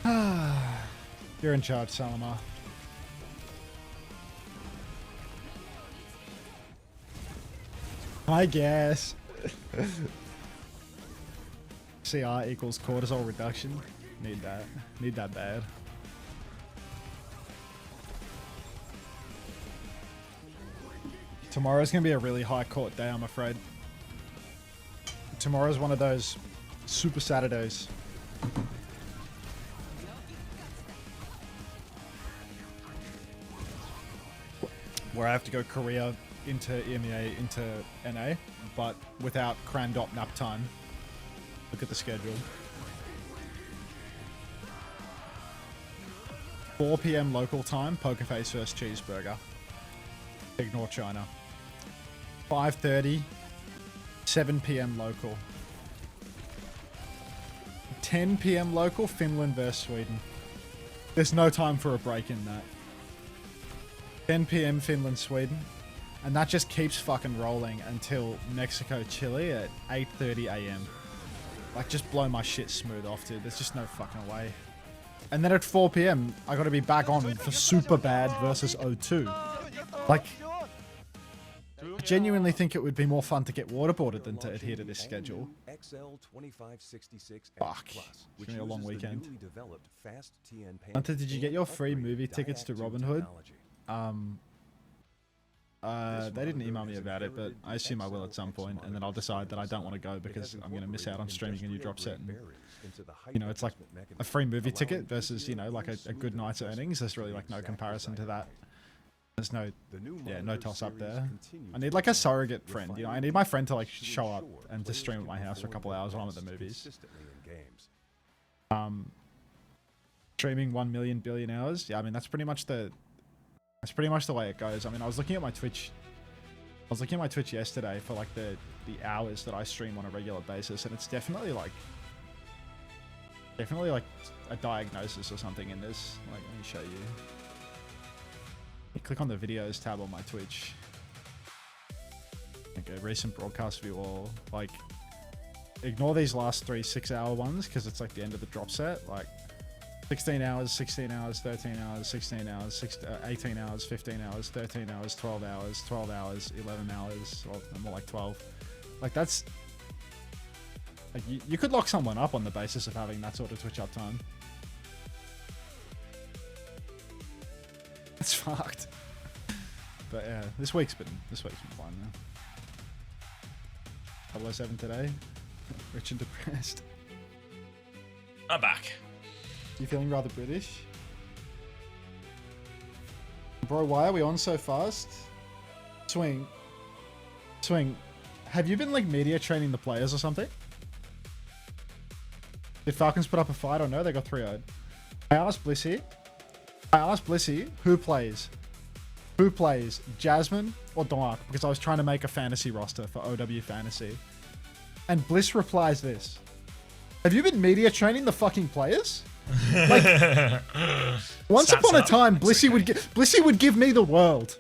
You're in charge, Salamar. I guess. CR equals cortisol reduction. Need that. Need that bad. Tomorrow's going to be a really high court day, I'm afraid. Tomorrow's one of those super Saturdays. Where I have to go Korea into EMEA into NA, but without Crandop nap time. Look at the schedule. 4 PM local time, Poker Face vs Cheeseburger. Ignore China. 5:30, 7 PM local. 10 PM local, Finland vs Sweden. There's no time for a break in that. 10 PM Finland, Sweden. And that just keeps fucking rolling until Mexico, Chile at 8:30 AM. Like, just blow my shit smooth off, dude. There's just no fucking way. And then at 4 PM, I gotta be back on for Superbad versus O2. Like, I genuinely think it would be more fun to get waterboarded than to adhere to this schedule. Fuck. It's gonna be a long weekend. Hunter, did you get your free movie tickets to Robinhood? They didn't email me about it, but I assume I will at some point, and then I'll decide that I don't want to go because I'm going to miss out on streaming a new drop set. And, you know, it's like a free movie ticket versus, you know, like a good night's earnings. There's really like no comparison to that. There's no, no toss up there. I need like a surrogate friend, you know, I need my friend to like show up and to stream at my house for a couple hours while I'm at the movies. Streaming 1 million billion hours. Yeah, I mean, that's pretty much the way it goes. I mean, I was looking at my Twitch yesterday for like the hours that I stream on a regular basis, and it's definitely like a diagnosis or something in this. Like, let me show you. You click on the videos tab on my Twitch. Okay, recent broadcast view all. Like, ignore these last 3 6-hour ones because it's like the end of the drop set. Like, 16 hours, 16 hours, 13 hours, 16 hours, 18 hours, 15 hours, 13 hours, 12 hours, 12 hours, 11 hours, or more like 12. Like, that's... Like, you could lock someone up on the basis of having that sort of Twitch uptime. It's fucked. But yeah, this week's been fun, man. 007 today. Rich and depressed. I'm back. You feeling rather British? Bro, why are we on so fast? Swing. Have you been like media training the players or something? Did Falcons put up a fight or no? They got 3-0'd. I asked Blissy who plays Jasmine or Dark, because I was trying to make a fantasy roster for OW Fantasy. And Bliss replies this: have you been media training the fucking players? Like, once upon a time, Blissy would give me the world,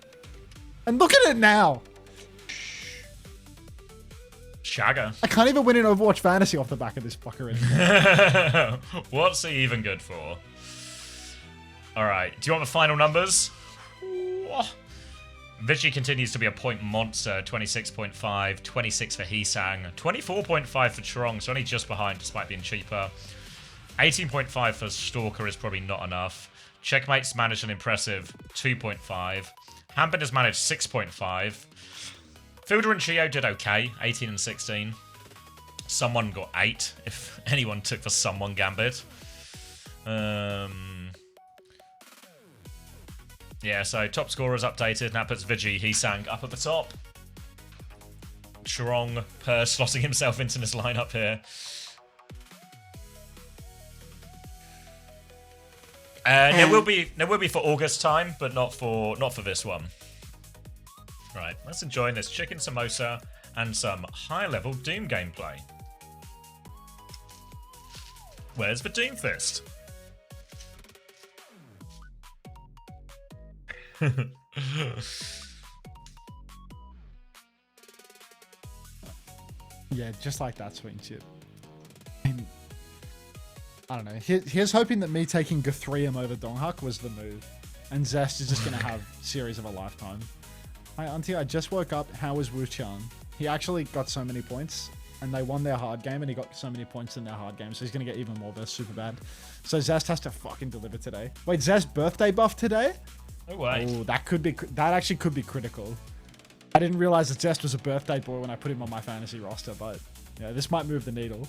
and look at it now. Shagger. I can't even win in Overwatch Fantasy off the back of this fucker anymore. What's he even good for? All right. Do you want the final numbers? Vichy continues to be a point monster. 26.5, 26 for Heesang, 24.5 for Trong, so only just behind despite being cheaper. 18.5 for Stalker is probably not enough. Checkmate's managed an impressive 2.5. Hampton has managed 6.5. Fielder and Chio did okay, 18 and 16. Someone got 8, if anyone took the someone gambit. Yeah, so top scorers updated, and that puts Vigi Heesang up at the top. Chirong slotting himself into this lineup here. There will be for August time, but not for this one. Right, let's enjoy this chicken samosa and some high-level Doom gameplay. Where's the Doom Fist? Yeah, just like that swing chip. I don't know. Here's hoping that me taking Guthrium over Donghak was the move. And Zest is just going to have series of a lifetime. Hi, Auntie. I just woke up. How was Wu-chan? He actually got so many points. And they won their hard game. And he got so many points in their hard game. So he's going to get even more versus super bad. So Zest has to fucking deliver today. Wait, Zest birthday buff today? No way. Oh, that actually could be critical. I didn't realize that Zest was a birthday boy when I put him on my fantasy roster. But yeah, this might move the needle.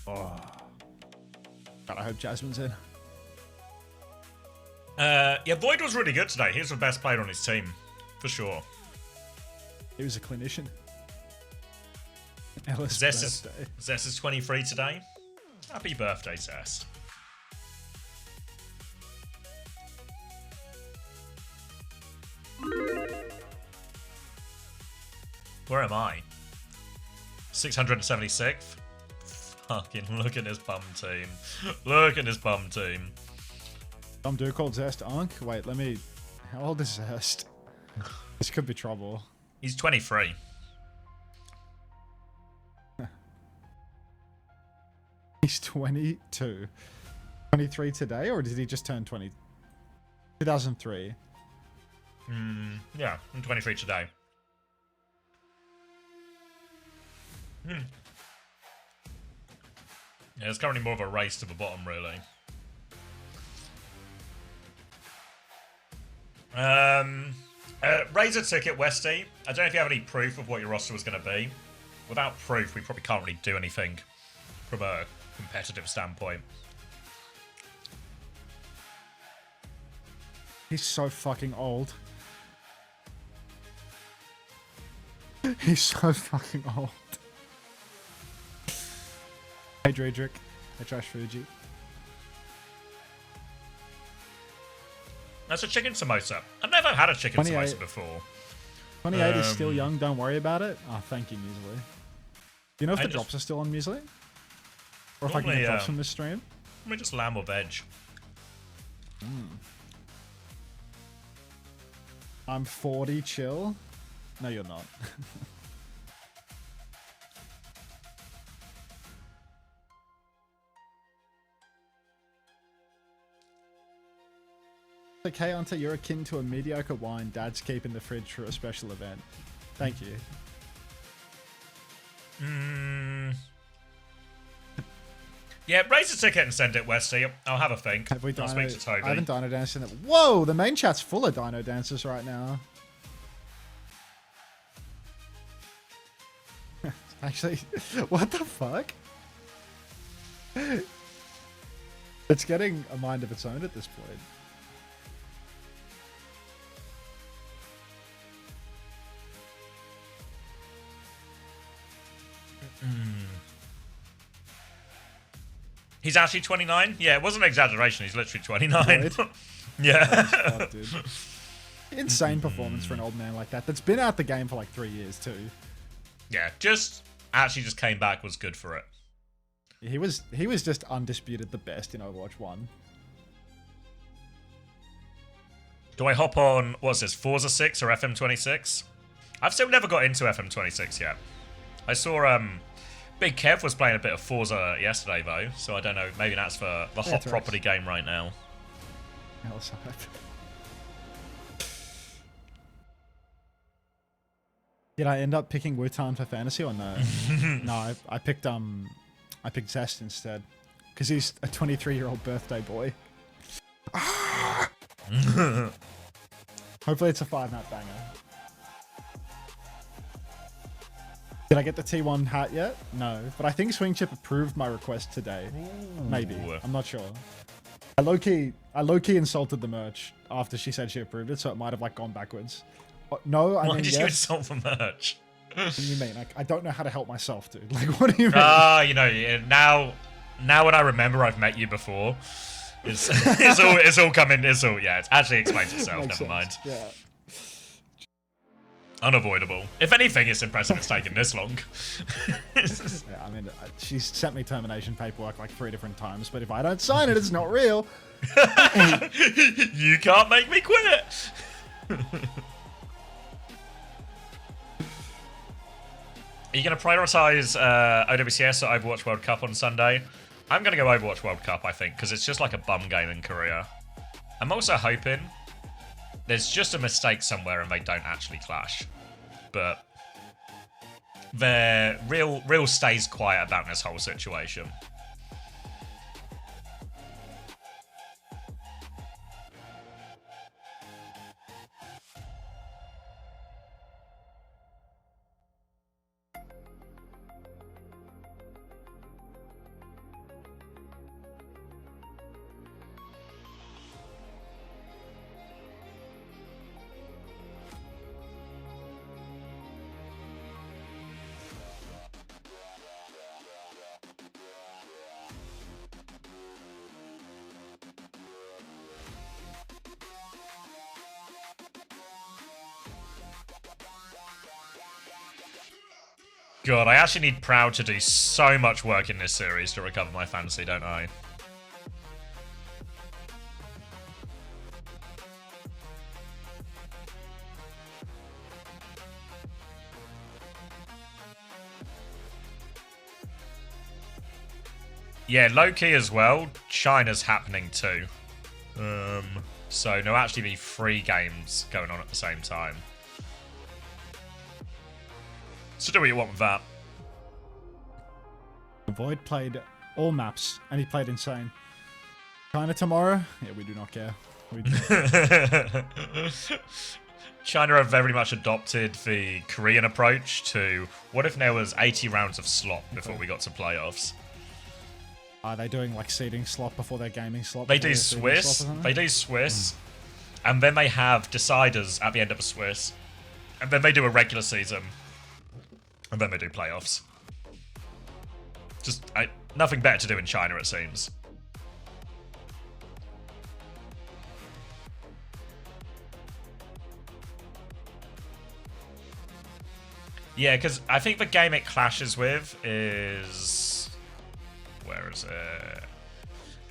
Oh. God, I hope Jasmine's in. Yeah, Void was really good today. He was the best player on his team, for sure. He was a clinician. Ellis Zest is 23 today. Happy birthday, Zest. Where am I? 676th? Fucking look at his bum team. Look at his bum team. Some dude called Zest Unk. Wait, let me... How old is Zest? This could be trouble. He's 23. He's 22. 23 today, or did he just turn 20? 2003. Yeah, I'm 23 today. Yeah, it's currently more of a race to the bottom, really. Razor ticket, Westy. I don't know if you have any proof of what your roster was going to be. Without proof, we probably can't really do anything from a competitive standpoint. He's so fucking old. He's so fucking old. Hey, Dredrick. Hey, Trash Fuji. That's a chicken samosa. I've never had a chicken samosa before. 28 is still young. Don't worry about it. Oh, thank you, Muesli. Do you know if the drops are still on Muesli? Or if I can get drops from this stream? Let me just lamb or veg. I'm 40, chill. No, you're not. Okay, Unter, you're akin to a mediocre wine Dad's keep in the fridge for a special event. Thank you. Yeah, raise a ticket and send it, Westy. I'll have a think. Have we I'll speak to Toby. I haven't Dino Danced in it. Whoa, the main chat's full of Dino Dancers right now. Actually, what the fuck? It's getting a mind of its own at this point. He's actually 29? Yeah, it wasn't an exaggeration. He's literally 29. Yeah. Oh, dude. Insane performance for an old man like that. That's been out the game for like 3 years too. Yeah, just came back was good for it. He was just undisputed the best in Overwatch 1. Do I hop on, what's this, Forza 6 or FM26? I've still never got into FM26 yet. I saw Big Kev was playing a bit of Forza yesterday though, so I don't know, maybe that's the hot property game right now. Did I end up picking Wutan for fantasy or no? No, I picked Zest instead. Because he's a 23-year-old birthday boy. Hopefully it's a 5-map banger. Did I get the T1 hat yet? No, but I think Swing Chip approved my request today. Maybe. I'm not sure. I low-key insulted the merch after she said she approved it, so it might have like gone backwards. No, I mean, why did you insult the merch? What do you mean? Like, I don't know how to help myself, dude. Like, what do you mean? You know, now when I remember I've met you before, it's all coming. Yeah, it actually explains itself. Never mind. Yeah. Unavoidable. If anything, it's impressive it's taken this long. Yeah, I mean, she's sent me termination paperwork like 3 different times, but if I don't sign it, it's not real. You can't make me quit. Are you going to prioritize OWCS or Overwatch World Cup on Sunday? I'm going to go Overwatch World Cup, I think, because it's just like a bum game in Korea. I'm also hoping there's just a mistake somewhere and they don't actually clash. But their real stays quiet about this whole situation. God, I actually need Proud to do so much work in this series to recover my fantasy, don't I? Yeah, low-key as well. China's happening too. So there'll actually be 3 games going on at the same time. So do what you want with that. Void played all maps, and he played insane. China tomorrow? Yeah, we do not care. We do not care. China have very much adopted the Korean approach to, what if there was 80 rounds of slot before we got to playoffs? Are they doing like seeding slot before their gaming slot? They do Swiss. They do Swiss. And then they have deciders at the end of a Swiss. And then they do a regular season. And then they do playoffs. Just nothing better to do in China, it seems. Yeah, because I think the game it clashes with is... Where is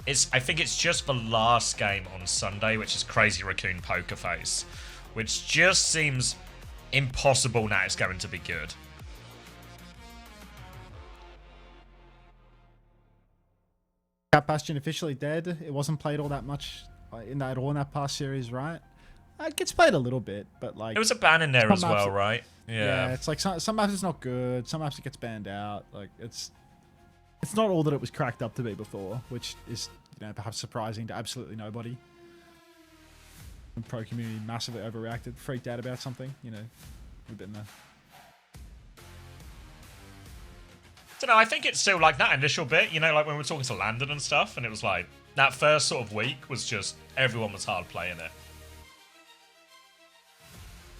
it? I think it's just the last game on Sunday, which is Crazy Raccoon Poker Face. Which just seems impossible now it's going to be good. Cat Bastion officially dead. It wasn't played all that much in that past series, right? It gets played a little bit, but like... There was a ban in there as well, right? Yeah, it's like some maps it's not good, some maps it gets banned out. Like it's not all that it was cracked up to be before, which is, you know, perhaps surprising to absolutely nobody. The pro community massively overreacted, freaked out about something, you know. We've been there. I don't know, I think it's still like that initial bit, you know, like when we were talking to Landon and stuff, and it was like, that first sort of week was just, everyone was hard playing it.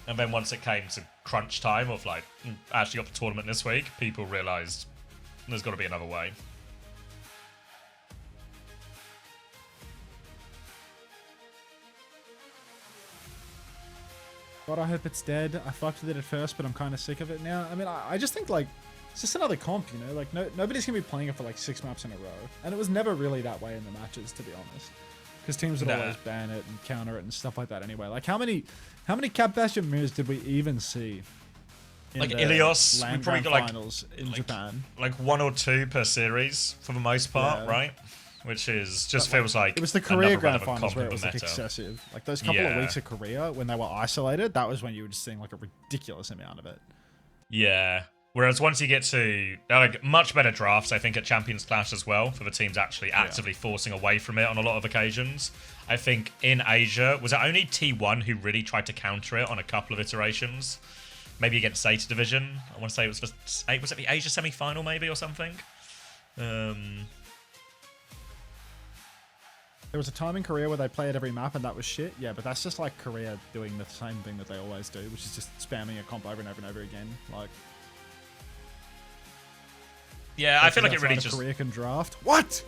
And then once it came to crunch time of like, actually got the tournament this week, people realised there's got to be another way. God, I hope it's dead. I fucked with it at first, but I'm kind of sick of it now. I mean, I just think like, it's just another comp, you know? Like, nobody's going to be playing it for like 6 maps in a row. And it was never really that way in the matches, to be honest. Because teams would always ban it and counter it and stuff like that anyway. Like, how many Cat Bastion mirrors did we even see? Like Ilios, we probably got like finals in Japan. Like 1 or 2 per series for the most part, right? Which is just feels like it was the Korea grand finals comp where it was like excessive. Like those couple of weeks of Korea when they were isolated, that was when you were just seeing like a ridiculous amount of it. Yeah. Whereas once you get to like much better drafts, I think at Champions Clash as well, for the teams actually actively forcing away from it on a lot of occasions. I think in Asia, was it only T1 who really tried to counter it on a couple of iterations? Maybe against Zeta Division. I want to say it was it the Asia semi-final maybe or something? There was a time in Korea where they played every map and that was shit. Yeah, but that's just like Korea doing the same thing that they always do, which is just spamming a comp over and over and over again. Like, yeah, I feel like it really just... Korea can draft. What?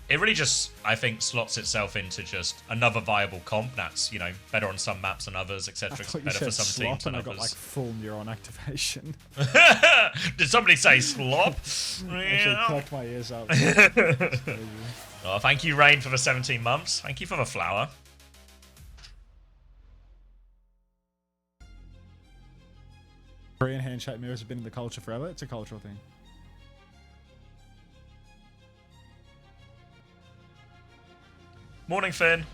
It really just, I think, slots itself into just another viable comp that's, you know, better on some maps than others, etc. Better for some teams than I others. got like full neuron activation. Did somebody say slop? Actually cracked my ears up. Oh, thank you, Rain, for the 17 months. Thank you for the flower. Korean handshake mirrors have been in the culture forever. It's a cultural thing. Morning, Finn.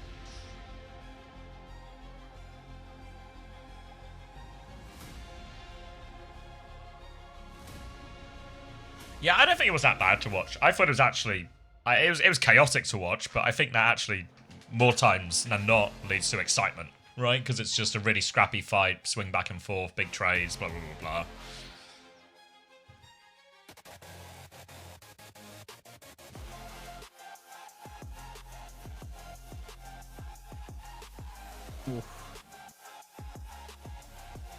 Yeah, I don't think it was that bad to watch. I thought it was actually... it was chaotic to watch, but I think that actually, more times than not, leads to excitement, right? Because it's just a really scrappy fight, swing back and forth, big trades, blah, blah, blah, blah. Oof.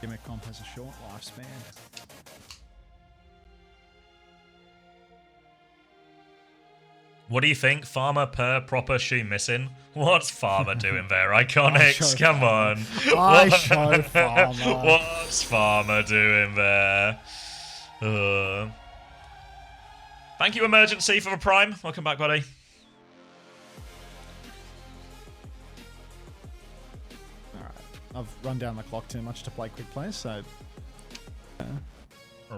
Gimmick comp has a short lifespan. What do you think? Farmer per proper shoe missing? What's Farmer doing there? Iconics, come on. I show Farmer. What's Farmer doing there? Thank you, Emergency, for the Prime. Welcome back, buddy. Alright. I've run down the clock too much to play quick plays, so...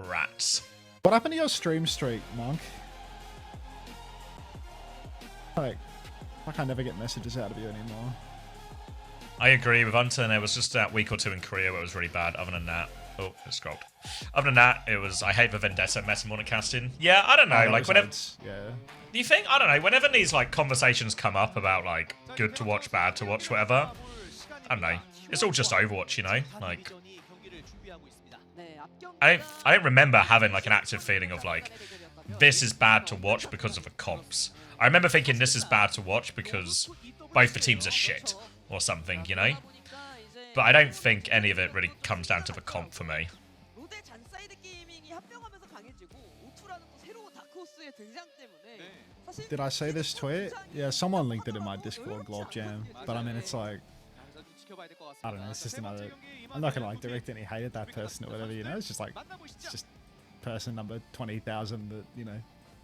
Rats. What happened to your stream streak, Monk? Like I never get messages out of you anymore. I agree with Unter. There was just that week or two in Korea where it was really bad. Other than that, oh, it scrolled. Other than that, it was I hate the Vendetta meta monicasting. Yeah, I don't know. Like whenever, yeah. Do you think? I don't know. Whenever these like conversations come up about like good to watch, bad to watch, whatever. I don't know. It's all just Overwatch, you know. Like I don't remember having like an active feeling of like this is bad to watch because of the comps. I remember thinking this is bad to watch because both the teams are shit or something, you know? But I don't think any of it really comes down to the comp for me. Did I say this tweet? Yeah, someone linked it in my Discord Glob Jam. But I mean, it's like... I don't know, it's just another... I'm not gonna like direct any hate at that person or whatever, you know? It's just like... It's just person number 20,000 that, you know...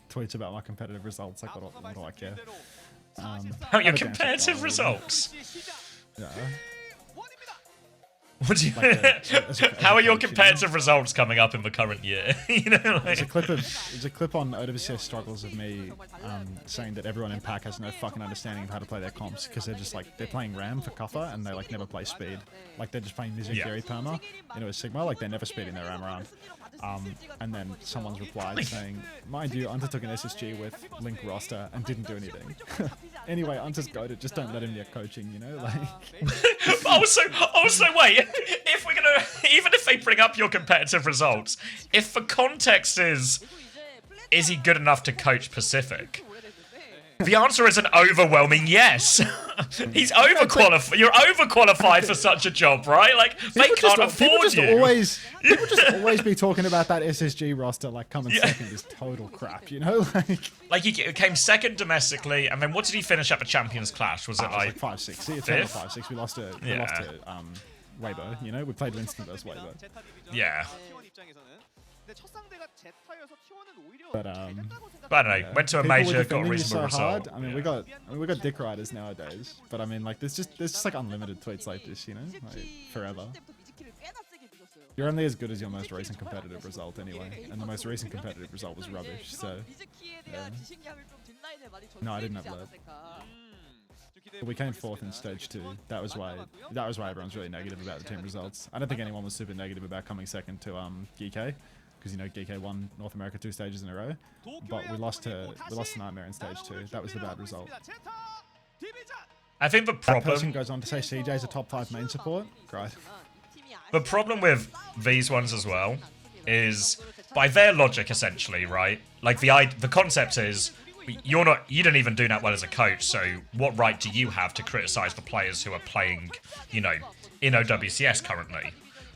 tweets about my competitive results. Like, what do I care? How your competitive results? Yeah. What do you? How are your competitive results coming up in the current year? You know, like... there's a clip on OWCS struggles of me saying that everyone in pack has no fucking understanding of how to play their comps because they're just like they're playing Ram for cover and they like never play speed. Like they're just playing Mizzou Carry Perma into a Sigma. Like they're never speeding their Ram around. And then someone's replied saying, mind you, Unter took an SSG with Link roster and didn't do anything. Anyway, Unter's goated, just don't let him get coaching, you know? Like also, wait, if we're gonna, even if they bring up your competitive results, if the context is he good enough to coach Pacific? The answer is an overwhelming yes. He's overqualified. You're overqualified for such a job, right? Like they can't afford you. People just always be talking about that SSG roster like coming second is total crap, you know? Like he came second domestically, and then what did he finish at the Champions Clash? Was it like 5-6? See, it's 5-6. We lost to Weibo, you know? We played Winston versus Weibo. Yeah. But I don't know. Went to a major, got a reasonable result. I mean, we got dick riders nowadays. But I mean, like, there's just like unlimited tweets like this, you know, like forever. You're only as good as your most recent competitive result, anyway. And the most recent competitive result was rubbish. So, yeah. No, I didn't have that. We came fourth in stage 2. That was why everyone's really negative about the team results. I don't think anyone was super negative about coming second to GK. Because, you know, GK won North America 2 stages in a row. But we lost to Nightmare in stage 2. That was the bad result. I think the problem... That person goes on to say CJ's a top 5 main support. Great. The problem with these ones as well is, by their logic, essentially, right? Like, the concept is, you don't even do that well as a coach, so what right do you have to criticize the players who are playing, you know, in OWCS currently?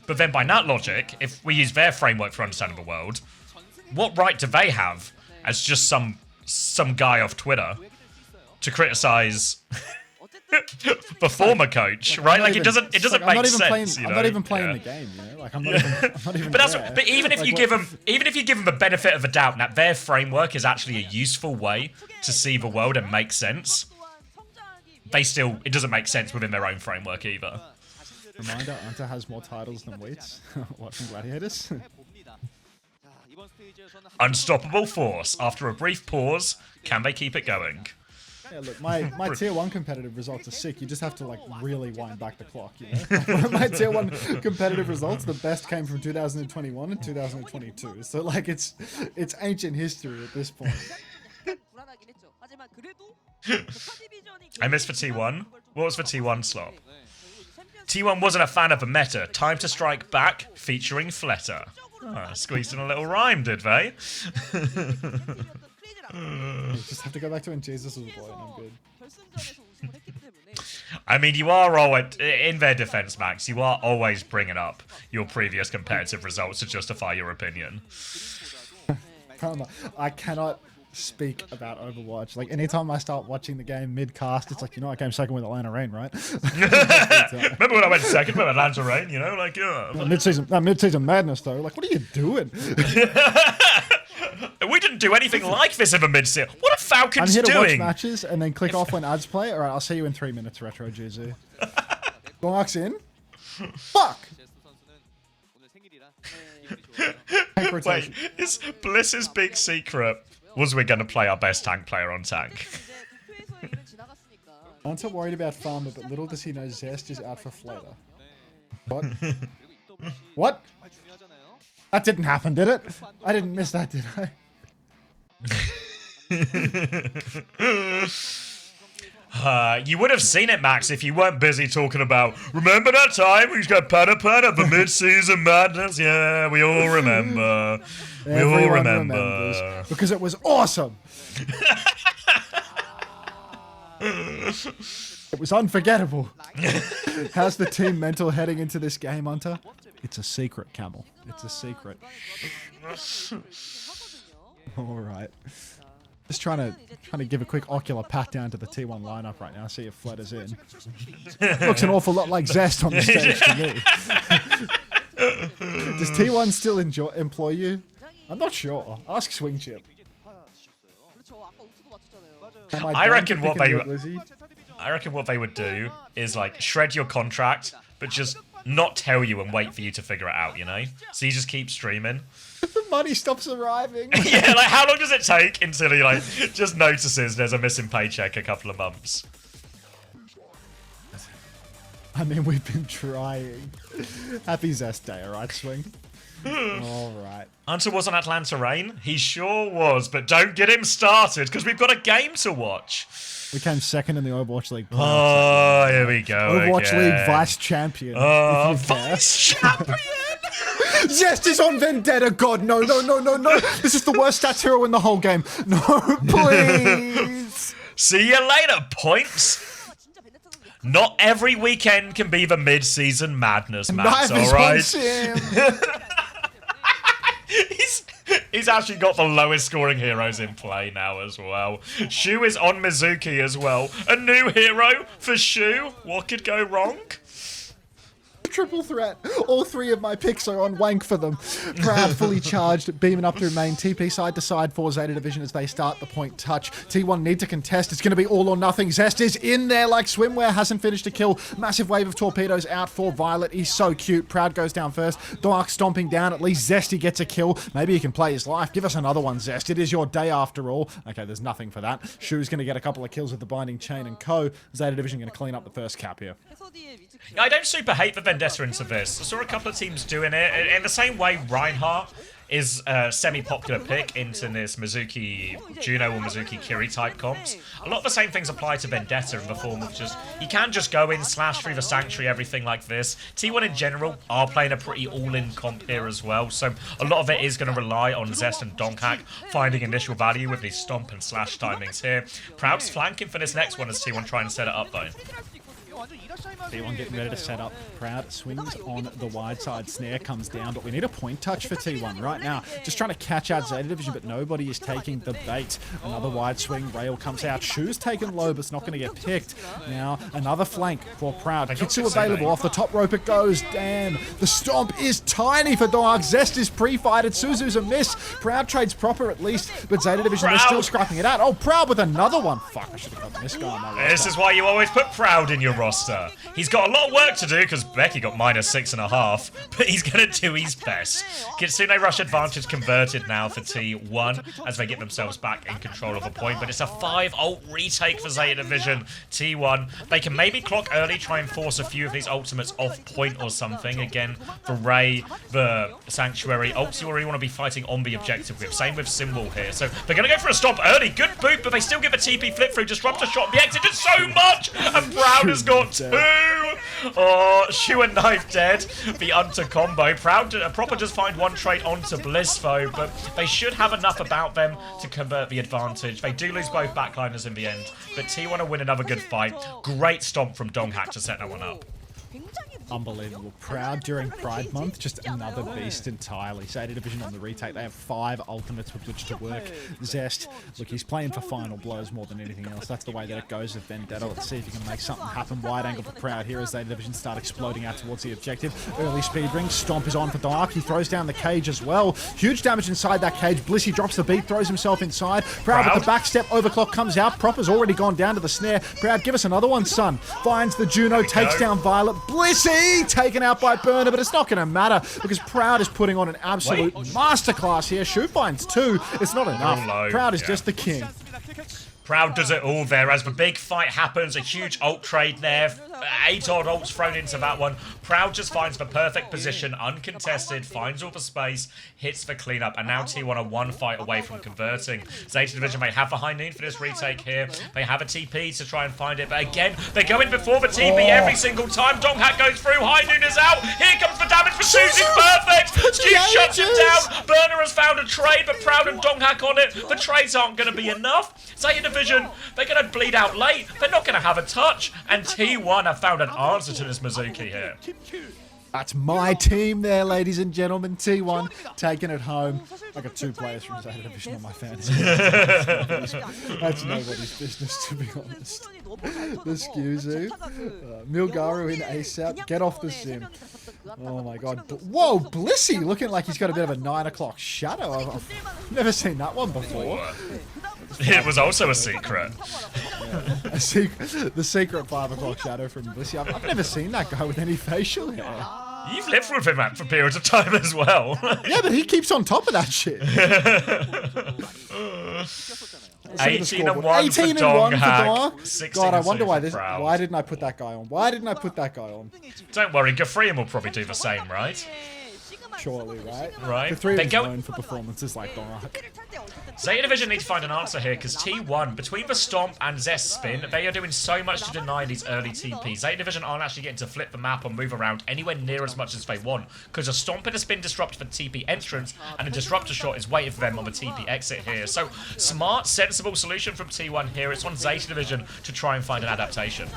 But then by that logic, if we use their framework for understanding the world, what right do they have as just some guy off Twitter to criticize the former coach, right? Like it doesn't make sense. I'm not even playing the game, you know. Like I'm not even. But even if you give them the benefit of the doubt that their framework is actually a useful way to see the world and make sense, it doesn't make sense within their own framework either. Reminder, Unter has more titles than Wheats. What, from Gladiators? Unstoppable force. After a brief pause, can they keep it going? Yeah, look, my tier 1 competitive results are sick. You just have to, like, really wind back the clock, you know? My tier 1 competitive results, the best came from 2021 and 2022. So, like, it's ancient history at this point. I missed for T1. What was for T1 slot? T1 wasn't a fan of the meta. Time to strike back, featuring Fletter. Oh, squeezed in a little rhyme, did they? You just have to go back to when Jesus was a boy and I'm good. I mean, you are always, in their defense, Max, you are always bringing up your previous competitive results to justify your opinion. I cannot speak about Overwatch. Like, anytime I start watching the game mid-cast, it's like, you know, I came second with Atlanta Reign, right? Remember when I went second with Atlanta Reign, you know? Like, mid-season madness, though. Like, what are you doing? We didn't do anything like this in the mid-season. What are Falcons I'm here to doing? watch matches and then click off when ads play. All right, I'll see you in 3 minutes, Retro GZ. Mark's in. Fuck! Wait, is Bliss's big secret was we're going to play our best tank player on tank? Unter worried about Farmer, but little does he know Zest is out for Flater. What? What? That didn't happen, did it? I didn't miss that, did I? You would have seen it, Max, if you weren't busy talking about, remember that time we got Pata the mid-season madness? Yeah, we all remember. Everyone remembers, because it was awesome. It was unforgettable. How's the team mental heading into this game, Unter? It's a secret, Camel. It's a secret. All right. Just trying to give a quick ocular pat down to the T1 lineup right now. See if Fletter's in. Looks an awful lot like Zest on the stage to me. Does T1 still employ you? I'm not sure. Ask Swing Chip. I reckon what they would do is like shred your contract, but just not tell you and wait for you to figure it out, you know? So you just keep streaming. The money stops arriving. Yeah, like how long does it take until he like just notices there's a missing paycheck a couple of months? I mean, we've been trying. Happy Zest Day, alright, Swing? Alright. Unter was on Atlanta Reign? He sure was, but don't get him started because we've got a game to watch. We came second in the Overwatch League. Oh, here we go. Overwatch again. League vice champion. Oh, vice champion! Zest is on Vendetta. God, no. This is the worst stats hero in the whole game. No, please. See you later, points. Not every weekend can be the mid-season madness, Max, alright? He's actually got the lowest scoring heroes in play now as well. Shu is on Mizuki as well. A new hero for Shu. What could go wrong? Triple threat. All three of my picks are on wank for them. Proud, fully charged, beaming up through main. TP side to side for Zeta Division as they start the point touch. T1 need to contest. It's going to be all or nothing. Zest is in there like swimwear. Hasn't finished a kill. Massive wave of torpedoes out for Violet. He's so cute. Proud goes down first. Dark stomping down. At least Zesty gets a kill. Maybe he can play his life. Give us another one, Zest. It is your day after all. Okay, there's nothing for that. Shu's going to get a couple of kills with the Binding Chain and Co. Zeta Division going to clean up the first cap here. I don't super hate the Vendetta into this. I saw a couple of teams doing it. In the same way, Reinhardt is a semi-popular pick into this Mizuki Juno or Mizuki Kiri type comps. A lot of the same things apply to Vendetta in the form of just, you can just go in, slash through the Sanctuary, everything like this. T1 in general are playing a pretty all-in comp here as well, so a lot of it is going to rely on Zest and Donkhack finding initial value with these stomp and slash timings here. Proud's flanking for this next one as T1 try and set it up though. T1 getting ready to set up. Proud swings on the wide side. Snare comes down, but we need a point touch for T1 right now. Just trying to catch out Zeta Division, but nobody is taking the bait. Another wide swing. Rail comes out. Shu's taken low, but it's not going to get picked. Now, another flank for Proud. Kitsu available. Off the top rope it goes. Damn. The stomp is tiny for Dark. Zest is pre-fighted. Suzu's a miss. Proud trades proper at least, but Zeta Division is still scrapping it out. Oh, Proud with another one. Fuck, I should have got this guy on my roster. This is why you always put Proud in your roster. roster. He's got a lot of work to do because Becky got -6.5, but he's going to do his best. Kitsune Rush advantage converted now for T1 as they get themselves back in control of a point, but it's a 5-ult retake for Zeta Division. T1, they can maybe clock early, try and force a few of these ultimates off point or something. Again, for Ray, the Sanctuary, ults you already want to be fighting on the objective with. Same with Symbol here. So they're going to go for a stomp early. Good boot, but they still give a TP flip through. Disruptor shot. The exit did so much, and Proud has got 2. Oh, Shoe and Knife dead. The Unter combo. Proper just find one trade onto Bliss though, but they should have enough about them to convert the advantage. They do lose both backliners in the end, but T1 will win another good fight. Great stomp from Donghack to set that one up. Unbelievable. Proud during Pride Month, just another beast entirely. Zeta Division on the retake. They have 5 ultimates with which to work. Zest, look, he's playing for final blows more than anything else. That's the way that it goes with Vendetta. Let's see if he can make something happen. Wide angle for Proud here as Zeta Division start exploding out towards the objective. Early speed ring. Stomp is on for Dark. He throws down the cage as well. Huge damage inside that cage. Blissey drops the beat, throws himself inside. Proud with the back step. Overclock comes out. Proper's already gone down to the snare. Proud, give us another one, son. Finds the Juno, takes down Violet. Blissey taken out by Burner, but it's not going to matter because Proud is putting on an absolute masterclass here. Shoe finds 2. It's not enough. Proud is just the king. Proud does it all there as the big fight happens. A huge ult trade there. 8 odd ults thrown into that one. Proud just finds the perfect position, uncontested, finds all the space, hits the cleanup, and now T1 are 1 fight away from converting. Zeta Division may have the high noon for this retake here. They have a TP to try and find it, but again, they go in before the TP every single time. Donghack goes through, high noon is out. Here comes the damage for Susie, perfect. Stu shuts him down. Burner has found a trade, but Proud and Donghack on it. The trades aren't going to be enough. Zeta Division, they're going to bleed out late. They're not going to have a touch, and T1 have found an answer to this Mizuki here. That's my team there, ladies and gentlemen. T1 taking it home. I got 2 players from Zeta Division on my fantasy. That's nobody's business, to be honest. The Scuzu. Milgaru in ASAP. Get off the sim. Oh my god. Whoa, Blissey looking like he's got a bit of a 9 o'clock shadow. I've never seen that one before. It was also a secret. Yeah. The secret 5 o'clock shadow from Blissey. I've never seen that guy with any facial hair. You've lived with him for periods of time as well. Yeah, but he keeps on top of that shit. 18-1 for Donghack. God, I wonder why this. Why didn't I put that guy on? Why didn't I put that guy on? Don't worry, Gafrian will probably do the same, right? Surely, right? Right. The 3 of them known for performances like Donghack. Zeta Division need to find an answer here because T1, between the Stomp and Zest Spin, they are doing so much to deny these early TPs. Zeta Division aren't actually getting to flip the map or move around anywhere near as much as they want because a Stomp and a Spin disrupt for TP entrance and a Disruptor shot is waiting for them on the TP exit here. So, smart, sensible solution from T1 here. It's on Zeta Division to try and find an adaptation.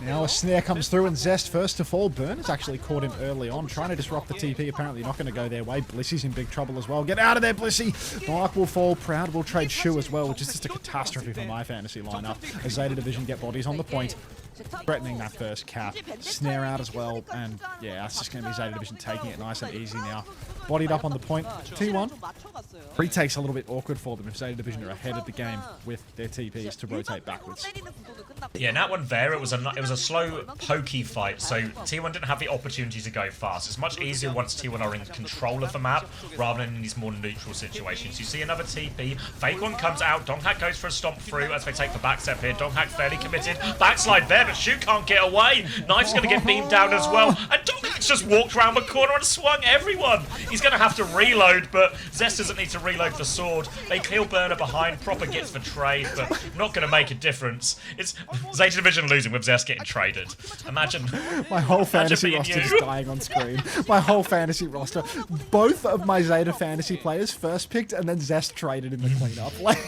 Now a snare comes through and Zest first to fall. Burner's actually caught him early on, trying to disrupt the TP. Apparently not going to go their way. Blissey's in big trouble as well. Get out of there, Blissey! Dark will fall. Proud will trade Shoe as well, which is just a catastrophe for my fantasy lineup. As Zeta Division get bodies on the point, threatening that first cap. Snare out as well, and yeah, it's just going to be Zeta Division taking it nice and easy now. Bodied up on the point. T1. Retake's a little bit awkward for them if Zeta Division are ahead of the game with their TPs to rotate backwards. Yeah, in that one there, it was a slow, pokey fight, so T1 didn't have the opportunity to go fast. It's much easier once T1 are in control of the map, rather than in these more neutral situations. You see another TP, Fake One comes out, Donghack goes for a stomp through as they take the back step here. Donghack fairly committed, backslide there, but Shu can't get away. Knife's going to get beamed down as well, and Donghack's just walked around the corner and swung everyone. He's going to have to reload, but Zest doesn't need to reload the sword. They kill Burner behind, Proper gets the trade, but not going to make a difference. It's Zeta Division losing with Zest getting traded. Imagine my whole fantasy roster is dying on screen. My whole fantasy roster. Both of my Zeta fantasy players first picked and then Zest traded in the cleanup. Like,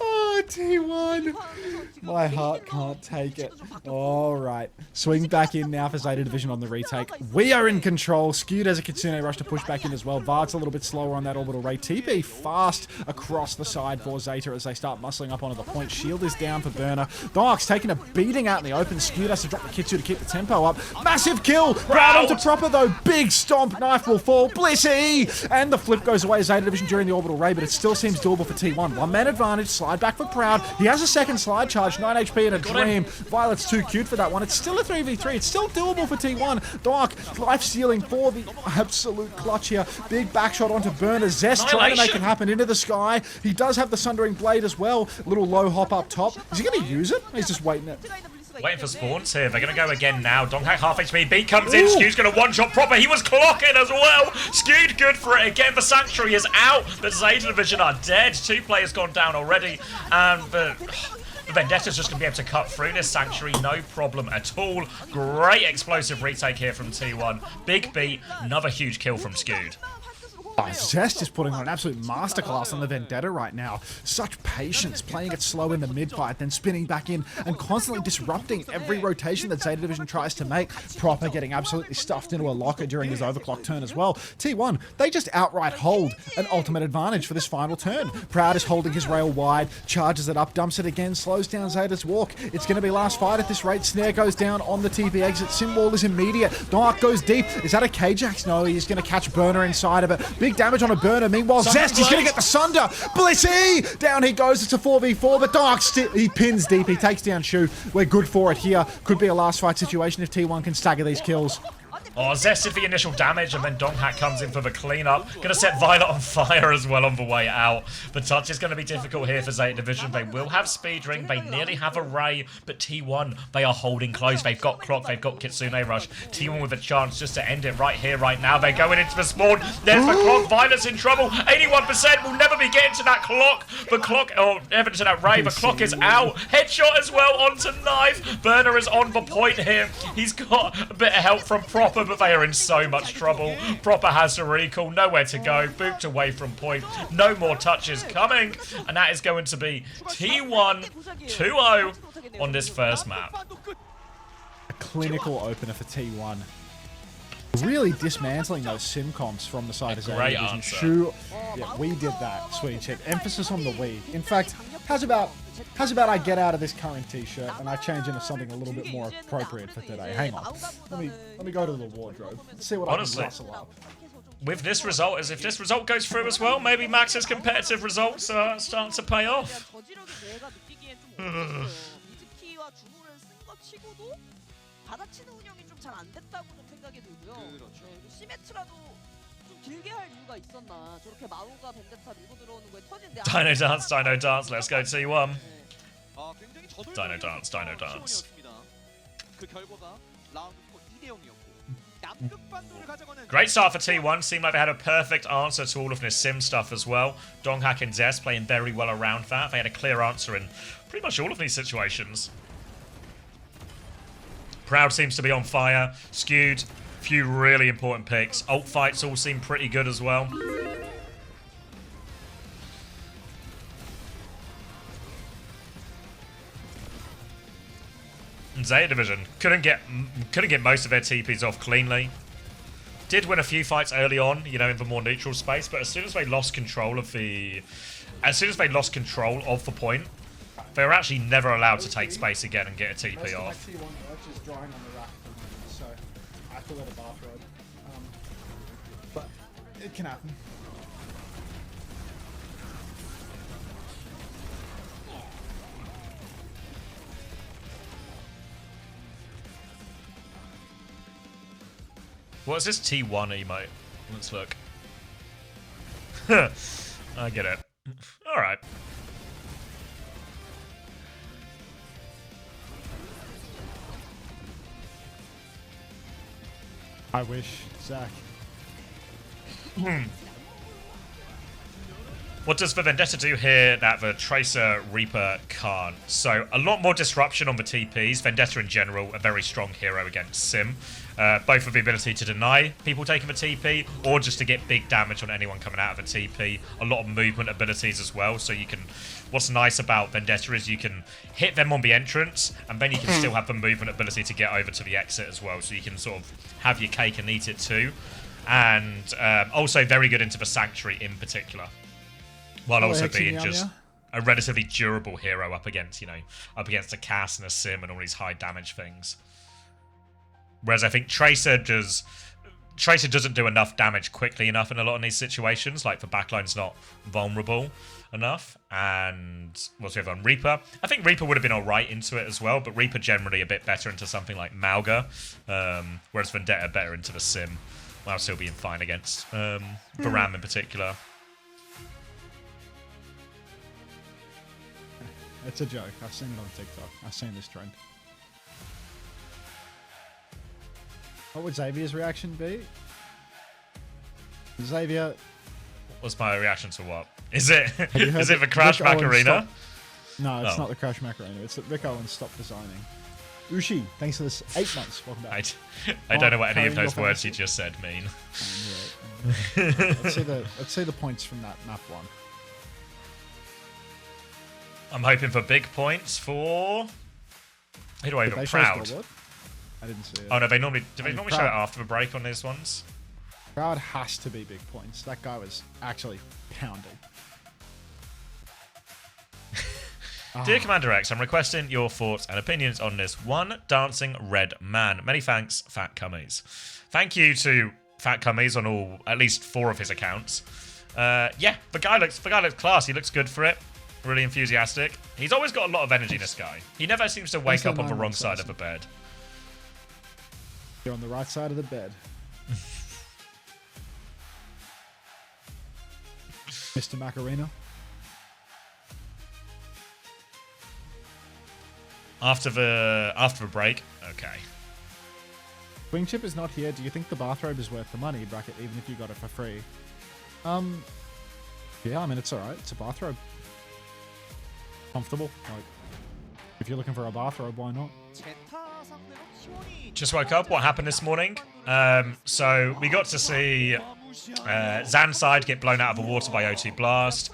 oh, T1. My heart can't take it. Alright. Swing back in now for Zeta Division on the retake. We are in control. Skewed as a Kitsune Rush to push back in as well. Vard's a little bit slower on that orbital rate. TP fast across the side for Zeta as they start muscling up onto the point. Shield is down for Burner. Dark's taking a beating out in the open. Skewed has to drop the Kitsu to keep the tempo up. Massive kill! Proud onto Proper though. Big stomp. Knife will fall. Blissey! And the flip goes away Zeta Division during the orbital ray, but it still seems doable for T1. 1-man advantage. Slide back for Proud. He has a second slide charge, 9 HP and a dream. Violet's too cute for that one. It's still a 3v3. It's still doable for T1. Dark, life stealing for the absolute clutch here. Big backshot onto Burner. Zest trying to make it happen into the sky. He does have the Sundering Blade as well. Little low hop up top. Is he going to use it? He's just waiting it. Waiting for spawns here. They're going to go again now. Donghak half HP. Beat comes in. Skew's going to one-shot Proper. He was clocking as well. Skewed good for it again. The Sanctuary is out. The Zeta Division are dead. 2 players gone down already. And the Vendetta's just going to be able to cut through this Sanctuary. No problem at all. Great explosive retake here from T1. Big beat. Another huge kill from Skewed. Zest is putting on an absolute masterclass on the Vendetta right now. Such patience, playing it slow in the mid-fight, then spinning back in and constantly disrupting every rotation that Zeta Division tries to make. Proper getting absolutely stuffed into a locker during his overclock turn as well. T1, they just outright hold an ultimate advantage for this final turn. Proud is holding his rail wide, charges it up, dumps it again, slows down Zeta's walk. It's going to be last fight at this rate. Snare goes down on the TP exit. Symbol is immediate. Dark goes deep. Is that a K-Jax? No, he's going to catch Burner inside of it. Big damage on a Burner. Meanwhile, Zest, he's going to get the Sunder. Blissey! Down he goes. It's a 4v4, but Dark, he pins deep. He takes down Shu. We're good for it here. Could be a last fight situation if T1 can stagger these kills. Oh, Zest did the initial damage, and then Donghak comes in for the cleanup. Going to set Violet on fire as well on the way out. The touch is going to be difficult here for Zeta Division. They will have Speed Ring. They nearly have a Ray, but T1, they are holding close. They've got Clock. They've got Kitsune Rush. T1 with a chance just to end it right here, right now. They're going into the spawn. There's the Clock. Violet's in trouble. 81% will never be getting to that Clock. The Clock, or never to that Ray. The Clock is out. Headshot as well onto Knife. Burner is on the point here. He's got a bit of help from Proper, but they are in so much trouble. Proper has to recall, nowhere to go, booped away from point, no more touches coming, and that is going to be T1 2-0 on this first map. A clinical opener for T1. Really dismantling those sim comps from the side of Zeta Division. Shu, yeah, we did that, sweet chip. Emphasis on the we. In fact, how's about I get out of this current t-shirt and I change into something a little bit more appropriate for today? Hang on. Let me go to the wardrobe. Let's see what honestly, I can rustle up. With this result, as if this result goes through as well, maybe Max's competitive results are starting to pay off. Dino Dance, Dino Dance, let's go T1. Dino Dance, Dino Dance. Great start for T1. Seemed like they had a perfect answer to all of this sim stuff as well. Donghak and Zest playing very well around that. They had a clear answer in pretty much all of these situations. Proud seems to be on fire. Skewed. Few really important picks. Ult fights all seem pretty good as well. And Zeta Division couldn't get most of their TPs off cleanly. Did win a few fights early on, you know, in the more neutral space, but as soon as they lost control of the point, they were actually never allowed to take space again and get a TP off. A bathrobe, but it can happen. What is this T1 emote? Let's look. I get it. All right. I wish, Zach. What does the Vendetta do here that the Tracer Reaper can't? So, a lot more disruption on the TPs. Vendetta in general, a very strong hero against Sim. Both with the ability to deny people taking the TP, or just to get big damage on anyone coming out of a TP. A lot of movement abilities as well, so you can... What's nice about Vendetta is you can hit them on the entrance, and then you can still have the movement ability to get over to the exit as well, so you can sort of have your cake and eat it too. And also very good into the Sanctuary in particular. While also being just a relatively durable hero up against, you know, up against a Cass and a Sim and all these high damage things. Whereas I think Tracer does Tracer doesn't do enough damage quickly enough in a lot of these situations. Like, the backline's not vulnerable enough. And what's the other one? Reaper. I think Reaper would have been alright into it as well, but Reaper generally a bit better into something like Mauga, whereas Vendetta better into the Sim, while still being fine against Varam in particular. It's a joke. I've seen it on TikTok. I've seen this trend. What would Xavier's reaction be? Xavier... What's my reaction to what? Is it is it the Crash Macarena? No, it's not the Crash Macarena. It's that Rick Owens stopped designing. Ushi, thanks for this 8 months. Welcome back. I don't know what any of those words you just said mean. Let's see the points from that map one. I'm hoping for big points for... Who do I even... Proud. I didn't see it. Oh no, do they normally show it after the break on these ones? Proud has to be big points. That guy was actually pounding. Dear CommanderX, I'm requesting your thoughts and opinions on this one dancing red man. Many thanks, Fat Cummies. Thank you to Fat Cummies on at least 4 of his accounts. Yeah, the guy looks class. He looks good for it. Really enthusiastic. He's always got a lot of energy, this guy. He never seems to wake up on the wrong side of the bed. You're on the right side of the bed. Mr. Macarena. After the break, okay. Wing Chip is not here. Do you think the bathrobe is worth the money? Bracket, even if you got it for free. Yeah, I mean it's alright. It's a bathrobe. Comfortable. Like, if you're looking for a bathrobe, why not? Just woke up. What happened this morning? So we got to see Zanside get blown out of the water by O2 Blast.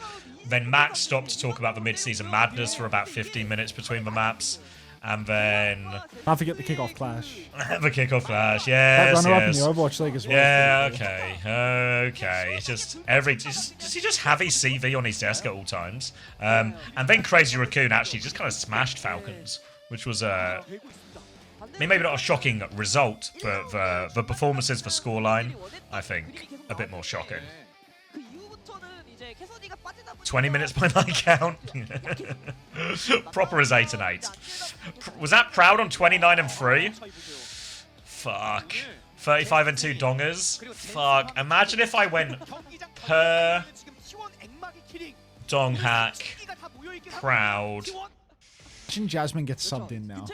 Then Max stopped to talk about the mid-season madness for about 15 minutes between the maps. And then... Can't forget the kickoff clash. The kickoff clash, yes, that runner-up in the Overwatch League as well. Yeah, okay. Does he just have his CV on his desk at all times? And then Crazy Raccoon actually just kind of smashed Falcons, which was I mean, maybe not a shocking result, but the performances for scoreline, I think, a bit more shocking. 20 minutes by my count. Proper as 8 and 8. Was that Proud on 29 and 3? Fuck. 35 and 2 dongers. Fuck. Imagine if I went per dong hack, Proud. Imagine Jasmine gets subbed in now.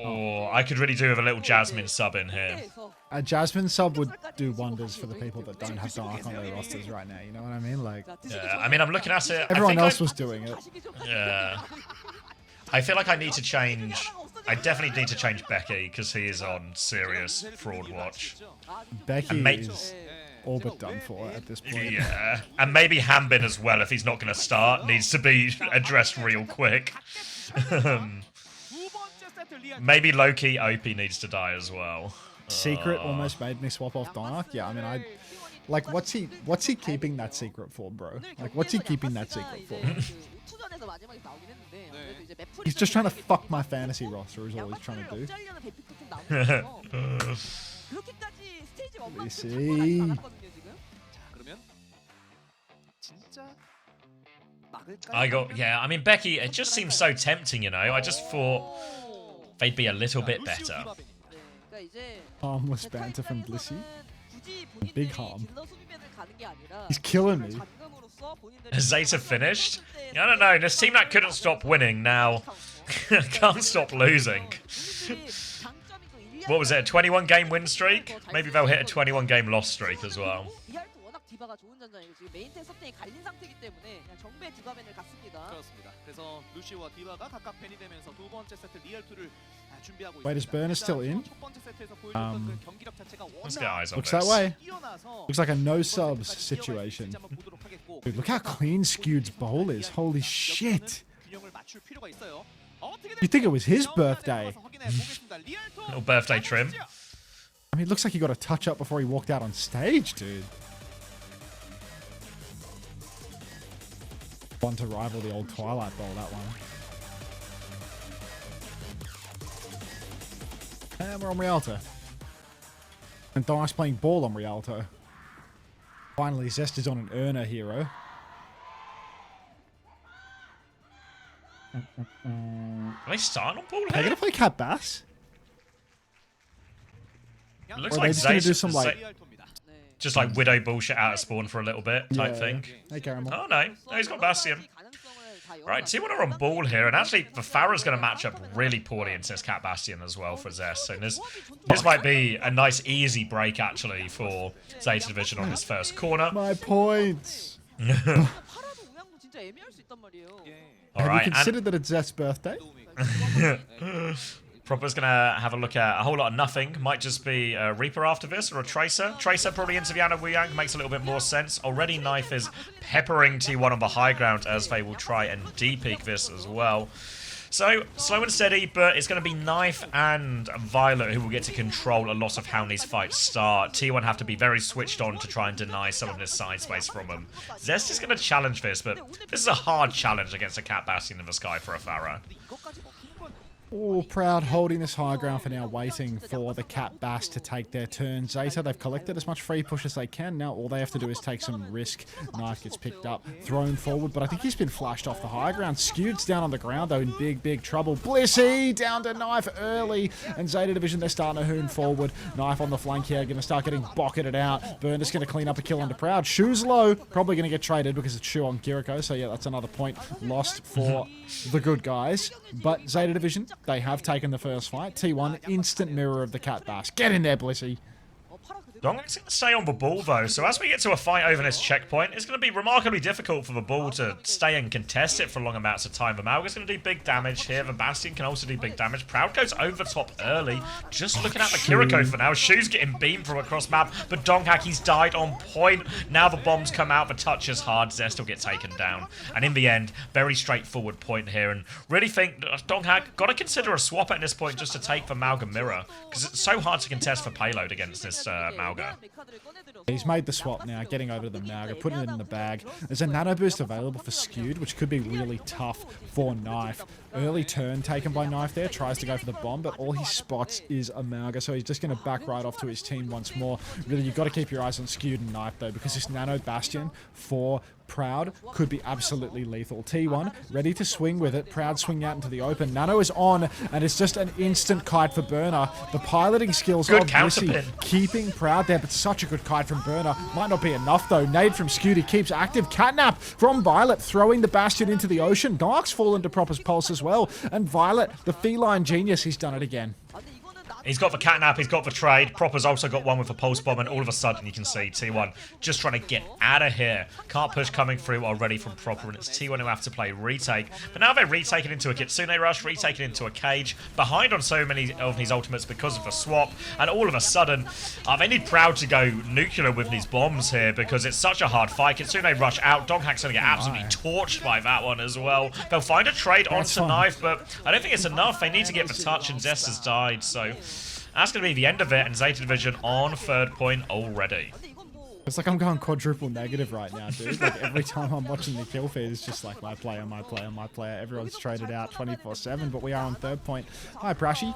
Oh, I could really do with a little Jasmine sub in here. A Jasmine sub would do wonders for the people that don't have Dark on their rosters right now. You know what I mean? Like, yeah, I mean, I'm looking at it. Everyone else was doing it. Yeah. I feel like I need to change. I definitely need to change Becky because he is on serious fraud watch. Becky is all but done for at this point. Yeah, and maybe Hambin as well, if he's not going to start, needs to be addressed real quick. Maybe Loki OP needs to die as well. Secret almost made me swap off Dark. Yeah, I mean, like, what's he keeping that secret for, bro? Like, what's he keeping that secret for? He's just trying to fuck my fantasy roster is all he's trying to do. We see. I mean, Becky, it just seems so tempting, you know? I just thought they'd be a little bit better. Harmless banter from Blissey. Big harm. He's killing me. Has Zeta finished? I don't know. This team that couldn't stop winning now can't stop losing. What was it? A 21-game win streak? Maybe they'll hit a 21-game loss streak as well. Wait, is Burner still in? Let's get eyes on looks this. that way. Looks like a no subs situation. Dude, look how clean Skewed's bowl is. Holy shit. You think it was his birthday? Little birthday trim. I mean, it looks like he got a touch up before he walked out on stage, dude. One to rival the old Twilight Bowl, that one. And we're on Rialto. And Dark's playing ball on Rialto. Finally, Zest is on an earner hero. Are they starting on ball Are they here? going to play Cat Bass? Looks Or are like they just going to do Zeta, some, like... just like Widow bullshit out of spawn for a little bit type Yeah. thing. Hey, Caramel. Oh no, he's got Bastion. Right, T1 are on ball here, and actually the Farah's going to match up really poorly into this Cat Bastion as well for Zest. So this might be a nice easy break actually for Zeta Division on this first corner. My points! Have you considered that it's Zest's birthday? Proper's going to have a look at a whole lot of nothing. Might just be a Reaper after this, or a Tracer. Tracer probably into Viana Wuyang makes a little bit more sense. Already Knife is peppering T1 on the high ground as they will try and D-peak this as well. So, slow and steady, but it's going to be Knife and Violet who will get to control a lot of how these fights start. T1 have to be very switched on to try and deny some of this side space from them. Zest is going to challenge this, but this is a hard challenge against a Cat Bastion in the sky for a Farah. Oh, Proud holding this high ground for now, waiting for the Cat Bass to take their turn. Zeta, they've collected as much free push as they can. Now all they have to do is take some risk. Knife gets picked up, thrown forward, but I think he's been flashed off the high ground. Skewed's down on the ground, though, in big, big trouble. Blissey down to Knife early, and Zeta Division, they're starting to hoon forward. Knife on the flank here, going to start getting bocketed out. Burner's going to clean up a kill onto Proud. Shoes low, probably going to get traded because it's Shoe on Kiriko, so yeah, that's another point lost for the good guys. But Zeta Division, they have taken the first fight. T1, instant mirror of the Cat Bass. Get in there, Blissey. Dong's going to stay on the ball, though, so as we get to a fight over this checkpoint, it's going to be remarkably difficult for the ball to stay and contest it for long amounts of time. The Malga's going to do big damage here. The Bastion can also do big damage. Proud goes over the top early. Just looking at the Kiriko for now. Shu's getting beamed from across map, but Donghak, he's died on point. Now the bombs come out, the touch is hard. Zest will get taken down. And in the end, very straightforward point here. And really think Donghak got to consider a swap at this point just to take the Malga mirror, because it's so hard to contest for payload against this Malga. He's made the swap now, getting over to the Malga, putting it in the bag. There's a nano boost available for Skewed, which could be really tough for Knife. Early turn taken by Knife there, tries to go for the bomb, but all he spots is a Malga, so he's just going to back right off to his team once more. Really, you've got to keep your eyes on Skewed and Knife, though, because this nano Bastion for Proud could be absolutely lethal. T1 ready to swing with it. Proud swing out into the open. Nano is on, and it's just an instant kite for Burner. The piloting skills of Blissey keeping Proud there, but such a good kite from Burner. Might not be enough, though. Nade from Skewed, he keeps active. Catnap from Violet, throwing the Bastion into the ocean. Dark's fallen to Proper's pulse as well. And Violet, the feline genius, he's done it again. He's got the catnap, he's got the trade. Proper's also got one with a pulse bomb, and all of a sudden you can see T1 just trying to get out of here. Can't push coming through already from Proper, and it's T1 who have to play retake. But now they're retaking into a Kitsune Rush, retaking into a cage, behind on so many of his ultimates because of the swap, and all of a sudden, they need Proud to go nuclear with these bombs here because it's such a hard fight. Kitsune Rush out, Donghack's going to get absolutely torched by that one as well. They'll find a trade onto Knife, but I don't think it's enough. They need to get the touch, and Zest has died, so that's going to be the end of it, and Zeta Division on third point already. It's like I'm going quadruple negative right now, dude. Like every time I'm watching the kill feed, it's just like my player, my player, my player. Everyone's traded out 24/7, but we are on third point. Hi, Brashy.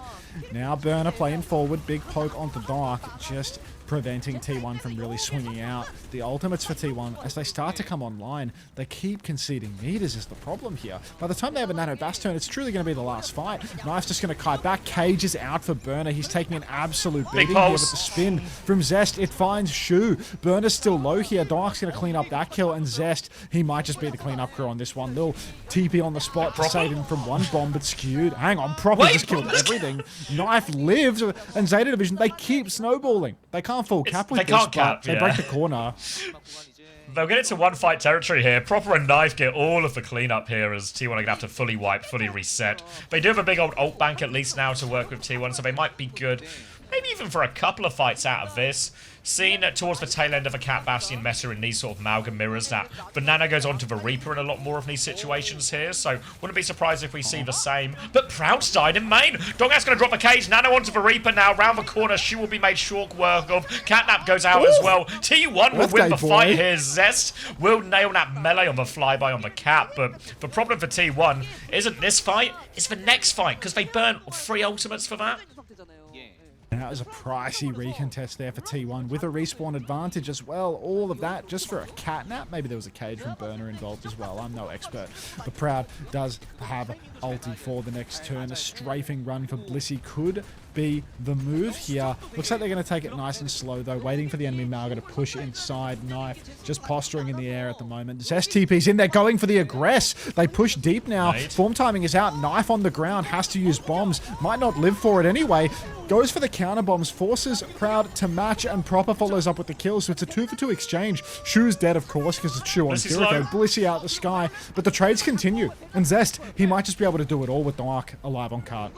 Now Burner playing forward. Big poke onto Dark. Just preventing T1 from really swinging out. The ultimates for T1, as they start to come online, they keep conceding meters is the problem here. By the time they have a nano bass turn, it's truly going to be the last fight. Knife's just going to kite back. Cage is out for Burner. He's taking an absolute beating here with the spin from Zest. It finds Shu. Burner's still low here. Dark's going to clean up that kill, and Zest, he might just be the cleanup crew on this one. Little TP on the spot to save him from one bomb, but Skewed. Hang on, Proper just killed everything. Knife lives, and Zeta Division, they keep snowballing. They can't full cap with this, but they break the corner. They'll get into one fight territory here. Proper and Knife get all of the cleanup here as T1 are going to have to fully wipe, fully reset. They do have a big old ult bank at least now to work with T1, so they might be good. Maybe even for a couple of fights out of this. Seen towards the tail end of a Cat Bastion meta in these sort of Malga mirrors that Banana goes on to the Reaper in a lot more of these situations here, so wouldn't be surprised if we see the same. But Proud's died in main. Doghat's going to drop a cage. Nano onto the Reaper now. Round the corner, she will be made short work of. Catnap goes out as well. T1 will win the fight here. Zest will nail that melee on the flyby on the Cat, but the problem for T1 isn't this fight, it's the next fight, because they burn 3 ultimates for that. And that was a pricey recontest there for T1 with a respawn advantage as well. All of that just for a catnap. Maybe there was a cage from Burner involved as well. I'm no expert. But Proud does have ulti for the next turn. A strafing run for Blissey could be the move here. Looks like they're going to take it nice and slow though, waiting for the enemy Malga to push inside. Knife just posturing in the air at the moment. Zest TP's in there, going for the aggress. They push deep now. Right. Form timing is out. Knife on the ground, has to use bombs. Might not live for it anyway. Goes for the counter bombs, forces Proud to match, and Proper follows up with the kill. So it's a 2-for-2 exchange. Shu's dead, of course, because it's Shu on Jericho. Blissey out the sky, but the trades continue. And Zest, he might just be able to do it all with Dark alive on cart.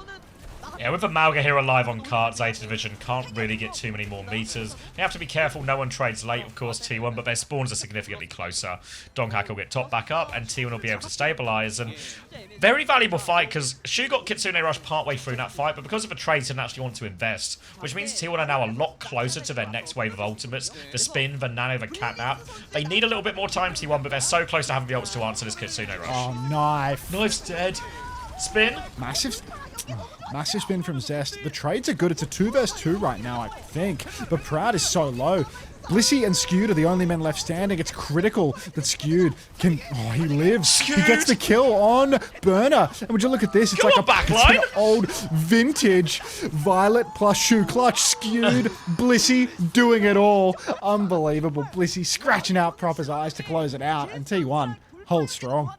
Yeah, with the Malga here alive on cart, Zeta Division can't really get too many more meters. They have to be careful, no one trades late, of course, T1, but their spawns are significantly closer. Donghack will get top back up, and T1 will be able to stabilize. And very valuable fight, because Shu got Kitsune Rush partway through that fight, but because of the trades, didn't actually want to invest, which means T1 are now a lot closer to their next wave of ultimates. The spin, the nano, the catnap. They need a little bit more time, T1, but they're so close to having the ults to answer this Kitsune Rush. Oh, Knife. Knife's dead. Spin. Massive spin from Zest. The trades are good. It's a 2 versus 2 right now, I think. But Proud is so low. Blissey and Skewed are the only men left standing. It's critical that Skewed can... Oh, he lives. Skewed. He gets the kill on Burner. And would you look at this? It's like backline. It's an old vintage Violet plus Shu clutch. Skewed, Blissey doing it all. Unbelievable. Blissey scratching out Proper's eyes to close it out. And T1 holds strong.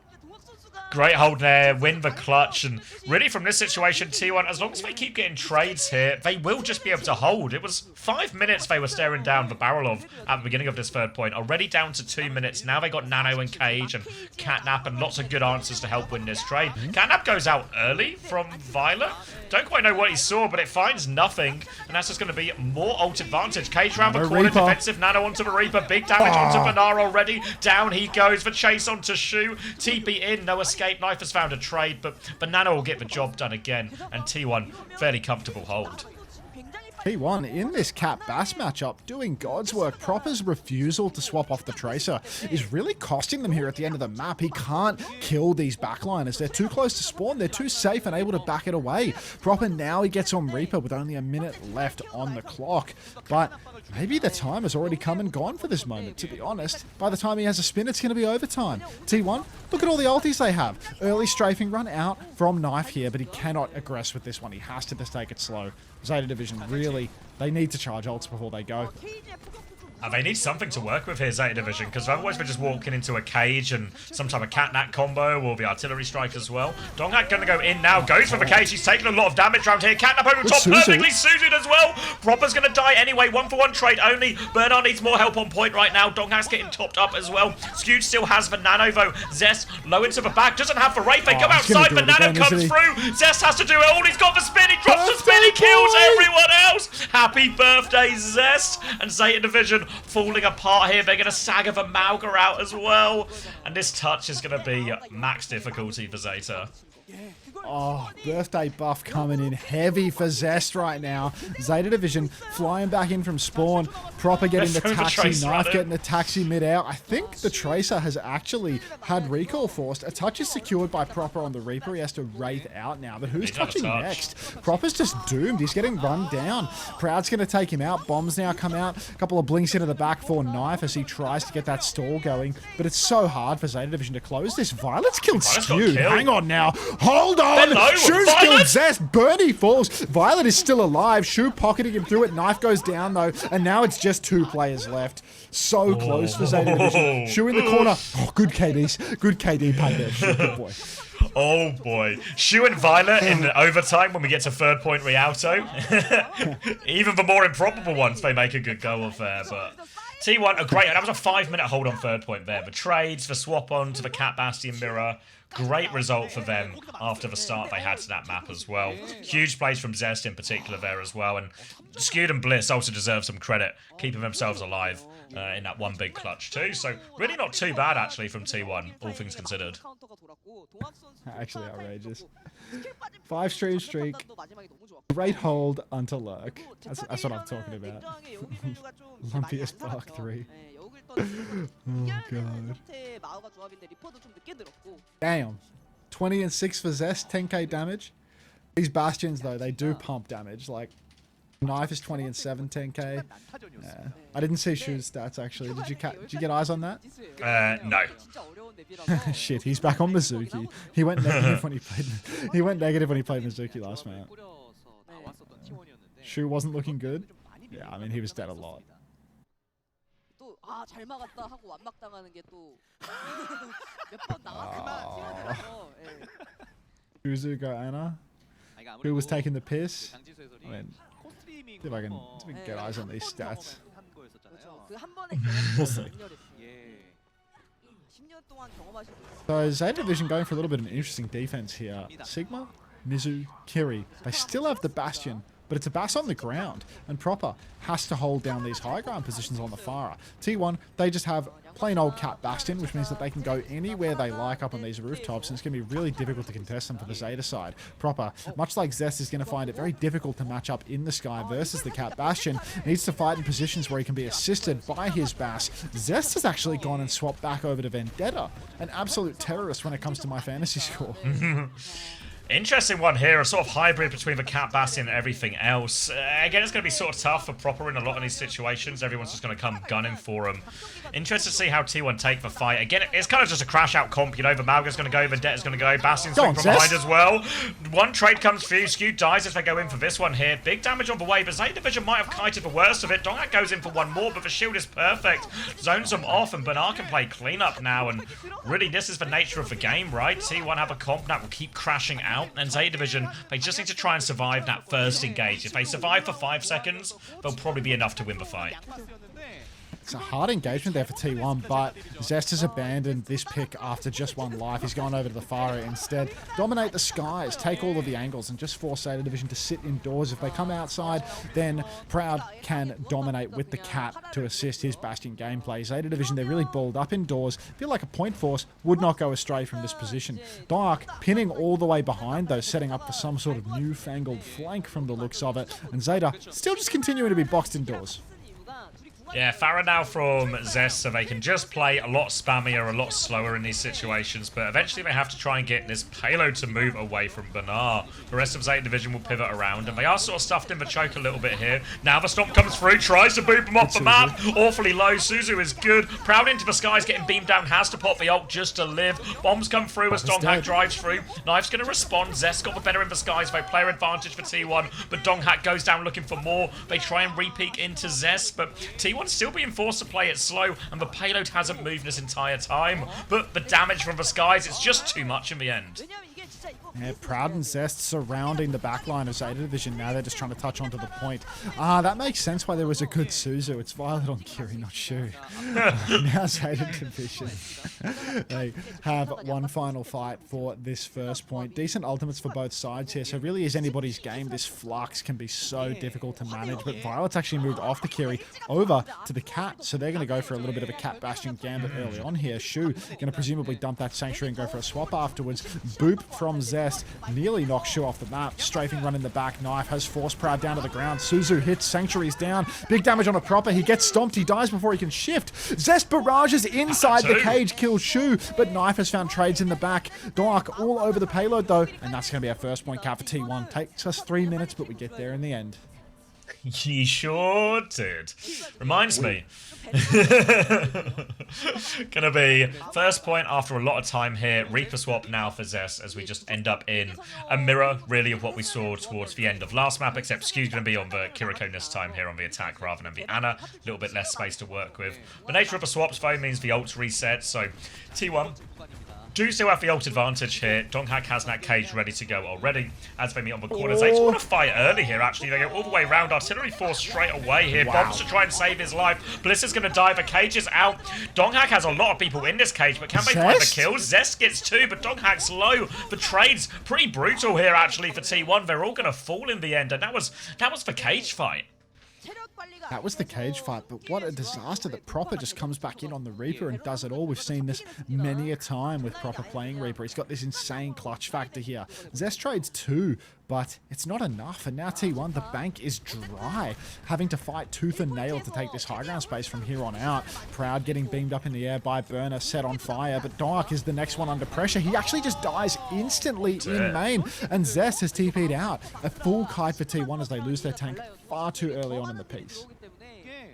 Great hold there, win the clutch, and really from this situation, T1, as long as they keep getting trades here, they will just be able to hold. It was 5 minutes they were staring down the barrel of at the beginning of this third point, already down to 2 minutes. Now they got Nano and Cage and Catnap and lots of good answers to help win this trade. Catnap goes out early from Violet. Don't quite know what he saw, but it finds nothing, and that's just going to be more ult advantage. Cage round the corner, defensive Nano onto the Reaper, big damage onto Banar already. Down he goes, the chase onto Shu, TP in, no escape. Knife has found a trade, but Banana will get the job done again, and T1 fairly comfortable hold. T1 in this Cat Bass matchup doing God's work. Proper's refusal to swap off the Tracer is really costing them here at the end of the map. He can't kill these backliners. They're too close to spawn. They're too safe and able to back it away. Proper now he gets on Reaper with only a minute left on the clock. But maybe the time has already come and gone for this moment, to be honest. By the time he has a spin, it's going to be overtime. T1, look at all the ultis they have. Early strafing run out from Knife here, but he cannot aggress with this one. He has to just take it slow. Zeta Division, really, they need to charge ults before they go. They need something to work with here, Zeta Division, because otherwise we're just walking into a cage and some type of catnap combo or the artillery strike as well. Donghack going to go in now, goes for the cage. He's taking a lot of damage around here. Catnap over top, perfectly suited as well. Proper's going to die anyway. 1-for-1 trade only. Bernard needs more help on point right now. Donghack's getting topped up as well. Skewed still has the nano though. Zest low into the back, doesn't have the Wraith. They go outside, the nano comes through. Zest has to do it all. He's got the spin. He drops the spin. He kills everyone else. Happy birthday, Zest. And Zeta Division falling apart here. They're going to stagger the Malga out as well. And this touch is going to be max difficulty for Zeta. Oh, birthday buff coming in heavy for Zest right now. Zeta Division flying back in from spawn. Proper getting the taxi, Knife getting the taxi mid-air. I think the Tracer has actually had recall forced. A touch is secured by Proper on the Reaper. He has to Wraith out now. But who's touching next? Proper's just doomed. He's getting run down. Proud's going to take him out. Bombs now come out. A couple of blinks into the back for Knife as he tries to get that stall going. But it's so hard for Zeta Division to close this. Violet's killed Skewed. Hang on now. Hold on. Shu's killed Zest. Bernie falls. Violet is still alive. Shu pocketing him through it. Knife goes down though. And now it's just 2 players left. So close for Zeta Division. Shu in the corner. Oh, good KDs. Good KD pay there. Shu, good boy. Oh boy. Shu and Violet in overtime when we get to third point Rialto. Even the more improbable ones they make a good go of there, but T1 a great, that was a 5-minute hold on third point there. The trades, the swap on to the Cat Bastion mirror. Great result for them after the start they had to that map as well. Huge plays from Zest in particular there as well. And Skewed and Bliss also deserve some credit, keeping themselves alive in that one big clutch too. So really not too bad actually from T1, all things considered. Actually outrageous. 5-stream streak. Great hold unto lurk. That's what I'm talking about. Lumpiest Bark 3. Oh god. Damn. 20 and 6 for Zest, 10k damage. These bastions though, they do pump damage. Like, Knife is 20 and 7, 10k. Yeah. I didn't see Shu's stats actually. Did you get eyes on that? No. Shit, he's back on Mizuki. He went negative when he played. He went negative when he played Mizuki last map. Shu wasn't looking good. Yeah, I mean he was dead a lot. 잘 막았다 하고 완막당하는 게 또 몇 번 나왔지만 Shuzu go Anna. Who was taking the piss? I mean, see if I can get eyes on these stats. We'll see. So Zeta Division going for a little bit of an interesting defense here. Sigma, Mizu, Kiri. They still have the Bastion, but it's a Bass on the ground, and Proper has to hold down these high ground positions on the Farah. T1, they just have plain old Cat Bastion, which means that they can go anywhere they like up on these rooftops, and it's going to be really difficult to contest them for the Zeta side. Proper, much like Zest, is going to find it very difficult to match up in the sky versus the Cat Bastion. Needs to fight in positions where he can be assisted by his Bass. Zest has actually gone and swapped back over to Vendetta, an absolute terrorist when it comes to my fantasy score. Interesting one here, a sort of hybrid between the Cat Bastion and everything else. Again, it's going to be sort of tough for Proper in a lot of these situations. Everyone's just going to come gunning for him. Interested to see how T1 take the fight. Again, it's kind of just a crash-out comp, you know. The Malga's going to go, Vendetta's going to go, Bastion's from behind as well. One trade comes through, Skew dies as they go in for this one here. Big damage on the way, but Zeta Division might have kited the worst of it. Dongat goes in for one more, but the shield is perfect. Zones them off, and Bernard can play cleanup now, and really, this is the nature of the game, right? T1 have a comp that will keep crashing out, and Zeta Division, they just need to try and survive that first engage. If they survive for 5 seconds, they'll probably be enough to win the fight. It's a hard engagement there for T1, but Zest has abandoned this pick after just one life. He's gone over to the Farah instead. Dominate the skies, take all of the angles, and just force Zeta Division to sit indoors. If they come outside, then Proud can dominate with the Cat to assist his Bastion gameplay. Zeta Division, they're really balled up indoors. Feel like a point force would not go astray from this position. Dark pinning all the way behind, though, setting up for some sort of newfangled flank from the looks of it. And Zeta still just continuing to be boxed indoors. Yeah, Farah now from Zest, so they can just play a lot spammier, a lot slower in these situations, but eventually they have to try and get this payload to move away from Bernard. The rest of Zeta Division will pivot around, and they are sort of stuffed in the choke a little bit here. Now the stomp comes through, tries to boot them off the map, awfully low. Suzu is good. Proud into the skies, getting beamed down, has to pop the ult just to live. Bombs come through as Donghack drives through. Knife's going to respond. Zest got the better in the skies, they player advantage for T1, but Donghack goes down looking for more. They try and re-peek into Zest, but T1's still being forced to play it slow, and the payload hasn't moved this entire time. But the damage from the skies, it's just too much in the end. Yeah, Proud and Zest surrounding the backline of Zeta Division. Now they're just trying to touch onto the point. That makes sense why there was a good Suzu. It's Violet on Kiri, not Shu. Now Zeta Division, they have one final fight for this first point. Decent ultimates for both sides here, so really is anybody's game. This flux can be so difficult to manage, but Violet's actually moved off the Kiri over to the Cat, so they're going to go for a little bit of a Cat Bastion gambit early on here. Shu going to presumably dump that Sanctuary and go for a swap afterwards. Boop from Zest nearly knocks Shu off the map. Strafing run in the back. Knife has forced Proud down to the ground. Suzu hits. Sanctuary's down. Big damage on a Proper. He gets stomped. He dies before he can shift. Zest barrages inside the cage. Kills Shu, but Knife has found trades in the back. Dark all over the payload though, and that's going to be our first point cap for T1. Takes us 3 minutes, but we get there in the end. He sure did. Reminds me. Gonna be first point after a lot of time here. Reaper swap now for Zest as we just end up in a mirror, really, of what we saw towards the end of last map, except Skew's gonna be on the Kiriko this time here on the attack rather than the Ana. A little bit less space to work with. The nature of the swaps, though, means the ults reset, so T1 do still have the ult advantage here. Donghack has that cage ready to go already as they meet on the corners. They just want to fight early here, actually. They go all the way around. Artillery force straight away here. Wow. Bombs to try and save his life. Bliss is going to die. The cage is out. Donghack has a lot of people in this cage, but can they find the kills? Zest gets 2, but Donghack's low. The trade's pretty brutal here, actually, for T1. They're all going to fall in the end, and that was the cage fight. That was the cage fight, but what a disaster that Proper just comes back in on the Reaper and does it all. We've seen this many a time with Proper playing Reaper. He's got this insane clutch factor here. Zest trades 2, but it's not enough. And now T1, the bank is dry, having to fight tooth and nail to take this high ground space from here on out. Proud getting beamed up in the air by Burner, set on fire, but Dark is the next one under pressure. He actually just dies instantly in main, and Zest has TP'd out. A full kite for T1 as they lose their tank far too early on in the piece.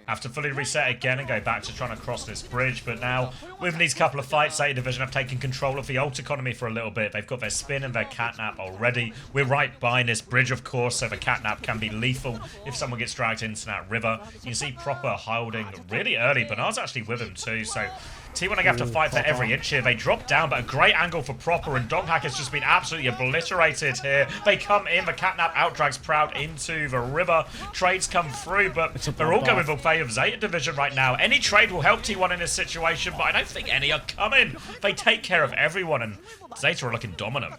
Have to fully reset again and go back to trying to cross this bridge, but now, with these couple of fights, Zeta Division have taken control of the ult economy for a little bit. They've got their spin and their catnap already. We're right by this bridge, of course, so the catnap can be lethal if someone gets dragged into that river. You can see Proper holding really early. Bernard's actually with him too, so T1 are going to have to fight for every inch here. They drop down, but a great angle for Proper, and Donghack has just been absolutely obliterated here. They come in, the catnap outdrags Proud into the river. Trades come through, but they're all going in favour of Zeta Division right now. Any trade will help T1 in this situation, but I don't think any are coming. They take care of everyone, and Zeta are looking dominant.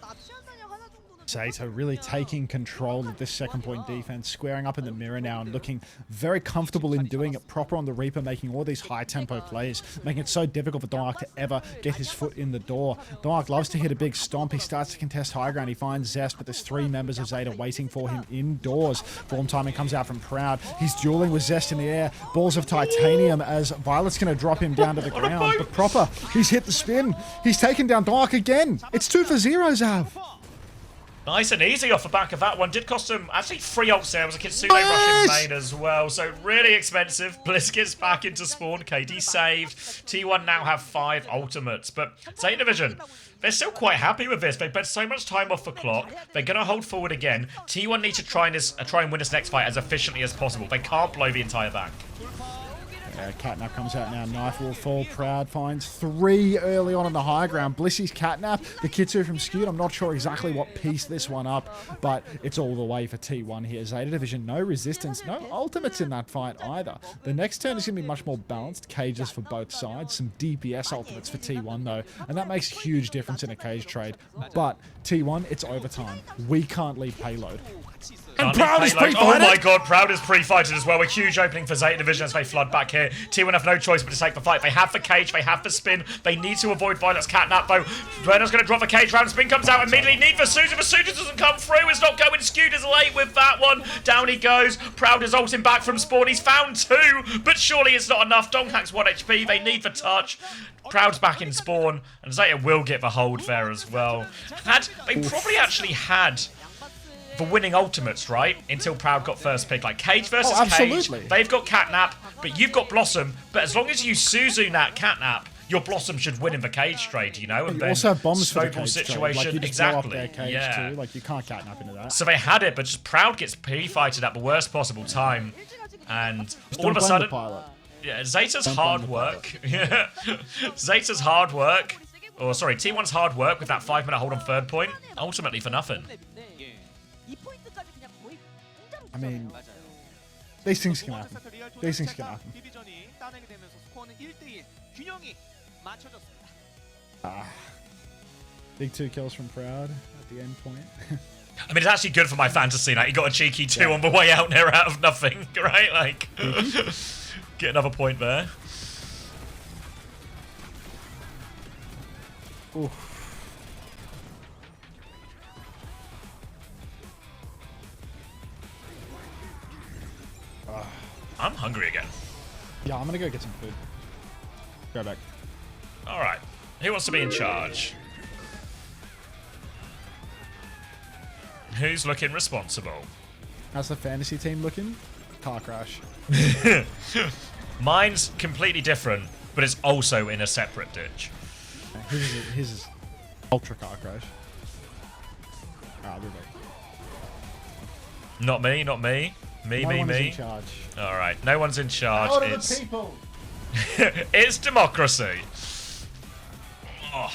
Zeta really taking control of this second point defense, squaring up in the mirror now and looking very comfortable in doing it. Proper on the Reaper, making all these high tempo plays, making it so difficult for Donghack to ever get his foot in the door. Donghack loves to hit a big stomp. He starts to contest high ground. He finds Zest, but there's 3 members of Zeta waiting for him indoors. Form timing comes out from Proud. He's dueling with Zest in the air. Balls of titanium as Violet's going to drop him down to the ground. But Proper, he's hit the spin. He's taken down Donghack again. It's 2 for 0, Zav. Nice and easy off the back of that one. Did cost him actually 3 ults there. It was a Kitsune rush in main as well. So really expensive. Bliss gets back into spawn. KD saved. T1 now have 5 ultimates. But Zeta Division, they're still quite happy with this. They've bet so much time off the clock. They're going to hold forward again. T1 need to try and win this next fight as efficiently as possible. They can't blow the entire bank. Catnap comes out now. Knife will fall. Proud finds 3 early on the high ground. Blissy's catnap. The Kitsu from Skewed. I'm not sure exactly what piece this one up, but it's all the way for T1 here. Zeta Division, no resistance, no ultimates in that fight either. The next turn is going to be much more balanced. Cages for both sides. Some DPS ultimates for T1 though, and that makes a huge difference in a cage trade. But T1, it's overtime. We can't leave payload. And Proud is pre-fighted. Oh my god, Proud is pre-fighted as well. A huge opening for Zeta Division as they flood back here. T1 have no choice but to take the fight. They have the cage, they have the spin. They need to avoid Violet's catnap though. Brenner's going to drop the cage round. Spin comes out immediately. Need for Suja. For Suja doesn't come through. It's not going. Skewed is late with that one. Down he goes. Proud is ulting back from spawn. He's found 2, but surely it's not enough. Donghack's 1 HP. They need the touch. Proud's back in spawn, and Zeta will get the hold there as well. They probably actually had the winning ultimates, right? Until Proud got first pick. Like Cage versus Cage. They've got Catnap, but you've got Blossom. But as long as you Suzu that Catnap, your Blossom should win in the cage trade, you know? And you also have bombs for the cage situation. Like you just exactly. blow up their cage too. Like you can't Catnap into that. So they had it, but just Proud gets pre-fighted at the worst possible time. And just all of a sudden, yeah, Zeta's hard work. Zeta's hard work. Or sorry, T1's hard work with that 5-minute hold on third point. Ultimately for nothing. I mean, these things can happen. These things can happen. Big 2 kills from Proud at the end point. I mean, it's actually good for my fantasy. Like, he got a cheeky 2 on the way out there out of nothing, right? Like, get another point there. Oof. I'm hungry again. Yeah, I'm gonna go get some food. Go back. Alright. Who wants to be in charge? Who's looking responsible? How's the fantasy team looking? Car crash. Mine's completely different, but it's also in a separate ditch. His is ultra car crash. We're back. Not me, not me. Me, no me, one me. is in charge. Alright, no one's in charge. Out of the people. It's democracy. Oh.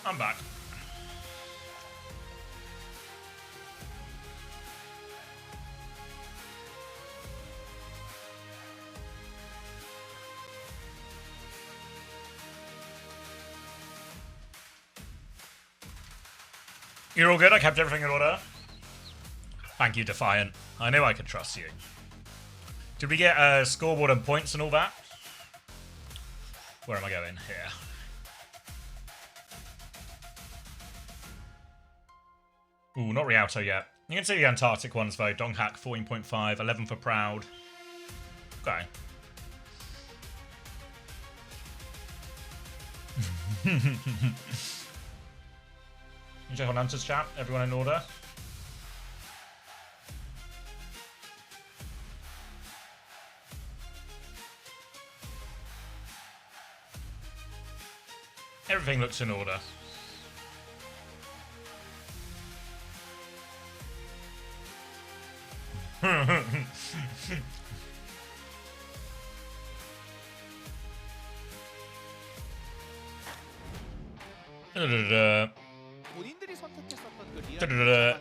I'm back. You're all good? I kept everything in order. Thank you, Defiant. I knew I could trust you. Did we get a scoreboard and points and all that? Where am I going? Here. Ooh, not Rialto yet. You can see the Antarctic ones though. Donghack 14.5, 11 for Proud. Okay. You check on Unter's chat. Everyone in order. Everything looks in order.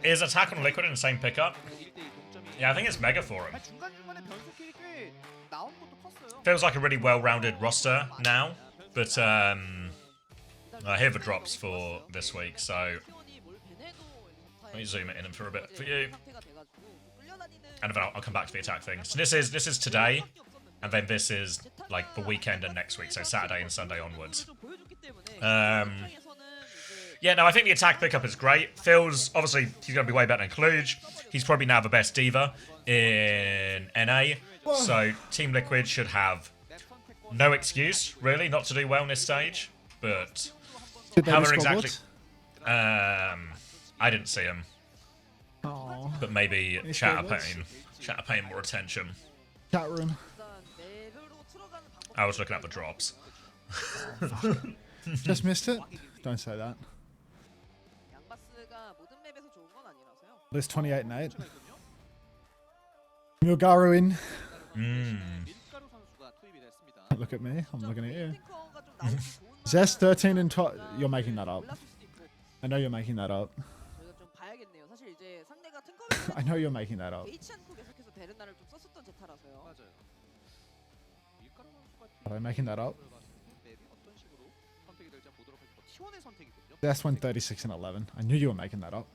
Is attack on liquid in the same pickup? Yeah, I think it's mega for him. Feels like a really well-rounded roster now, but here the drops for this week, so let me zoom it in for a bit for you, and then I'll come back to the attack thing. So this is today, and then this is like the weekend and next week, so Saturday and Sunday onwards. Yeah, no, I think the attack pickup is great. Phil's, obviously, he's going to be way better than Kluge. He's probably now the best diva in NA. So Team Liquid should have no excuse, really, not to do well on this stage. But how they're exactly... I didn't see him. Aww. But maybe chat are paying more attention. Chat room. I was looking at the drops. Just missed it? Don't say that. There's 28 and 8. Milgaru in. Look at me. I'm looking at you. Zest 13 and 12. You're making that up. I know you're making that up. I know you're making that up. Are they making that up? Zest went 36 and 11. I knew you were making that up.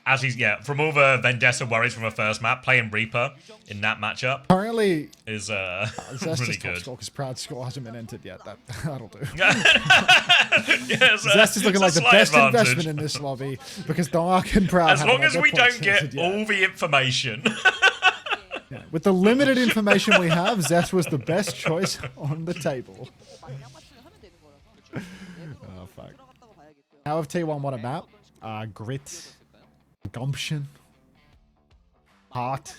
As he's, from all the Vendetta worries from the first map, playing Reaper in that matchup currently is Zest really is top good. score because Proud score hasn't been entered yet. That'll do. Zest is looking like the best investment in this lobby because Dark and Proud. As long as we don't get all the information. Yeah. With the limited information we have, Zest was the best choice on the table. Oh fuck! How have T1 won a map? Grit, gumption, heart.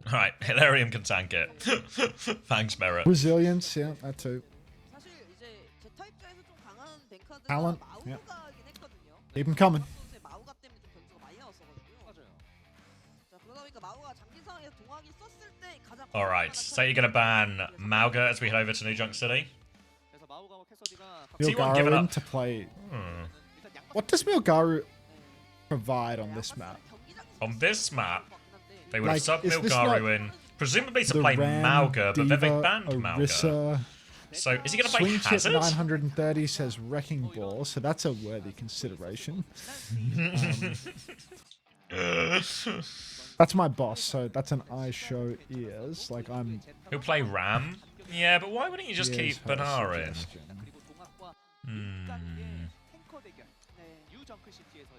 Alright, Hilarium can tank it. Thanks, Merit. Resilience, yeah, that too. Talent, yeah. Keep them coming. Alright, so you're going to ban Mauga as we head over to New Junk City? Milgaru to play. What does Milgaru provide on this map? On this map, they would have subbed Milgaru in, presumably to play Mauga, but then they banned Mauga. So is he going to play Swing Hazard? Chip 930 says Wrecking Ball, so that's a worthy consideration. That's my boss, so that's an eye show ears. Like I'm. He'll play Ram. Yeah, but why wouldn't you just keep Banara in?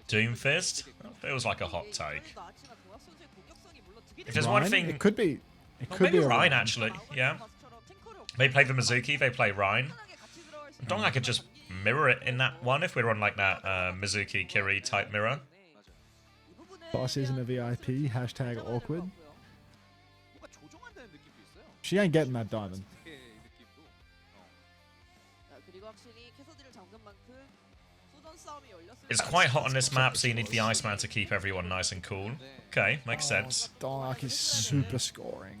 Doomfist? That feels like a hot take. If there's one thing, it could be. Maybe Rhine actually. Yeah. They play the Mizuki. They play Rhine. I don't think I could just mirror it in that one if we're on like that Mizuki Kiri type mirror. Boss isn't a VIP. Hashtag awkward. She ain't getting that diamond. It's quite hot on this map, so you need the Iceman to keep everyone nice and cool. Okay, makes sense. Dark is super scoring.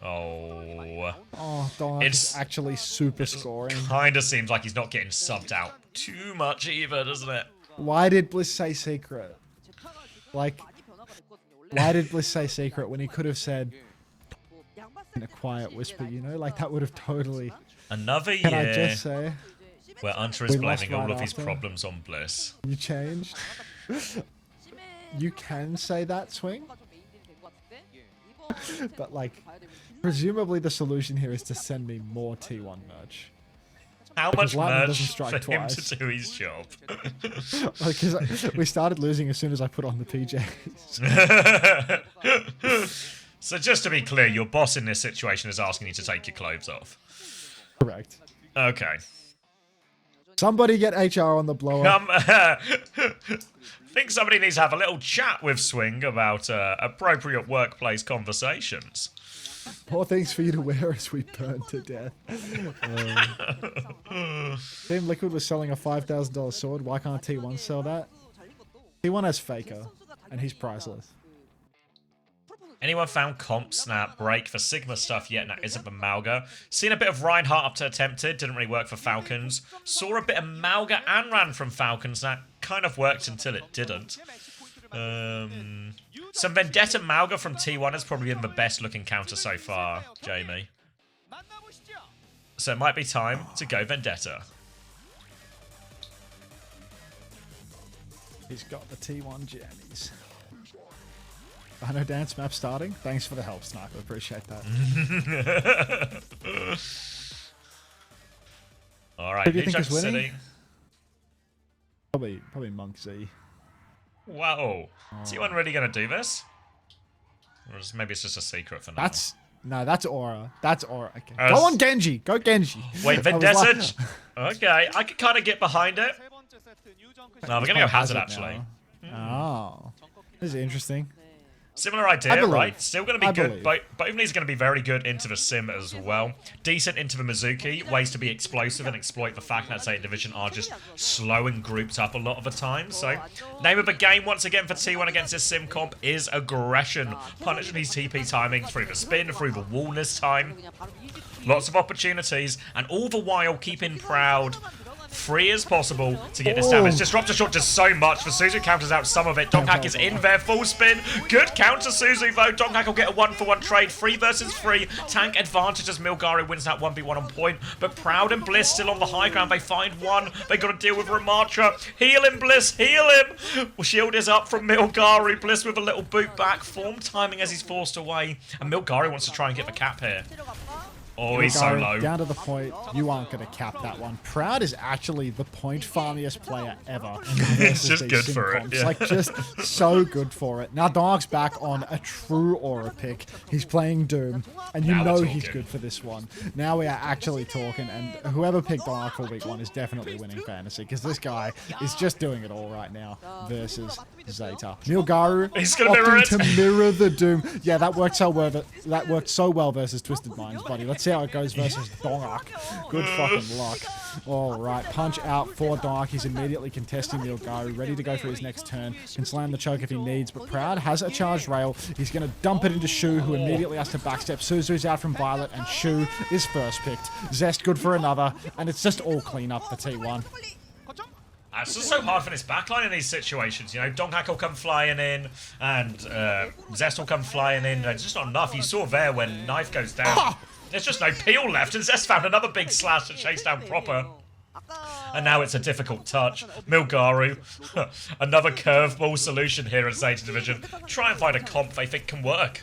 Oh. Oh, Dark is actually super scoring. Kind of seems like he's not getting subbed out too much either, doesn't it? Why did Bliss say secret? Like, why did Bliss say secret when he could have said in a quiet whisper, you know? Like, that would have totally... Another Can I year just say... where Unter is We lost blaming all right of his after. problems on Bliss. You changed? You can say that, Swing? But, like, presumably the solution here is to send me more T1 merch. How Because much lightning merch doesn't strike for him twice. to do his job? Because we started losing as soon as I put on the PJs. So just to be clear, your boss in this situation is asking you to take your clothes off. Correct. Okay. Somebody get HR on the blower. Think somebody needs to have a little chat with Swing about appropriate workplace conversations. More things for you to wear as we burn to death. Team Liquid was selling a $5,000 sword. Why can't T1 sell that? T1 has Faker, and he's priceless. Anyone found Comp Snap Break for Sigma stuff yet? And that isn't for Malga. Seen a bit of Reinhardt up to Attempted. Didn't really work for Falcons. Saw a bit of Malga and Ran from Falcons. That kind of worked until it didn't. Some Vendetta Malga from T1 has probably been the best looking counter so far, Jamie. So it might be time to go Vendetta. He's got the T1 jammies. I know dance map starting. Thanks for the help, Sniper. Appreciate that. All right, Who do you New think is Jack winning? City. Probably Monk Z. Whoa. Is T1 really going to do this? Or maybe it's just a secret for now. That's Aura. That's Aura. Okay. As- Go on Genji. Go Genji. Wait, I was Vendetta? like- Okay, I could kind of get behind it. No, we're going to go Hazard, actually. now. Oh. This is interesting. Similar idea, believe. right? Still going to be I good. believe. Both of these are going to be very good into the sim as well. Decent into the Mizuki. Ways to be explosive and exploit the fact that Zeta Division are just slow and grouped up a lot of the time. So, name of the game once again for T1 against this sim comp is aggression. Punishing these TP timing through the spin, through the wall this time. Lots of opportunities. And all the while keeping Proud free as possible to get this damage. Disruptor shot just so much. The Suzu counters out some of it. Donghack is in there. Full spin. Good counter Suzu though. Donghack will get a 1-for-1 trade. 3 versus 3. Tank advantage as Milgari wins that 1v1 on point. But Proud and Bliss still on the high ground. They find one. They got to deal with Ramattra. Heal him, Bliss. Heal him. Well, shield is up from Milgari. Bliss with a little boot back. Form timing as he's forced away. And Milgari wants to try and get the cap here. Oh, he's so low. Down to the point, you aren't going to cap that one. Proud is actually the point farmiest player ever. It's just good for it. Yeah. Like, just so good for it. Now, Dark's back on a true Aura pick. He's playing Doom, and you Now know we're he's talking. good for this one. Now we are actually talking, and whoever picked Dark for week 1 is definitely winning fantasy, because this guy is just doing it all right now versus Zeta. Milgaru He's gonna mirror opting it. to mirror the Doom. Yeah, that worked so well. That worked so well versus Twisted Minds, buddy. Let's see how it goes versus Dongak. Good fucking luck. All right, punch out for Dongak. He's immediately contesting Milgaru, ready to go for his next turn. Can slam the choke if he needs, but Proud has a charged rail. He's going to dump it into Shu, who immediately has to backstep. Suzu's out from Violet, and Shu is first picked. Zest good for another, and it's just all clean up for T1. It's just so hard for this backline in these situations. You know, Donghack will come flying in, and Zest will come flying in. It's just not enough. You saw there when Knife goes down. There's just no peel left, and Zest found another big slash to chase down Proper. And now it's a difficult touch. Milgaru, another curveball solution here at Zeta Division. Try and find a comp they think can work.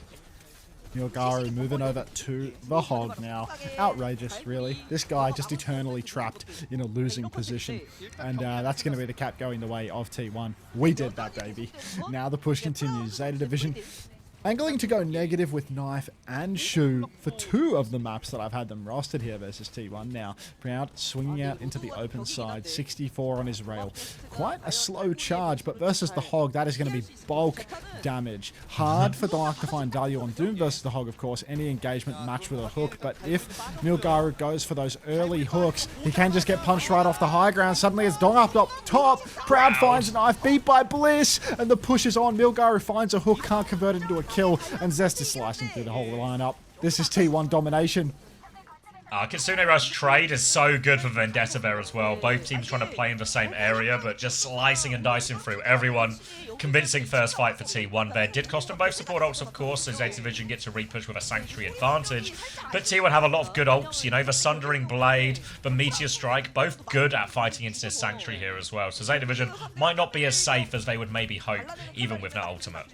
Milgaru moving over to the Hog now. Outrageous, really. This guy just eternally trapped in a losing position. And that's going to be the cap going the way of T1. We did that, baby. Now the push continues. Zeta Division angling to go negative with Knife and Shu for 2 of the maps that I've had them rostered here versus T1 now. Proud swinging out into the open side, 64 on his rail. Quite a slow charge, but versus the Hog, that is going to be bulk damage. Hard for Dark to find value on Doom versus the Hog, of course. Any engagement match with a hook, but if Milgaru goes for those early hooks, he can just get punched right off the high ground. Suddenly it's Dong up top. Proud finds a Knife, beat by Bliss, and the push is on. Milgaru finds a hook, can't convert it into a kill, and Zest is slicing through the whole lineup. This is T1 domination. Kitsune Rush trade is so good for Vendetta there as well. Both teams trying to play in the same area, but just slicing and dicing through everyone. Convincing first fight for T1 there. Did cost them both support ults, of course, so Zeta Division gets a repush with a Sanctuary advantage. But T1 have a lot of good ults, you know, the Sundering Blade, the Meteor Strike, both good at fighting into this Sanctuary here as well. So Zeta Division might not be as safe as they would maybe hope, even with that ultimate.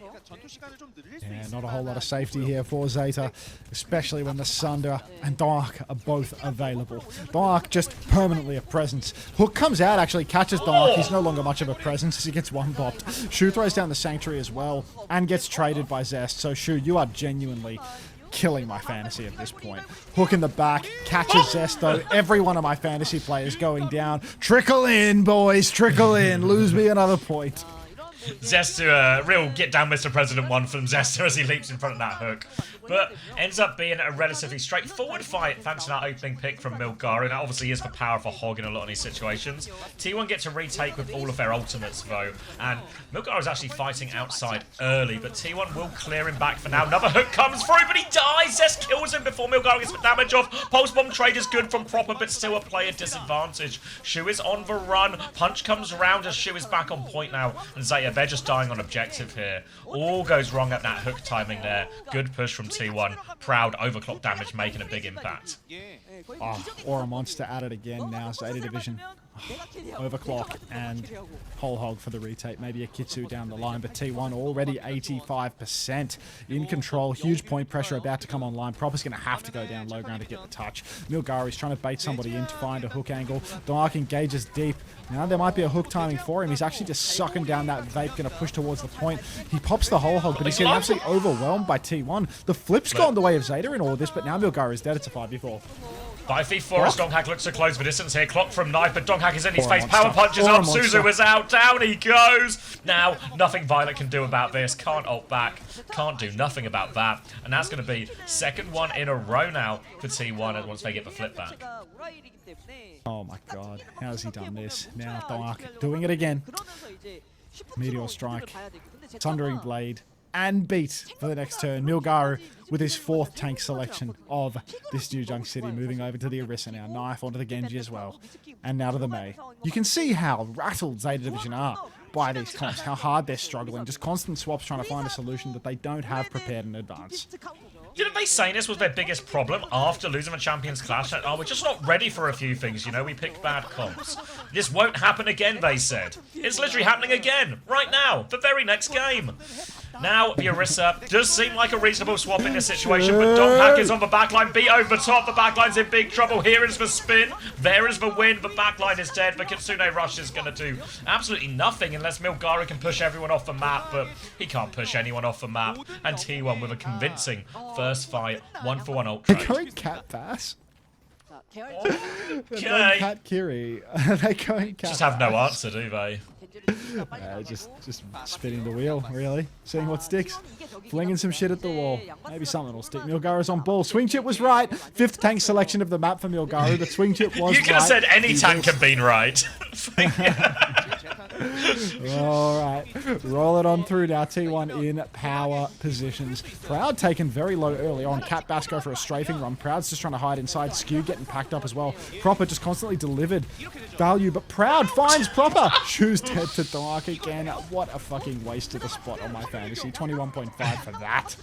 Yeah, not a whole lot of safety here for Zeta, especially when the Sunder and Dark are both available. Dark just permanently a presence. Hook comes out, actually catches Dark. He's no longer much of a presence as he gets one bopped. Shu throws down the Sanctuary as well and gets traded by Zest. So Shu, you are genuinely killing my fantasy at this point. Hook in the back, catches Zest though. Every one of my fantasy players going down. Trickle in, boys, trickle in. Lose me another point. Zest to a real get down Mr. President one from Zester as he leaps in front of that hook. But ends up being a relatively straightforward fight thanks to that opening pick from Milgaru. That obviously is the power of a hog in a lot of these situations. T1 get to retake with all of their ultimates though. And Milgaru is actually fighting outside early, but T1 will clear him back for now. Another hook comes through, but he dies. Zest kills him before Milgaru gets the damage off. Pulse Bomb trade is good from Proper, but still a player disadvantage. Shu is on the run. Punch comes around as Shu is back on point now. And Zeta, they're just dying on objective here. All goes wrong at that hook timing there. Good push from T1. Proud overclock damage making a big impact. Oh, Aura Monster at it again now. Zeta Division. Overclock and whole hog for the retake. Maybe a Kitsu down the line, but T1 already 85% in control. Huge point pressure about to come online. Proper's going to have to go down low ground to get the touch. Milgaru is trying to bait somebody in to find a hook angle. Dark engages deep. Now there might be a hook timing for him. He's actually just sucking down that vape, going to push towards the point. He pops the whole hog, but he's getting absolutely overwhelmed by T1. The flip's gone the way of Zeta in all of this, but now Milgaru is dead. It's a 5v4. 5v4 as Donghack looks to close the distance here. Clock from Knife, but Donghack is in his face. Power punches up. Suzu is out. Down he goes. Now, nothing Violet can do about this. Can't ult back. Can't do nothing about that. And that's going to be second one in a row now for T1 once they get the flip back. Oh my god. How has he done this? Now Dark doing it again. Meteor Strike. Thundering Blade. And beat for the next turn. Milgaru with his 4th tank selection of this new Junk City, moving over to the Orisa now. Knife onto the Genji as well. And now to the Mei. You can see how rattled Zeta Division are by these comps, how hard they're struggling. Just constant swaps trying to find a solution that they don't have prepared in advance. Didn't they say this was their biggest problem after losing the Champions Clash? Oh, we're just not ready for a few things, you know? We picked bad comps. This won't happen again, they said. It's literally happening again, right now, the very next game. Now, the Orisa does seem like a reasonable swap in this situation, but Donghack is on the backline, beat over the top. The backline's in big trouble. Here is the spin. There is the win. The backline is dead. The Kitsune Rush is going to do absolutely nothing unless Milgaru can push everyone off the map, but he can't push anyone off the map. And T1 with a convincing first fight, 1-for-1 ult trade. They're going Cat Bass. Okay. Cat Kiri. They're going Cat Just have no Bass. answer, do they? Just spinning the wheel, really. Seeing what sticks. Flinging some shit at the wall. Maybe something will stick. Milgaru's on ball. Swing chip was right. 5th tank selection of the map for Milgaru. The swing chip was right. You could have said any tank had been right. Alright. Roll it on through now. T1 in power positions. Proud taken very low early on. Cat Bass go for a strafing run. Proud's just trying to hide inside. Skew getting packed up as well. Proper just constantly delivered value, but Proud finds Proper. Shu's dead to Dark again. What a fucking waste of a spot on my fantasy. 21.5 for that.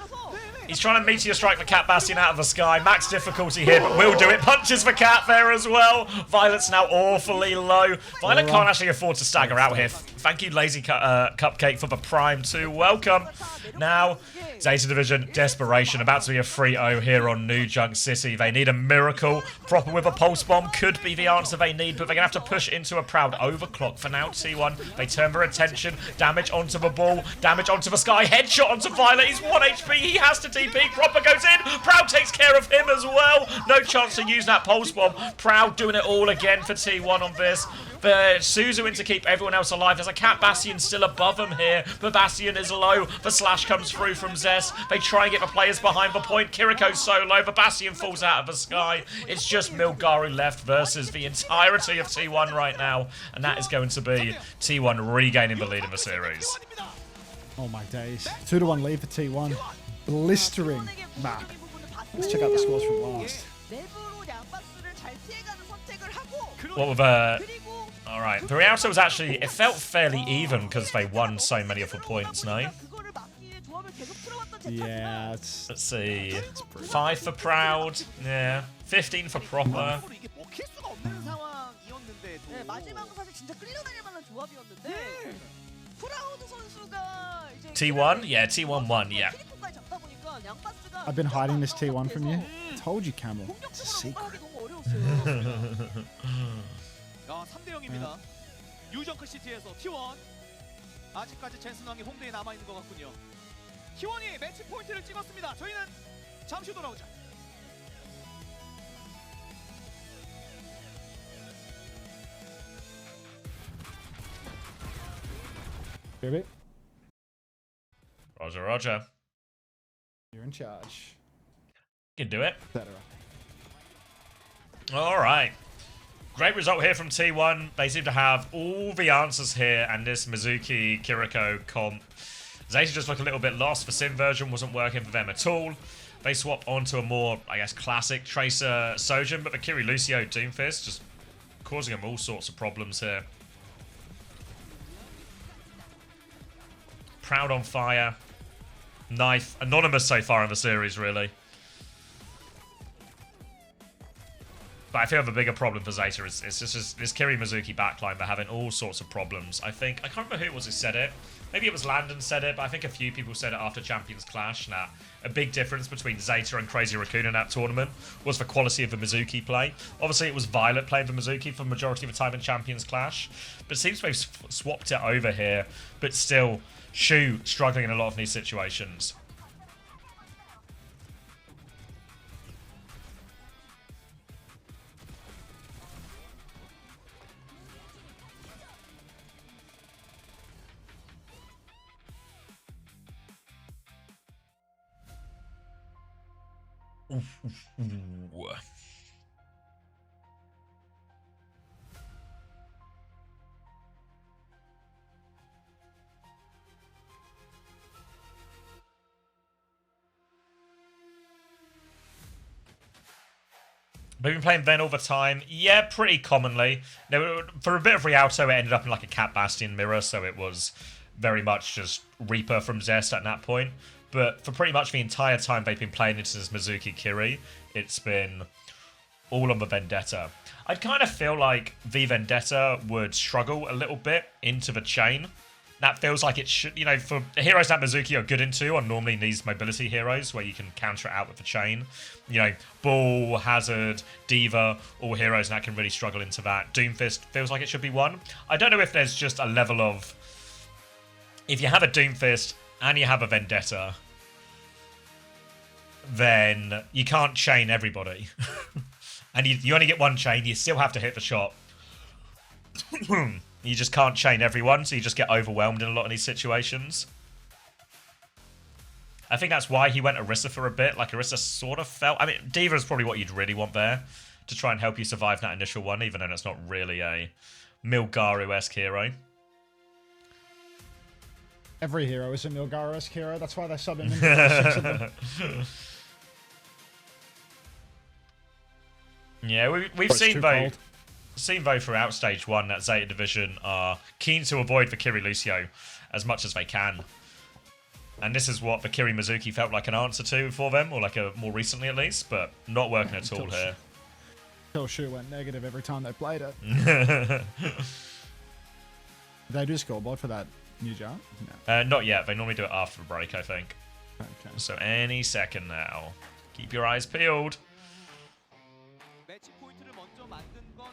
He's trying to Meteor Strike the Cat Bastion out of the sky. Max difficulty here, but will do it. Punches the Cat there as well. Violet's now awfully low. Violet can't actually afford to stagger out here. Thank you, Lazy Cupcake, for the Prime too. Welcome. Now, Zeta Division, desperation. About to be a 3-0 here on New Junk City. They need a miracle. Proper with a Pulse Bomb could be the answer they need, but they're going to have to push into a Proud overclock. For now, T1, they turn their attention. Damage onto the ball. Damage onto the sky. Headshot onto Violet. He's 1 HP. He has to TP. Proper goes in. Proud takes care of him as well. No chance to use that Pulse Bomb. Proud doing it all again for T1 on this. But Suzu in to keep everyone else alive. There's a Cat Bastion still above him here, but Bastion is low. The slash comes through from Zest. They try and get the players behind the point. Kiriko's so low, but Bastion falls out of the sky. It's just Milgaru left versus the entirety of T1 right now, and that is going to be T1 regaining the lead in the series. Oh my days. 2-1 lead for T1. Blistering map. Let's check out the scores from last. 내부로 양바스를 잘 피해가는 선택을 하고 What with 그리고 Alright, the Rialto was actually, it felt fairly even because they won so many of the points, no? 그거를 막기에 조합을 계속 틀어왔던 Yeah, it's Let's see. 5 for Proud, yeah. 15 for Proper. 이게 먹힐 수가 없는 상황이었는데도 네, 마지막은 사실 진짜 끌려다닐 만한 조합이었는데 프라우드 선수가 이제 T1? Yeah, T1 won, yeah. 캐릭터까지 잡다 보니까 양바스가 I've been hiding this T1 from you. Told you, Camel. It's a 공격적으로 secret. 뭔가 하기 너무 어려웠어요. 3대 0입니다. 유정크 시티에서 T1 아직까지 젠슨왕이 홍대에 남아 있는 것 같군요. T1이 매치 포인트를 찍었습니다. 저희는 잠시 후 돌아오자. Ribbit, Roger, Roger. you're in charge. You can do it. Etc. Alright. Great result here from T1. They seem to have all the answers here, and this Mizuki Kiriko comp. Zeta just looked a little bit lost. The Sim version wasn't working for them at all. They swapped onto a more, I guess, classic Tracer Sojin, but the Kiri Lucio Doomfist just causing them all sorts of problems here. Proud on fire. Knife. Anonymous so far in the series, really. But I feel the bigger problem for Zeta is just this Kiri Mizuki backline. They're having all sorts of problems. I can't remember who it was who said it. Maybe it was Landon said it, but I think a few people said it after Champions Clash. Now, a big difference between Zeta and Crazy Raccoon in that tournament was the quality of the Mizuki play. Obviously, it was Violet playing the Mizuki for the majority of the time in Champions Clash, but it seems they've swapped it over here. But still, Shu struggling in a lot of these situations. Ooh. They've been playing Ven all the time. Yeah, pretty commonly. For a bit of Rialto, it ended up in like a Cat Bastion mirror, so it was very much just Reaper from Zest at that point. But for pretty much the entire time they've been playing into this Mizuki Kiri, it's been all on the Vendetta. I'd kind of feel like the Vendetta would struggle a little bit into the chain. That feels like it should, you know, for heroes that Mizuki are good into are normally these mobility heroes where you can counter it out with the chain. You know, Bull, Hazard, Diva, all heroes that can really struggle into that. Doomfist feels like it should be one. I don't know if there's just a level of... If you have a Doomfist and you have a Vendetta, then you can't chain everybody. And you only get one chain, you still have to hit the shot. You just can't chain everyone, so you just get overwhelmed in a lot of these situations. I think that's why he went Orisa for a bit. Like, Orisa sort of felt... I mean, Diva is probably what you'd really want there to try and help you survive that initial one, even though it's not really a Milgaru-esque hero. Every hero is a Milgaru-esque hero. That's why they sub him into 6 of them. Yeah, we've seen though throughout Stage 1 that Zeta Division are keen to avoid the Kiri Lucio as much as they can. And this is what the Kiri Mizuki felt like an answer to for them, or like a more recently at least, but not working at all here. Until Shu went negative every time they played it. Did they do a scoreboard for that new jar? No. Not yet. They normally do it after the break, I think. Okay. So any second now. Keep your eyes peeled. 매치 포인트를 먼저 만든 건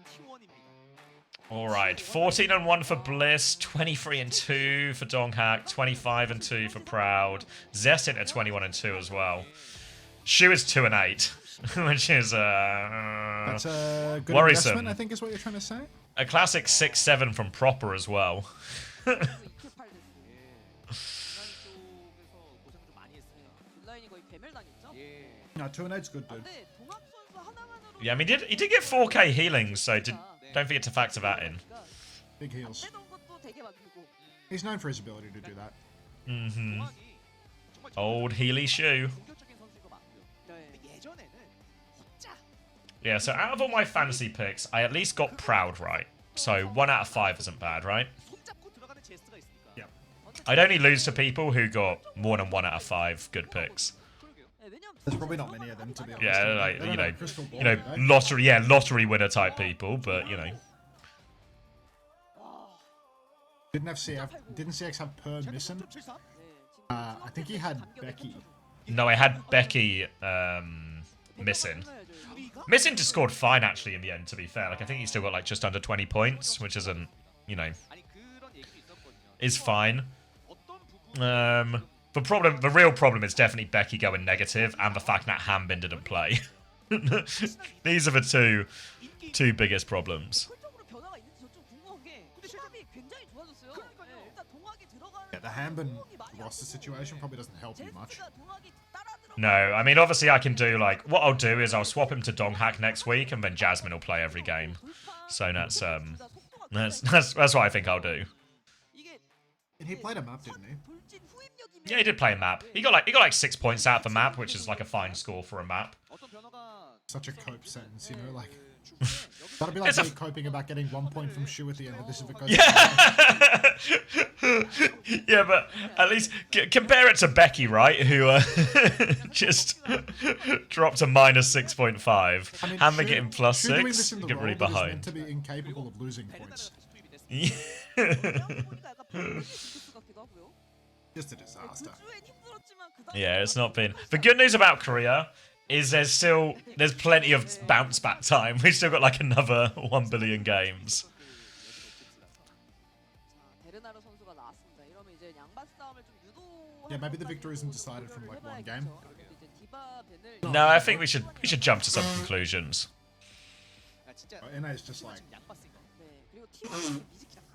T1입니다. Alright, 14-1 for Bliss, 23-2 for Donghack, 25-2 for Proud. Zest into 21-2 as well. Shu is 2-8, which is That's a good worrisome. investment, I think is what you're trying to say. A classic 6-7 from Proper as well. 딜라인이 거의 괴멸당했죠? No, 2-8's good, dude. 근데 동학 선수 하나만으로 Yeah, I mean, he did get 4k healing, so don't forget to factor that in. Big heals. 되던 것도 되게 막히고 He's known for his ability to do that. Mm-hmm. Old Healy Shu. 공격적인 선수인 거 맞고요. Yeah, so out of all my fantasy picks, I at least got Proud right. So 1 out of 5 isn't bad, right? Yep. I'd only lose to people who got more than 1 out of 5 good picks. There's probably not many of them, to be honest. Yeah, like, They don't have a crystal ball, you know, do they? lottery winner type people, but you know. Didn't CX have Per missing? I think he had Becky. No, I had Becky missing. Missing just scored fine actually in the end, to be fair. Like I think he still got like just under 20 points, which isn't, you know, is fine. The real problem is definitely Becky going negative and the fact that Hambin didn't play. These are the two biggest problems. Yeah, the Hambin roster situation probably doesn't help you much. No, I mean obviously I can do like what I'll do is I'll swap him to Donghack next week and then Jasmine will play every game. So that's what I think I'll do. And he played a map, didn't he? Yeah, he did play a map. He got like 6 points out of the map, which is like a fine score for a map. Such a cope sentence, you know, like that'll be like me coping about getting 1 point from Shu at the end of this if it goes. Yeah, but at least compare it to Becky, right? Who just dropped to minus 6.5. I mean, Hambin getting plus Shu doing 6. this in the Get role really that is meant behind. to be incapable of losing points. Just a disaster. Yeah, it's not been. The good news about Korea is there's plenty of bounce back time. We've still got like another 1 billion games. Yeah, maybe the victory isn't decided from like one game. No, I think we should jump to some conclusions. NA is just like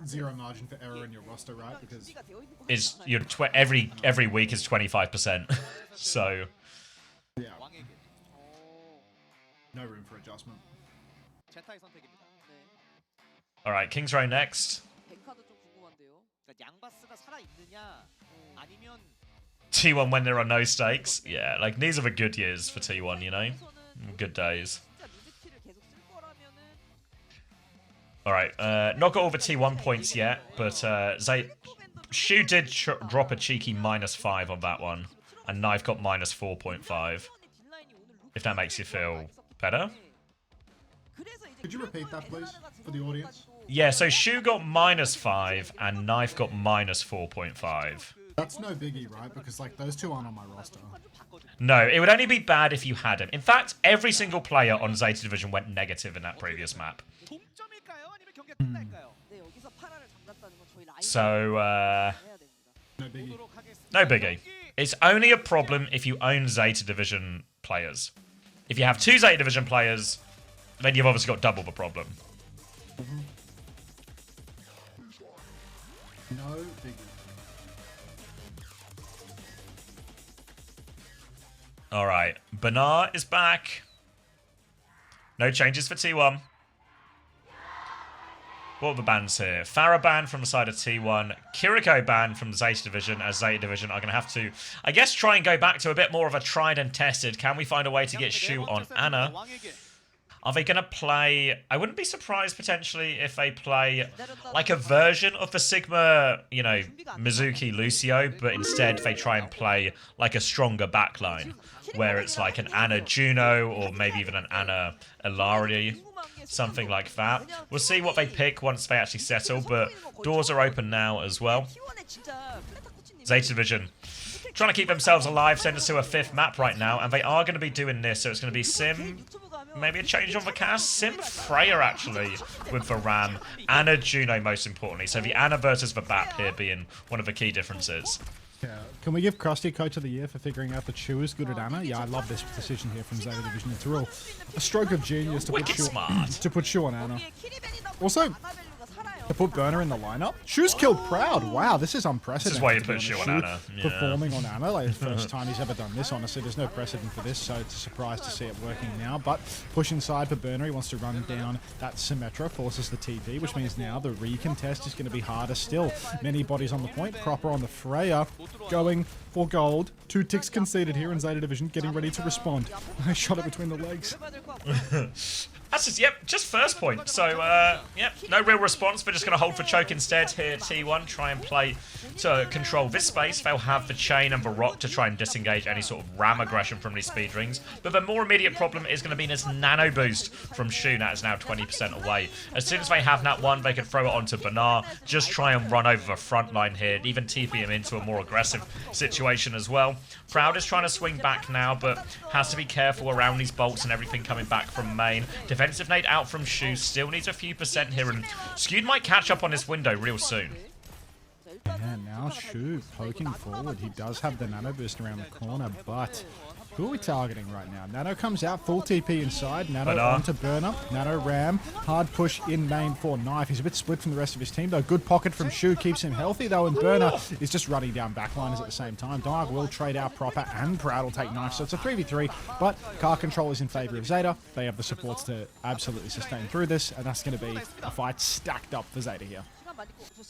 zero margin for error in your roster, right? Because Is your every week is 25%. So yeah, no room for adjustment. all right, King's Row next. T1 when there are no stakes. Yeah, like these are the good years for T1, you know? Good days. Alright, not got all the T1 points yet, but Shu did drop a cheeky -5 on that one, and Knife got -4.5. If that makes you feel better. Could you repeat that, please, for the audience? Yeah, so Shu got -5, and Knife got -4.5. That's no biggie, right? Because like those two aren't on my roster. No, it would only be bad if you had him. In fact, every single player on Zeta Division went negative in that previous map. So, No biggie. no biggie. It's only a problem if you own Zeta Division players. If you have 2 Zeta Division players, then you've obviously got double the problem. No biggie. Alright, Banar is back. No changes for T1. What are the bans here? Farah banned from the side of T1. Kiriko banned from the Zeta Division, as Zeta Division are going to have to, I guess, try and go back to a bit more of a tried and tested. Can we find a way to get Shu on Anna? Are they going to play... I wouldn't be surprised, potentially, if they play, like, a version of the Sigma, you know, Mizuki Lucio, but instead they try and play, like, a stronger backline, where it's, like, an Anna Juno, or maybe even an Anna Ilari, something like that. We'll see what they pick once they actually settle, but doors are open now as well. Zeta Division trying to keep themselves alive, send us to a 5th map right now, and they are going to be doing this, so it's going to be Sim... Maybe a change on the cast. Sim Freya, actually, with the Ram. Anna Juno, most importantly. So the Anna versus the Bap here being one of the key differences. Yeah. Can we give Krusty Coach of the Year for figuring out that Shu is good at Anna? Yeah, I love this decision here from Zeta Division. It's a stroke of genius to Wicked smart. put Shu on Anna. Also, to put Burner in the lineup. Shu's killed Proud. Wow, this is unprecedented. This is why you to be put honest. Shu on Anna. Yeah. Performing on Anna, like the first time he's ever done this, honestly. There's no precedent for this, so it's a surprise to see it working now. But push inside for Burner. He wants to run down that Symmetra, forces the TP, which means now the recontest is going to be harder still. Many bodies on the point. Proper on the Freya, going for gold. 2 ticks conceded here in Zeta Division, getting ready to respond. I shot it between the legs. That's just, yep, just first point. So, yep, no real response. We're just going to hold for choke instead here. T1 try and play to control this space. They'll have the chain and the rock to try and disengage any sort of ram aggression from these speed rings. But the more immediate problem is going to be this nano boost from Shu. That is now 20% away. As soon as they have that one, they can throw it onto Bernard. Just try and run over the front line here. Even TP him into a more aggressive situation as well. Proud is trying to swing back now, but has to be careful around these bolts and everything coming back from main. Defensive nade out from Shu, still needs a few percent here, and Skewed might catch up on this window real soon. Yeah, now Shu poking forward. He does have the nano boost around the corner, but who are we targeting right now? Nano comes out, full TP inside. Nano onto Burner. Nano ram. Hard push in main for Knife. He's a bit split from the rest of his team, though. Good pocket from Shu keeps him healthy, though, and Burner is just running down backliners at the same time. Dark will trade out Proper, and Proud will take Knife, so it's a 3v3, but car control is in favor of Zeta. They have the supports to absolutely sustain through this, and that's going to be a fight stacked up for Zeta here.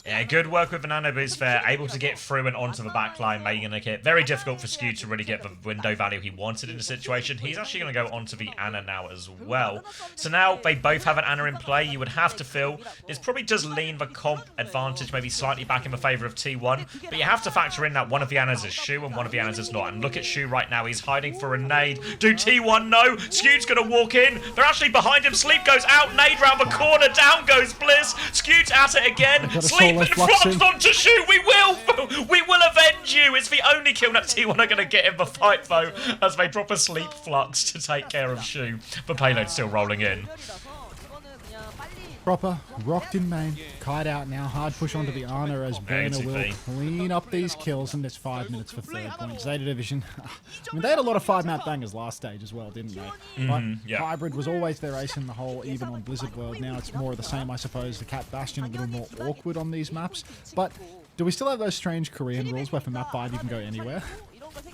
Yeah, good work with the nano boost there. Able to get through and onto the back line, making it very difficult for Skew to really get the window value he wanted in the situation. He's actually going to go onto the Anna now as well. So now they both have an Anna in play. You would have to feel this probably does lean the comp advantage maybe slightly back in the favour of T1. But you have to factor in that one of the Annas is Shu and one of the Annas is not. And look at Shu right now. He's hiding for a nade. Do T1 know? Skew's going to walk in. They're actually behind him. Sleep goes out. Nade round the corner. Down goes Bliss. Skew's at it again. Sleep and fluxed onto Shu. We will avenge you. It's the only kill that T1 are going to get in the fight, though, as they drop a Sleep Flux to take care of Shu. The payload's still rolling in. Proper, rocked in main, kite out now, hard push onto the Ana as Burner will clean up these kills, and there's 5 minutes for 3rd point. Zeta Division, I mean, they had a lot of 5-map bangers last stage as well, didn't they? But Hybrid was always their ace in the hole, even on Blizzard World. Now it's more of the same, I suppose. The Cat Bastion a little more awkward on these maps, but do we still have those strange Korean rules where for map 5 you can go anywhere?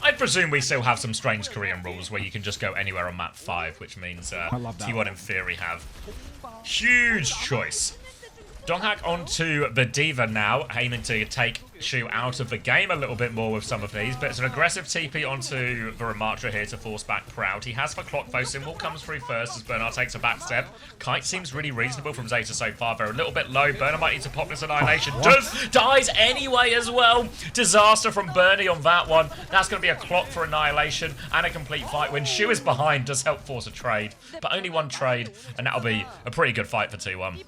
I presume we still have some strange Korean rules where you can just go anywhere on map 5, which means T1 in theory have huge choice. Donghak onto the Diva now, aiming to take Shu out of the game a little bit more with some of these, but it's an aggressive TP onto the Ramatra here to force back Proud. He has the clock, though. Symbol comes through first as Bernard takes a back step. Kite seems really reasonable from Zeta so far. They're a little bit low. Bernard might need to pop this Annihilation. Dies anyway as well. Disaster from Bernie on that one. That's going to be a clock for Annihilation and a complete fight. When Shu is behind, does help force a trade, but only one trade, and that'll be a pretty good fight for T1.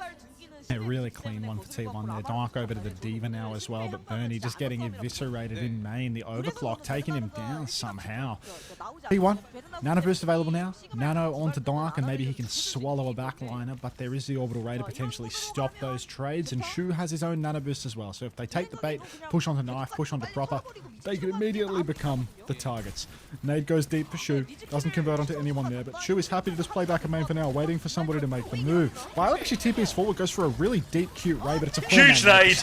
A really clean one for T1 there. Dark over to the Diva now as well, but Bernie just getting eviscerated in main. The overclock taking him down somehow. T1, Nano boost available now. Nano onto Dark, and maybe he can swallow a backliner, but there is the orbital ray to potentially stop those trades, and Shu has his own Nano boost as well. So if they take the bait, push onto Knife, push onto Proper, they can immediately become the targets. Nade goes deep for Shu, doesn't convert onto anyone there, but Shu is happy to just play back a main for now, waiting for somebody to make the move. Violet actually TPs forward, goes for a really deep, cute ray, but it's a huge nade.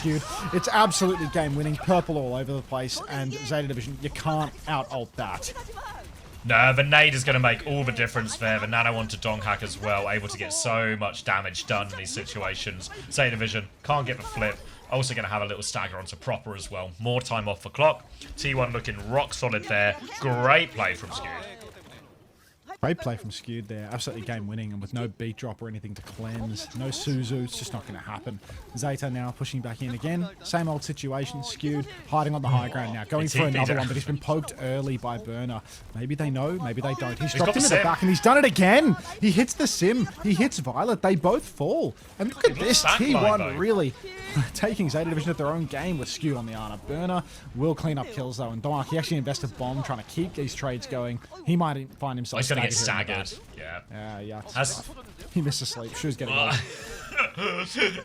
It's absolutely game-winning, purple all over the place, and Zeta Division, you can't out-ult that. No, the nade is going to make all the difference there. The nano onto Donghak as well, able to get so much damage done in these situations. Zeta Division can't get the flip. Also going to have a little stagger onto Proper as well. More time off the clock. T1 looking rock solid there. Great play from Skewed. Great play from Skewed there. Absolutely game-winning, and with no beat drop or anything to cleanse. No Suzu. It's just not going to happen. Zeta now pushing back in again. Same old situation. Skewed hiding on the high ground now. Going for another one, but he's been poked early by Burner. Maybe they know. Maybe they don't. He's dropped him in the back, and he's done it again. He hits the Sim. He hits Violet. They both fall. And look at this. T1 really taking Zeta Division at their own game with Skewed on the Ana. Burner will clean up kills, though. And Dark, he actually invested bomb trying to keep these trades going. He might find himself staggered. Yeah. Yeah. He missed a sleep. Shu's getting old.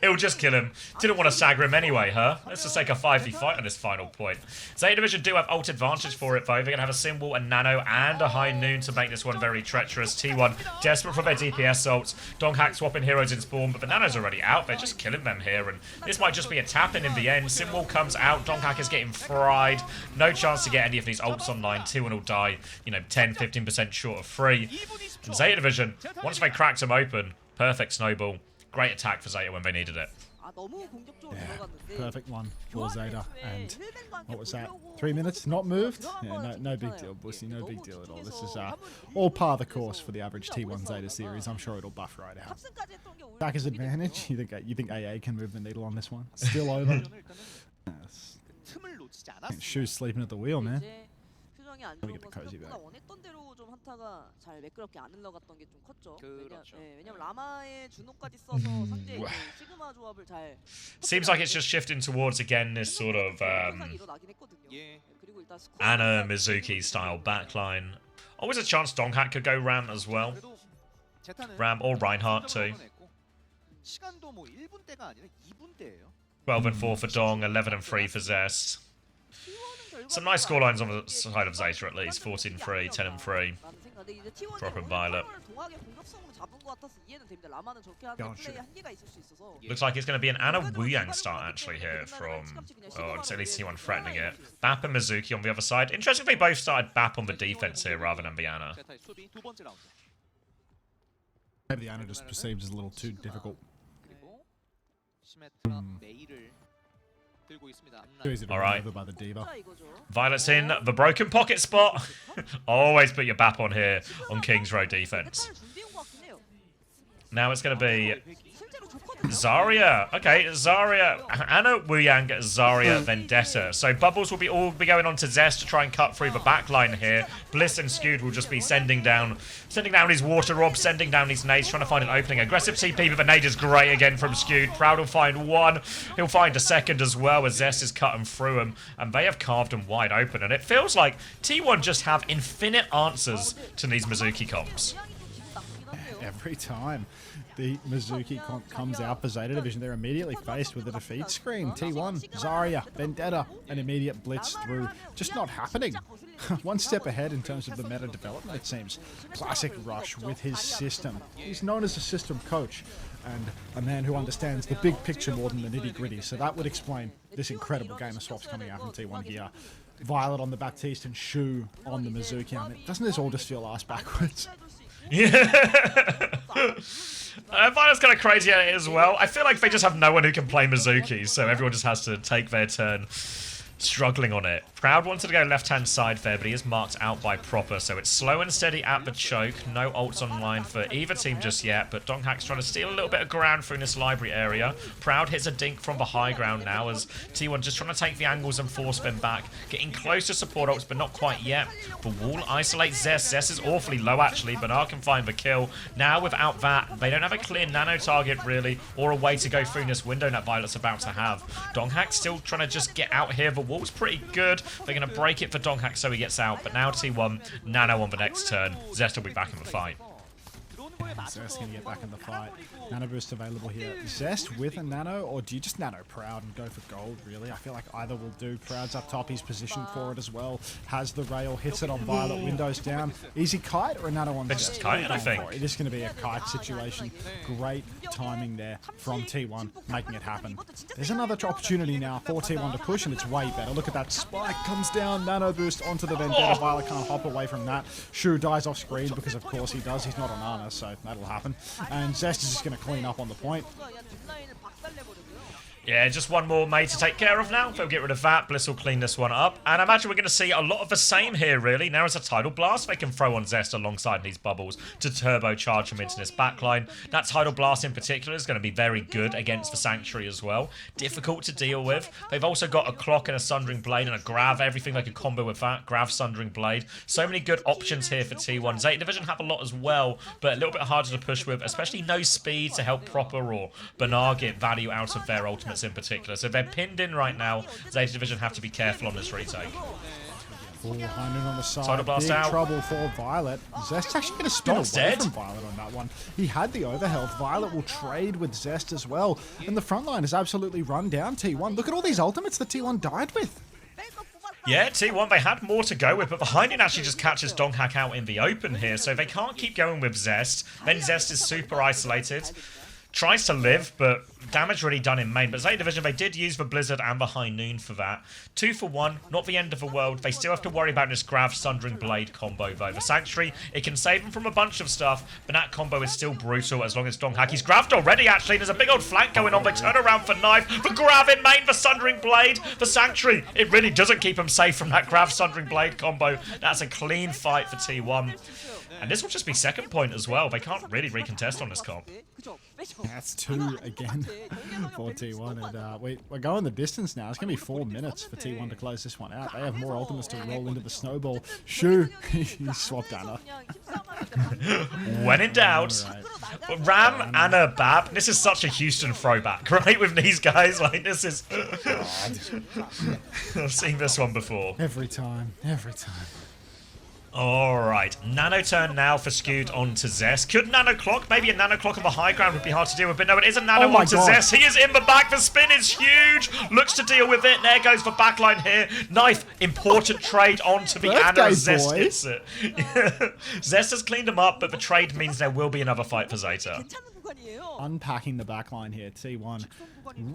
It'll just kill him. Didn't want to stagger him anyway, huh? Let's just take a 5v fight on this final point. Zeta Division do have ult advantage for it, though. They're going to have a Symbol, a Nano, and a High Noon to make this one very treacherous. T1 desperate for their DPS ults. Donghack swapping heroes in spawn, but the Nano's already out. They're just killing them here, and this might just be a tap-in the end. Symbol comes out. Donghack is getting fried. No chance to get any of these ults online. T1 will die, you know, 10-15% short of free. And Zeta Division, once they cracked him open, perfect snowball. Great attack for Zeta when they needed it. Yeah, perfect one for Zeta. And what was that? 3 minutes? Not moved? Yeah, no big deal, Bussy. No big deal at all. This is all par of the course for the average T1 Zeta series. I'm sure it'll buff right out. Attacker's advantage. You think AA can move the needle on this one? Still over. Yes. Shoe's sleeping at the wheel, man. 안 Let me get the cozy back. 원했던 대로 좀 한타가 잘 매끄럽게 안 흘러갔던 게 좀 컸죠. 그렇죠. 왜냐면 라마의 준호까지 써서 상대 시그마 조합을 잘 Seems like it's just shifting towards again this sort of 일어나긴 했거든요. 그리고 일단 Anna Mizuki style backline. Always a chance Donghack could go Ram as well. Ram or Reinhardt too. 시간도 뭐 1분대가 아니라 2분대예요. 12 and 4 for Dong, 11 and 3 for Zest. Some nice scorelines on the side of Zeta at least. 14-3, 10-3. Proper Violet. Looks like it's going to be an Anna Wuyang start actually here from... Oh, it's at least T1 threatening it. Bap and Mizuki on the other side. Interesting they both started Bap on the defense here rather than the Anna. Maybe the Anna just perceived as a little too difficult. Alright. By the diva. Violet's in the broken pocket spot. Always put your Bap on here on King's Row defense. Now it's going to be Zarya. Okay, Zarya. Anna Wuyang, Zarya, Vendetta. So Bubbles will all be going on to Zest to try and cut through the backline here. Bliss and Skewed will just be sending down his water orb, sending down his nades, trying to find an opening. Aggressive TP, but the nade is great again from Skewed. Proud will find one. He'll find a second as well as Zest is cutting through him. And they have carved him wide open. And it feels like T1 just have infinite answers to these Mizuki comps. Every time the Mizuki comp comes out for Zeta Division, they're immediately faced with a defeat screen. T1, Zarya, Vendetta, an immediate blitz through. Just not happening. One step ahead in terms of the meta development, it seems. Classic Rush with his system. He's known as a system coach and a man who understands the big picture more than the nitty-gritty. So that would explain this incredible game of swaps coming out from T1 here. Violet on the Baptiste and Shu on the Mizuki. I mean, doesn't this all just feel ass backwards? Yeah. Violet's kind of crazy at it as well. I feel like they just have no one who can play Mizuki, so everyone just has to take their turn struggling on it. Proud wanted to go left-hand side there, but he is marked out by Proper, so it's slow and steady at the choke. No ults online for either team just yet, but Donghack's trying to steal a little bit of ground through this library area. Proud hits a dink from the high ground now as T1 just trying to take the angles and force them back. Getting close to support ults, but not quite yet. The wall isolates Zest. Zest is awfully low, actually. Bernard can find the kill. Now, without that, they don't have a clear nano target, really, or a way to go through this window that Violet's about to have. Donghack's still trying to just get out here. The wall's pretty good. They're going to break it for Donghack so he gets out, but now T1, Nano on the next turn. Zest will be back in the fight. Zest going to get back in the fight. Nano boost available here. Zest with a Nano, or do you just Nano Proud and go for gold, really? I feel like either will do. Proud's up top, he's positioned for it as well. Has the rail, hits it on Violet, windows down. Easy kite or a Nano on Zest? Just kite, I think. It is going to be a kite situation. Great timing there from T1, making it happen. There's another opportunity now for T1 to push, and it's way better. Look at that spike, comes down, Nano boost onto the Vendetta. Violet can't hop away from that. Shu dies off screen because of course he does. He's not on Ana, so that'll happen. And Zest is just going to clean up on the point. Yeah, just one more mate to take care of now. They'll get rid of that. Bliss will clean this one up. And I imagine we're going to see a lot of the same here, really. Now as a Tidal Blast, they can throw on Zest alongside these bubbles to turbocharge him into this backline. That Tidal Blast in particular is going to be very good against the Sanctuary as well. Difficult to deal with. They've also got a Clock and a Sundering Blade and a Grav. Everything they could combo with that. Grav, Sundering Blade. So many good options here for T1. Zeta Division have a lot as well, but a little bit harder to push with, especially no speed to help Proper or Bernard get value out of their ultimates in particular. So they're pinned in right now. Zeta Division have to be careful on this retake. Hindman on the side. Tidal Blast Big out. trouble for Violet. Zest's actually going to spin Don's away dead. from Violet on that one. He had the overhealth. Violet will trade with Zest as well. And the front line is absolutely run down, T1. Look at all these ultimates that T1 died with. Yeah, T1, they had more to go with, but behind it actually just catches Donghak out in the open here, so they can't keep going with Zest. Then Zest is super isolated. Tries to live, but damage really done in main. But Zeta Division, they did use the Blizzard and the High Noon for that. 2 for 1, not the end of the world. They still have to worry about this Grav Sundering Blade combo, though. The Sanctuary, it can save them from a bunch of stuff, but that combo is still brutal as long as Donghak. He's grabbed already, actually. There's a big old flank going on. They turn around for Knife. The Grav in main, the Sundering Blade. The Sanctuary, it really doesn't keep him safe from that Grav Sundering Blade combo. That's a clean fight for T1. And this will just be second point as well. They can't really recontest on this comp. That's 2 again for T1. And we're going the distance now. It's going to be 4 minutes for T1 to close this one out. They have more ultimates to roll into the snowball. Shu, he swapped Anna. When in doubt, Right. Ram, Anna, Bab. This is such a Houston throwback, right? With these guys, like this is. I've seen this one before. Every time. Every time. Alright, Nano turn now for Skewed onto Zest. Could Nano clock? Maybe a Nano clock on the high ground would be hard to deal with, but no, it is a Nano Oh my onto God. Zest. He is in the back, the spin is huge. Looks to deal with it, there goes the backline here. Knife, important trade onto the Birthday Anna. Zest boy. hits it. Zest has cleaned him up, but the trade means there will be another fight for Zeta. Unpacking the backline here, T1.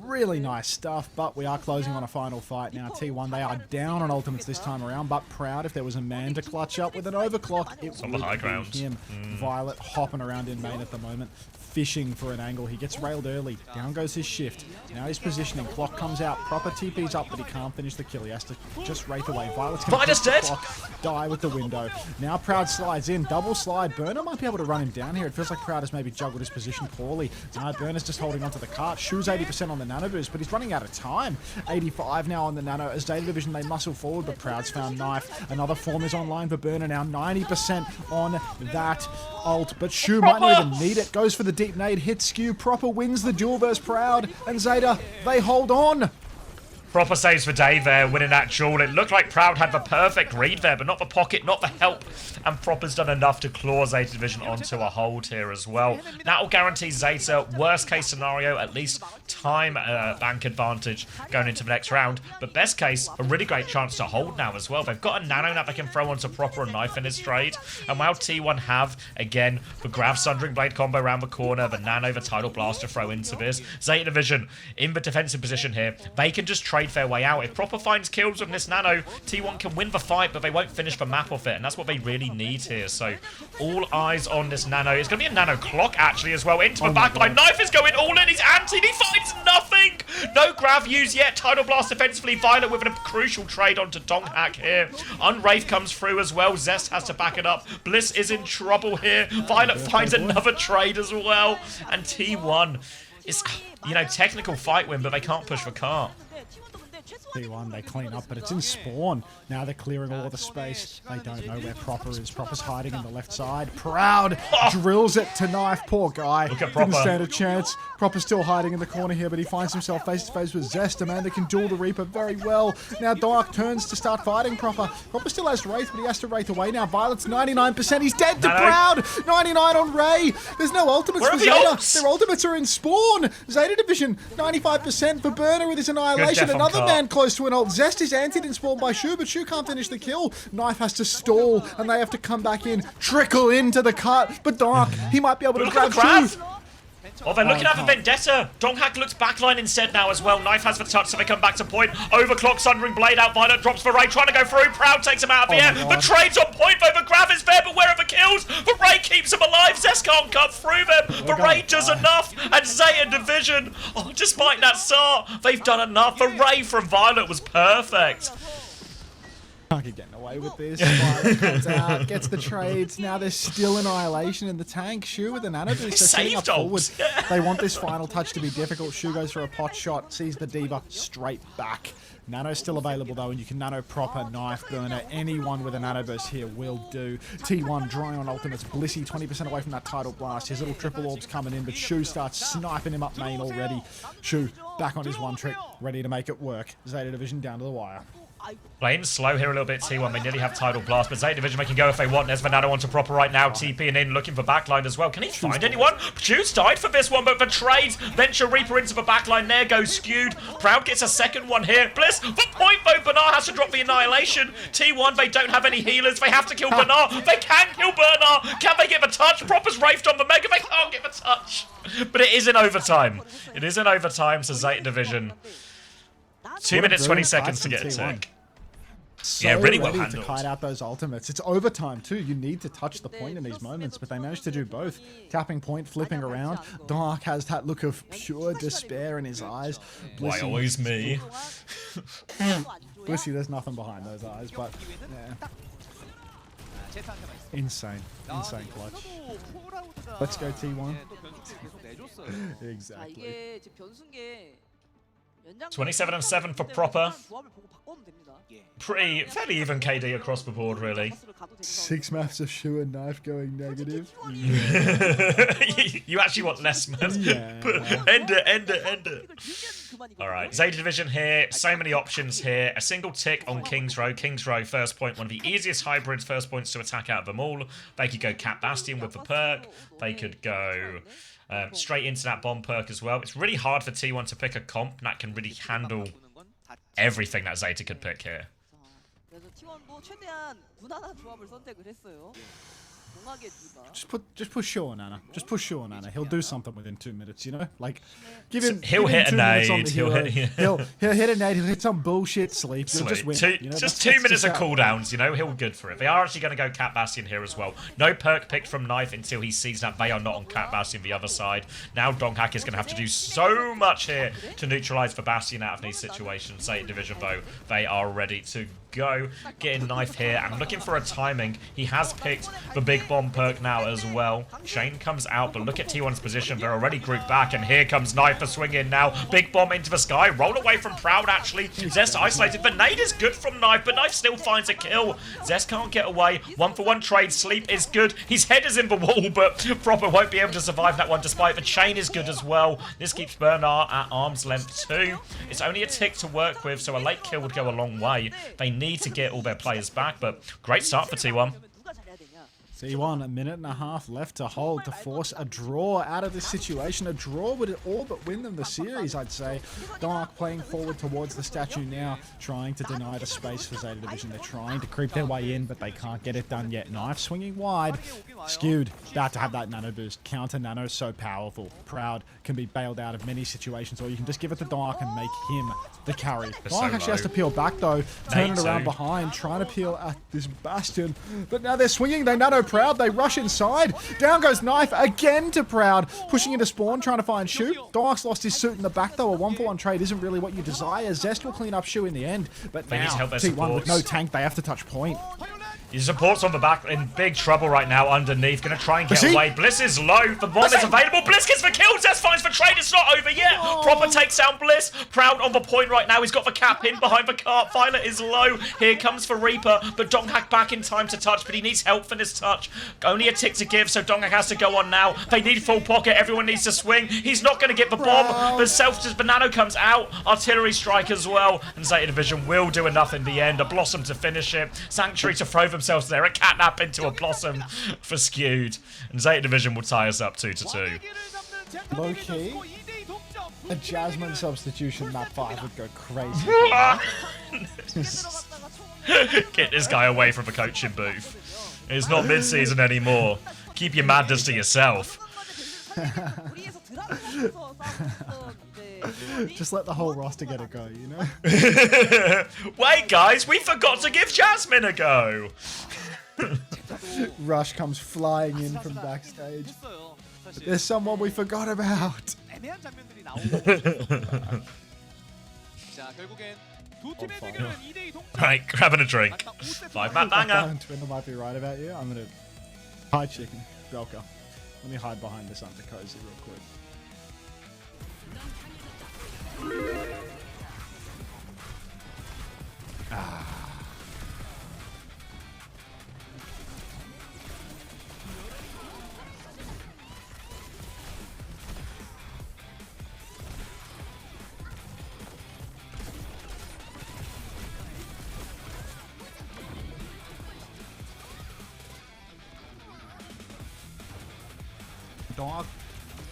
Really nice stuff, but we are closing on a final fight now. T1, they are down on ultimates this time around, but proud if there was a man to clutch up with an overclock, it on the would high be ground. him. Violet hopping around in main at the moment, fishing for an angle. He gets railed early. Down goes his shift. Now he's positioning. Clock comes out. Proper TP's up, but he can't finish the kill. He has to just wraith away. Violet's going Violet's to dead. die with the window. Now Proud slides in. Double slide. Burner might be able to run him down here. It feels like Proud has maybe juggled his position poorly. Burner's just holding onto the cart. Shu's 80% on the Nano boost, but he's running out of time. 85 now on the Nano. As Zeta Division, they muscle forward, but Proud's found Knife. Another form is online for Burner now. 90% on that ult, but Shu might not even need it. Goes for the deep nade. Hits Skew. Proper wins the duel versus Proud. And Zeta, they hold on. Proper saves for Dave there, winning that duel. It looked like Proud had the perfect read there, but not the pocket, not the help. And Proper's done enough to claw Zeta Division onto a hold here as well. That will guarantee Zeta, worst case scenario, at least time bank advantage going into the next round. But best case, a really great chance to hold now as well. They've got a Nano that they can throw onto Proper and Knife in his trade. And while T1 have, again, the Grav Sundering Blade combo around the corner, the Nano, the Tidal Blast to throw into this. Zeta Division in the defensive position here. They can just trade their way out. If Proper finds kills with this Nano, T1 can win the fight, but they won't finish the map off it, and that's what they really need here. So all eyes on this Nano. It's going to be a Nano clock actually as well into the backline. Knife is going all in. He's anti. He finds nothing. No Grav used yet. Tidal Blast defensively. Violet with a crucial trade onto Donghak here. Unwraith comes through as well. Zest has to back it up. Bliss is in trouble here. Violet finds another trade as well, and T1 is, you know, technical fight win, but they can't push the cart. T1, they clean up, but it's in spawn. Now they're clearing all of the space. They don't know where Proper is. Proper's hiding in the left side. Proud drills it to Knife. Poor guy. Look at Proper. Didn't stand a chance. Proper's still hiding in the corner here, but he finds himself face to face with Zest, a man that can duel the Reaper very well. Now Dark turns to start fighting Proper. Proper still has Wraith, but he has to Wraith away now. Violet's 99%. He's dead to No. Proud. 99 on Ray. There's no ultimates Where for are the Zeta. ults? Their ultimates are in spawn. Zeta Division, 95% for Burner with his annihilation. Jeff on Another cart. man close to an ult. Zest is antied and spawned by Shu, but Shu can't finish the kill. Knife has to stall, and they have to come back in, trickle into the cut. But Dark, he might be able to Look at grab the Shu. Grav. Oh, they're looking at the Vendetta. Donghak looks backline instead now as well. Knife has the touch, so they come back to point. Overclock, Sundering Blade out. Violet drops for Ray, trying to go through. Proud takes him out of the air. The trade's on point, though. The Grav is there, but where are the kills? The Ray keeps him alive. Zest can't cut through them. The Ray does enough. And Zeta Division, oh, despite that start, they've done enough. The Ray from Violet was perfect. Can't get getting away with this. Violet comes out, gets the trades. Now there's still annihilation in the tank. Shu with the nano boost. They're setting up Saved forward. ults, yeah. They want this final touch to be difficult. Shu goes for a pot shot, sees the Diva straight back. Nano's still available though, and you can Nano Proper, Knife, Burner. Anyone with a Nano Burst here will do. T1 drawing on ultimates. Blissey 20% away from that Tidal Blast. His little triple orbs coming in, but Shu starts sniping him up main already. Shu back on his one trick, ready to make it work. Zeta Division down to the wire. Playing slow here a little bit, T1. They nearly have Tidal Blast, but Zeta Division making go if they want. There's Venado onto Proper right now, TPing in, looking for backline as well. Can he find anyone? Juice died for this one, but for trades, Venture Reaper into the backline. There goes Skewed. Proud gets a second one here. Bliss, for point though, Bernard has to drop the Annihilation. T1, they don't have any healers. They have to kill Bernard. They can kill Bernard. Can they get the touch? Proper's rafed on the Mega. They can't get the touch. But it is in overtime. It is in overtime, so Zeta Division. 2 minutes, 20 seconds to get a tick. So yeah, really well ready handled. to kite out those ultimates. It's overtime too. You need to touch the point in these moments, but they managed to do both. Tapping point, flipping around. Dark has that look of pure despair in his eyes. Why always me? Blissy, there's nothing behind those eyes, but yeah. Insane. Insane clutch. Let's go T1. Exactly. 27-7 for Proper. Pretty, fairly even KD across the board, really. 6 maps of shoe and knife going negative. You actually want less maps. Yeah. End it. Alright, Zeta Division here. So many options here. A single tick on King's Row. King's Row, first point. One of the easiest hybrids, first points to attack out of them all. They could go Cat Bastion with the perk. They could go straight into that bomb perk as well. It's really hard for T1 to pick a comp that can really handle everything that Zeta could pick here. Just push Shaw on Anna. Just push Shaw on Anna. He'll do something within 2 minutes, you know? Like, give him. He'll give him hit a 2 minutes on nade. the He'll hero. hit. He'll hit a nade. He'll hit some bullshit sleep. He'll just win. You know? Just That's 2 minutes of how- cooldowns, you know, he'll be good for it. They are actually going to go Cat Bastion here as well. No perk picked from Knife until he sees that they are not on Cat Bastion the other side. Now Donghack is going to have to do so much here to neutralise the Bastion out of these situations. Zeta Division, though, they are ready to go. Getting Knife here and looking for a timing. He has picked the big bomb perk now as well. Shane comes out, but look at T1's position. They're already grouped back, and here comes Knife for swing in now. Big bomb into the sky. Roll away from Proud, actually. Zest isolated. The nade is good from Knife, but Knife still finds a kill. Zest can't get away. 1-for-1 trade. Sleep is good. His head is in the wall, but Proper won't be able to survive that one, despite the chain is good as well. This keeps Bernard at arm's length too. It's only a tick to work with, so a late kill would go a long way. They need to get all their players back, but great start for T1. T1, a minute and a half left to hold to force a draw out of this situation. A draw would all but win them the series, I'd say. Dark playing forward towards the statue now, trying to deny the space for Zeta Division. They're trying to creep their way in, but they can't get it done yet. Knife swinging wide. Skewed, about to have that nano boost. Counter nano, so powerful. Proud can be bailed out of many situations, or you can just give it to Dark and make him the carry. Dark actually has to peel back though, turn it around behind, trying to peel at this Bastion. But now they're swinging, they nano Proud, they rush inside. Down goes Knife again to Proud, pushing into spawn, trying to find Shoe. Dark's lost his suit in the back though. A 1-for-1 trade isn't really what you desire. Zest will clean up Shoe in the end, but They now need to help their T1 with supports. no tank, they have to touch point. His support's on the back, in big trouble right now underneath. Gonna try and get away. Bliss is low. The bomb is available. Bliss gets the kill. Zest finds the trade. It's not over yet. Proper takes down Bliss. Proud on the point right now. He's got the cap in behind the cart. Violet is low. Here comes for Reaper, but Donghack back in time to touch, but he needs help for this touch. Only a tick to give, so Donghack has to go on now. They need full pocket. Everyone needs to swing. He's not going to get the bomb. The self-just Banano comes out. Artillery strike as well, and Zeta Division will do enough in the end. A Blossom to finish it. Sanctuary to throw themselves there. A catnap into a Blossom for Skewed, and Zeta Division will tie us up 2-2. Low key, a Jasmine substitution map 5 would go crazy. Get this guy away from the coaching booth. It's not mid-season anymore. Keep your madness to yourself. Just let the whole roster get a go, you know? Wait, guys, we forgot to give Jasmine a go. Rush comes flying in from backstage. But there's someone we forgot about. Right, grabbing a drink. 5-map banger. Twindle might be right about you. I'm gonna hide chicken. Belka. Let me hide behind this Unter cozy real quick. Dark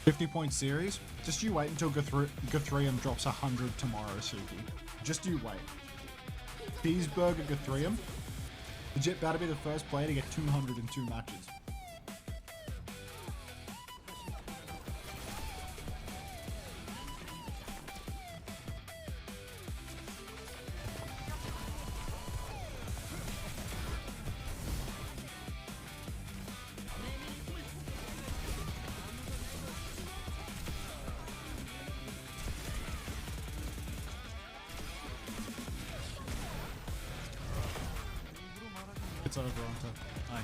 50-point series, just you wait until Guthrium drops 100 tomorrow, Suki. Just you wait. Cheeseburger Guthrium, legit about to be the first player to get 200 in 2 matches. It's over, Unter. I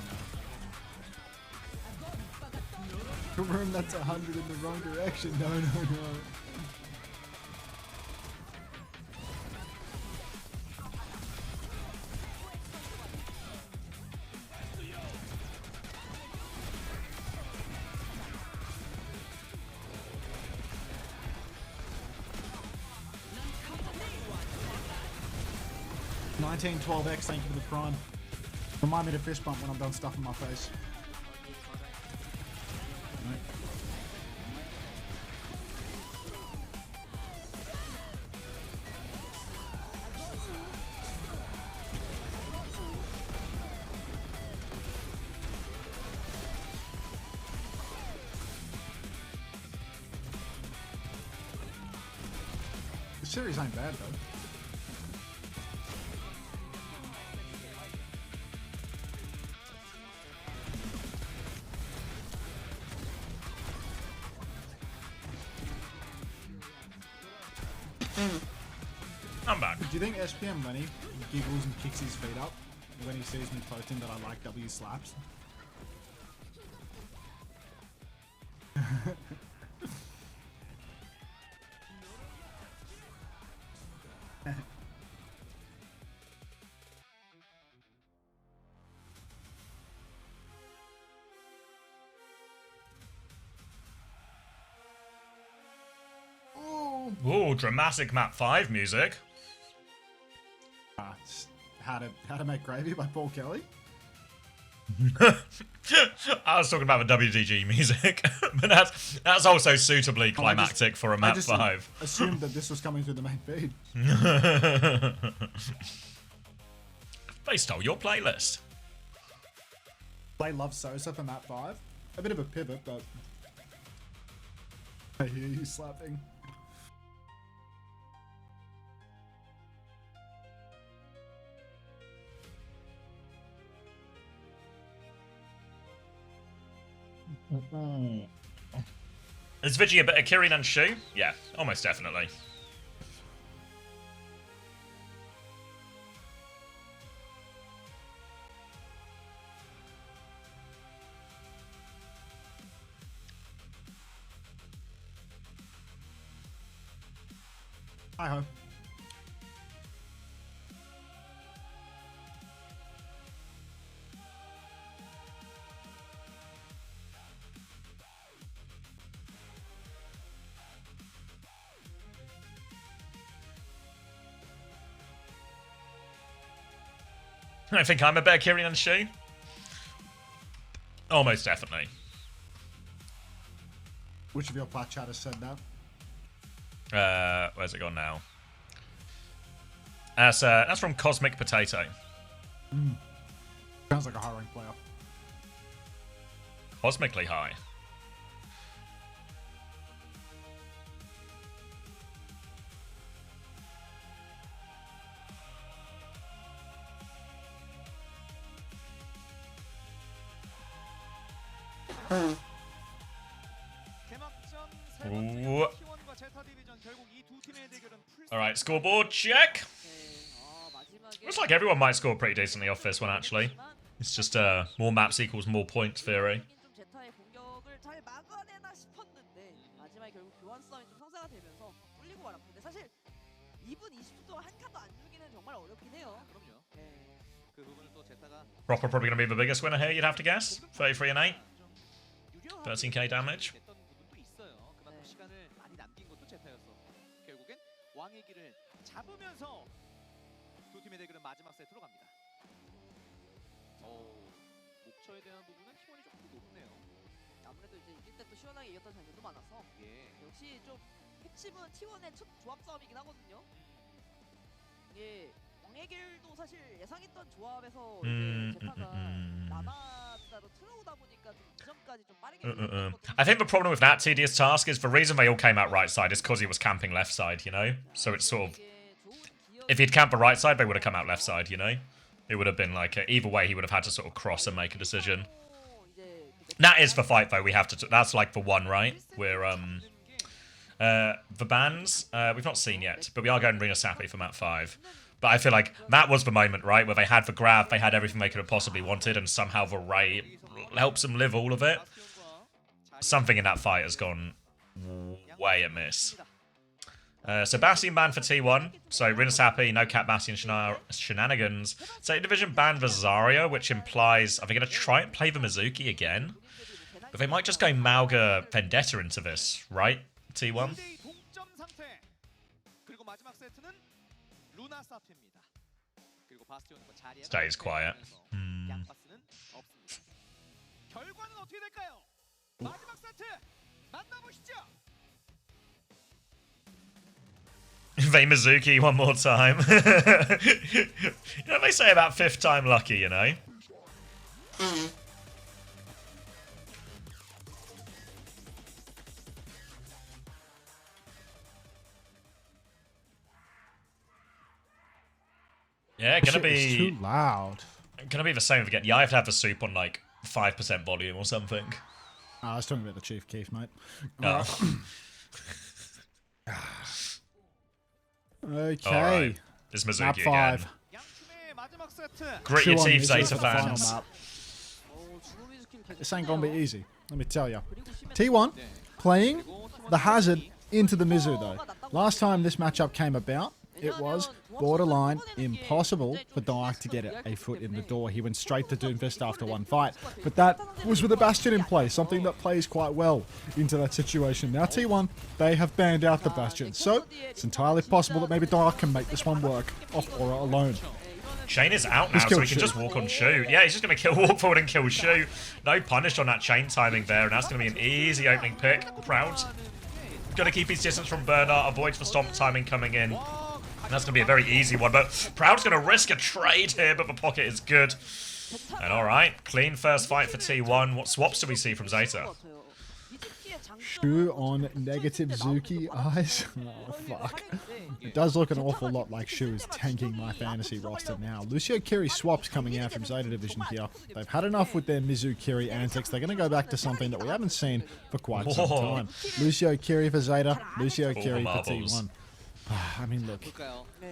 know. Room that's 100 in the wrong direction. No, no, no. $1912X, thank you for the prime. Remind me to fist bump when I'm done stuffing my face. Right. This series ain't bad though. I'm back. Do you think SPM Lenny giggles and kicks his feet up when he sees me posting that I like W slaps? Ooh, dramatic map 5 music. How to Make Gravy by Paul Kelly? I was talking about the WDG music, but that's also suitably climactic for a map 5. I assumed that this was coming through the main feed. They stole your playlist. Play Love Sosa for map 5. A bit of a pivot, but I hear you slapping. Is Vigi a bit of Kirin and Shu? Yeah, almost definitely. Hi ho. I think I'm a better Kirin and Shu. Almost definitely. Which of your plat chatters said that? Where's it gone now? That's from Cosmic Potato. Sounds like a high rank player. Cosmically high. Alright, scoreboard check. Looks like everyone might score pretty decently off this one, actually. It's just more maps equals more points theory. Proper probably going to be the biggest winner here, you'd have to guess. 33 and 8. 13k damage. 아무래도 이제 이길 때 또 시원하게 이겼던 장면도 많아서 예. 역시 좀 핵심은 T1의 첫 조합 싸움이긴 하거든요. 이게 왕의 길도 사실 예상했던 조합에서 이제 제타가 나나타로 틀어오다 보니까 좀 이전까지 좀 빠르게 I think the problem with that tedious task is the reason they all came out right side is because he was camping left side, you know? So it's sort of... If he'd camped the right side, they would have come out left side, you know? It would have been like... either way, he would have had to sort of cross and make a decision. That is the fight, though. We have to... That's like the one, right? We're, the bans, we've not seen yet, but we are going Rina Sappy for map 5. But I feel like that was the moment, right, where they had the grab, they had everything they could have possibly wanted, and somehow the Ray helps them live all of it. Something in that fight has gone way amiss. So Bastion banned for T1, so Rinus happy, no Cat Bastion shenanigans. Zeta Division banned Vazario, which implies, are they going to try and play the Mizuki again? But they might just go Mauga Vendetta into this, right? T1? Stays quiet. They Mizuki one more time. You know what they say about 5th time lucky, you know? Yeah, gonna be... It's too loud. Gonna be the same again. Yeah, I have to have the soup on like 5% volume or something. I was talking about the Chief Keef, mate. Oh. Okay. Alright. This Mizuki Map again. 5. Grit your 2-1 teeth, Mizuki Zeta for the final fans. map. This ain't gonna be easy. Let me tell you. T1 playing the Hazard into the Mizu though. Last time this matchup came about, it was borderline impossible for Dark to get a foot in the door. He went straight to Doomfist after one fight. But that was with a Bastion in play, something that plays quite well into that situation. Now T1, they have banned out the Bastion. So it's entirely possible that maybe Dark can make this one work off Aura alone. Chain is out now, so he can just walk on Shu. Yeah, he's just going to walk forward and kill Shu. No punish on that chain timing there, and that's going to be an easy opening pick. Proud. Going to keep his distance from Bernard, avoids the stomp timing coming in. And that's going to be a very easy one, but Proud's going to risk a trade here, but the pocket is good. And alright, clean first fight for T1. What swaps do we see from Zeta? Shu on negative Zuki eyes. Oh, fuck. It does look an awful lot like Shu is tanking my fantasy roster now. Lucio Kiri swaps coming out from Zeta Division here. They've had enough with their Mizu Kiri antics. They're going to go back to something that we haven't seen for quite some time. Lucio Kiri for Zeta, Lucio Kiri for T1. I mean, look,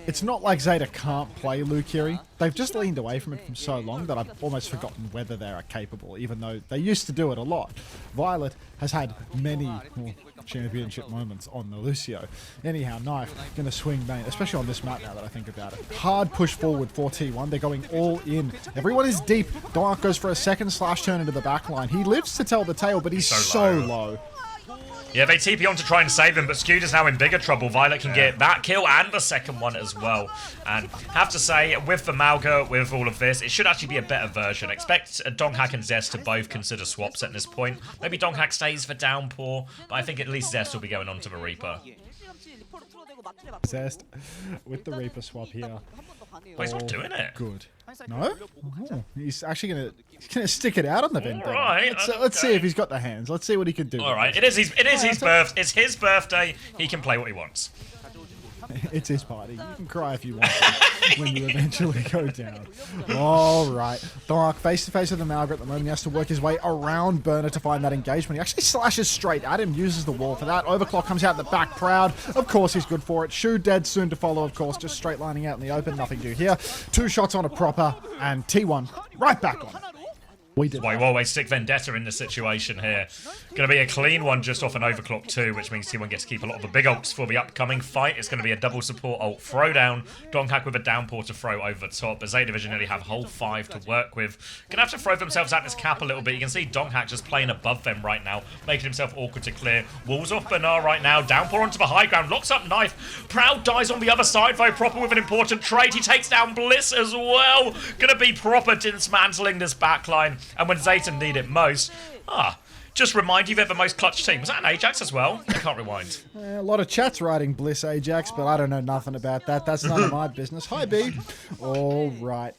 it's not like Zeta can't play Lukiri. They've just leaned away from it for so long that I've almost forgotten whether they are capable, even though they used to do it a lot. Violet has had many championship moments on the Lucio. Anyhow, Knife going to swing main, especially on this map now that I think about it. Hard push forward for T1. They're going all in. Everyone is deep. Dark goes for a second slash turn into the back line. He lives to tell the tale, but he's so low. Yeah, they TP on to try and save him, but Skewed is now in bigger trouble. Violet can get that kill and the second one as well. And have to say, with the Mauga, with all of this, it should actually be a better version. Expect Donghak and Zest to both consider swaps at this point. Maybe Donghak stays for Downpour, but I think at least Zest will be going on to the Reaper. Zest with the Reaper swap here. But he's not doing it. Good. No? Oh, he's actually gonna stick it out on the Vendetta. Right, let's see if he's got the hands. Let's see what he can do. All right, it's his birthday. He can play what he wants. It's his party. You can cry if you want to when you eventually go down. All right. Dark face-to-face with the Malga at the moment. He has to work his way around Burner to find that engagement. He actually slashes straight at him, uses the wall for that. Overclock comes out in the back, Proud. Of course, he's good for it. Shu dead soon to follow, of course. Just straight lining out in the open. Nothing to do here. 2 shots on a proper, and T1 right back on it. We did. Why always stick Vendetta in this situation here. Going to be a clean one just off an overclock too, which means T1 gets to keep a lot of the big ults for the upcoming fight. It's going to be a double support ult throwdown. Donghak with a downpour to throw over the top. The Zeta Division nearly have whole 5 to work with. Going to have to throw themselves at this cap a little bit. You can see Donghak just playing above them right now, making himself awkward to clear. Walls off Bernard right now. Downpour onto the high ground. Locks up Knife. Proud dies on the other side though. Proper with an important trade. He takes down Bliss as well. Going to be proper dismantling this backline. And when Zeta need it most, just remind you that the most clutch team was that an Ajax as well? I can't rewind. A lot of chats writing Bliss Ajax, but I don't know nothing about that. That's none of my business. Hi, B. All right.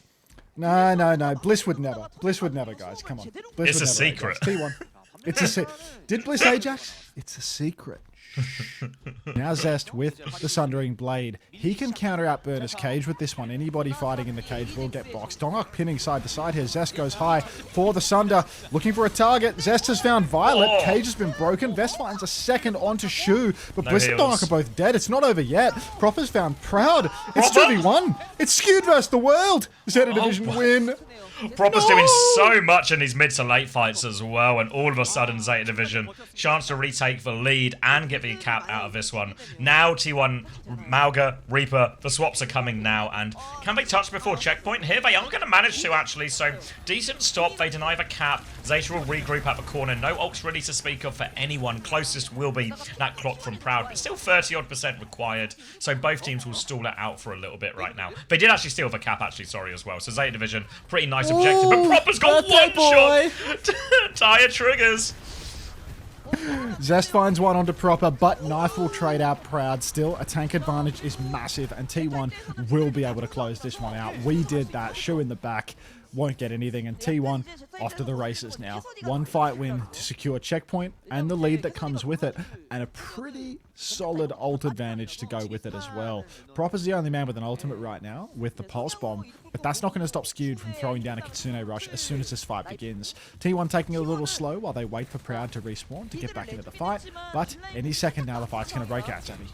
No. Bliss would never. Bliss would never, guys. Come on. Bliss It's a would never, secret. Ajax. T1. It's a secret. Did Bliss Ajax? It's a secret. Now Zest with the Sundering Blade. He can counter out Burner's Cage with this one. Anybody fighting in the cage will get boxed. Dongak pinning side to side here. Zest goes high for the Sunder. Looking for a target. Zest has found Violet. Oh. Cage has been broken. Vest finds a second onto Shu. But No Bliss and heals. Dongak are both dead. It's not over yet. Proper's found Proud. It's Proper? 2v1. It's skewed versus the world. Zeta Division win. Proper's doing so much in these mid to late fights as well, and all of a sudden Zeta Division chance to retake the lead and get the cap out of this one. Now T1, Mauga, Reaper, the swaps are coming now, and can they touch before checkpoint here? They are going to manage to actually, so decent stop. They deny the cap. Zeta will regroup at the corner. No ults really to speak of for anyone. Closest will be that clock from Proud, but still 30% required, so both teams will stall it out for a little bit right now. They did actually steal the cap, actually, sorry, as well. So Zeta Division, pretty nice objective, but Proper's got one shot. Tire triggers. Zest finds one onto Proper, but Knife will trade out Proud. Still, a tank advantage is massive, and T1 will be able to close this one out. We did that. Shu in the back. Won't get anything, and T1 off to the races now. One fight win to secure checkpoint and the lead that comes with it, and a pretty solid ult advantage to go with it as well. Proper's the only man with an ultimate right now with the Pulse Bomb, but that's not going to stop Skewed from throwing down a Kitsune Rush as soon as this fight begins. T1 taking it a little slow while they wait for Proud to respawn to get back into the fight, but any second now the fight's going to break out, Sammy.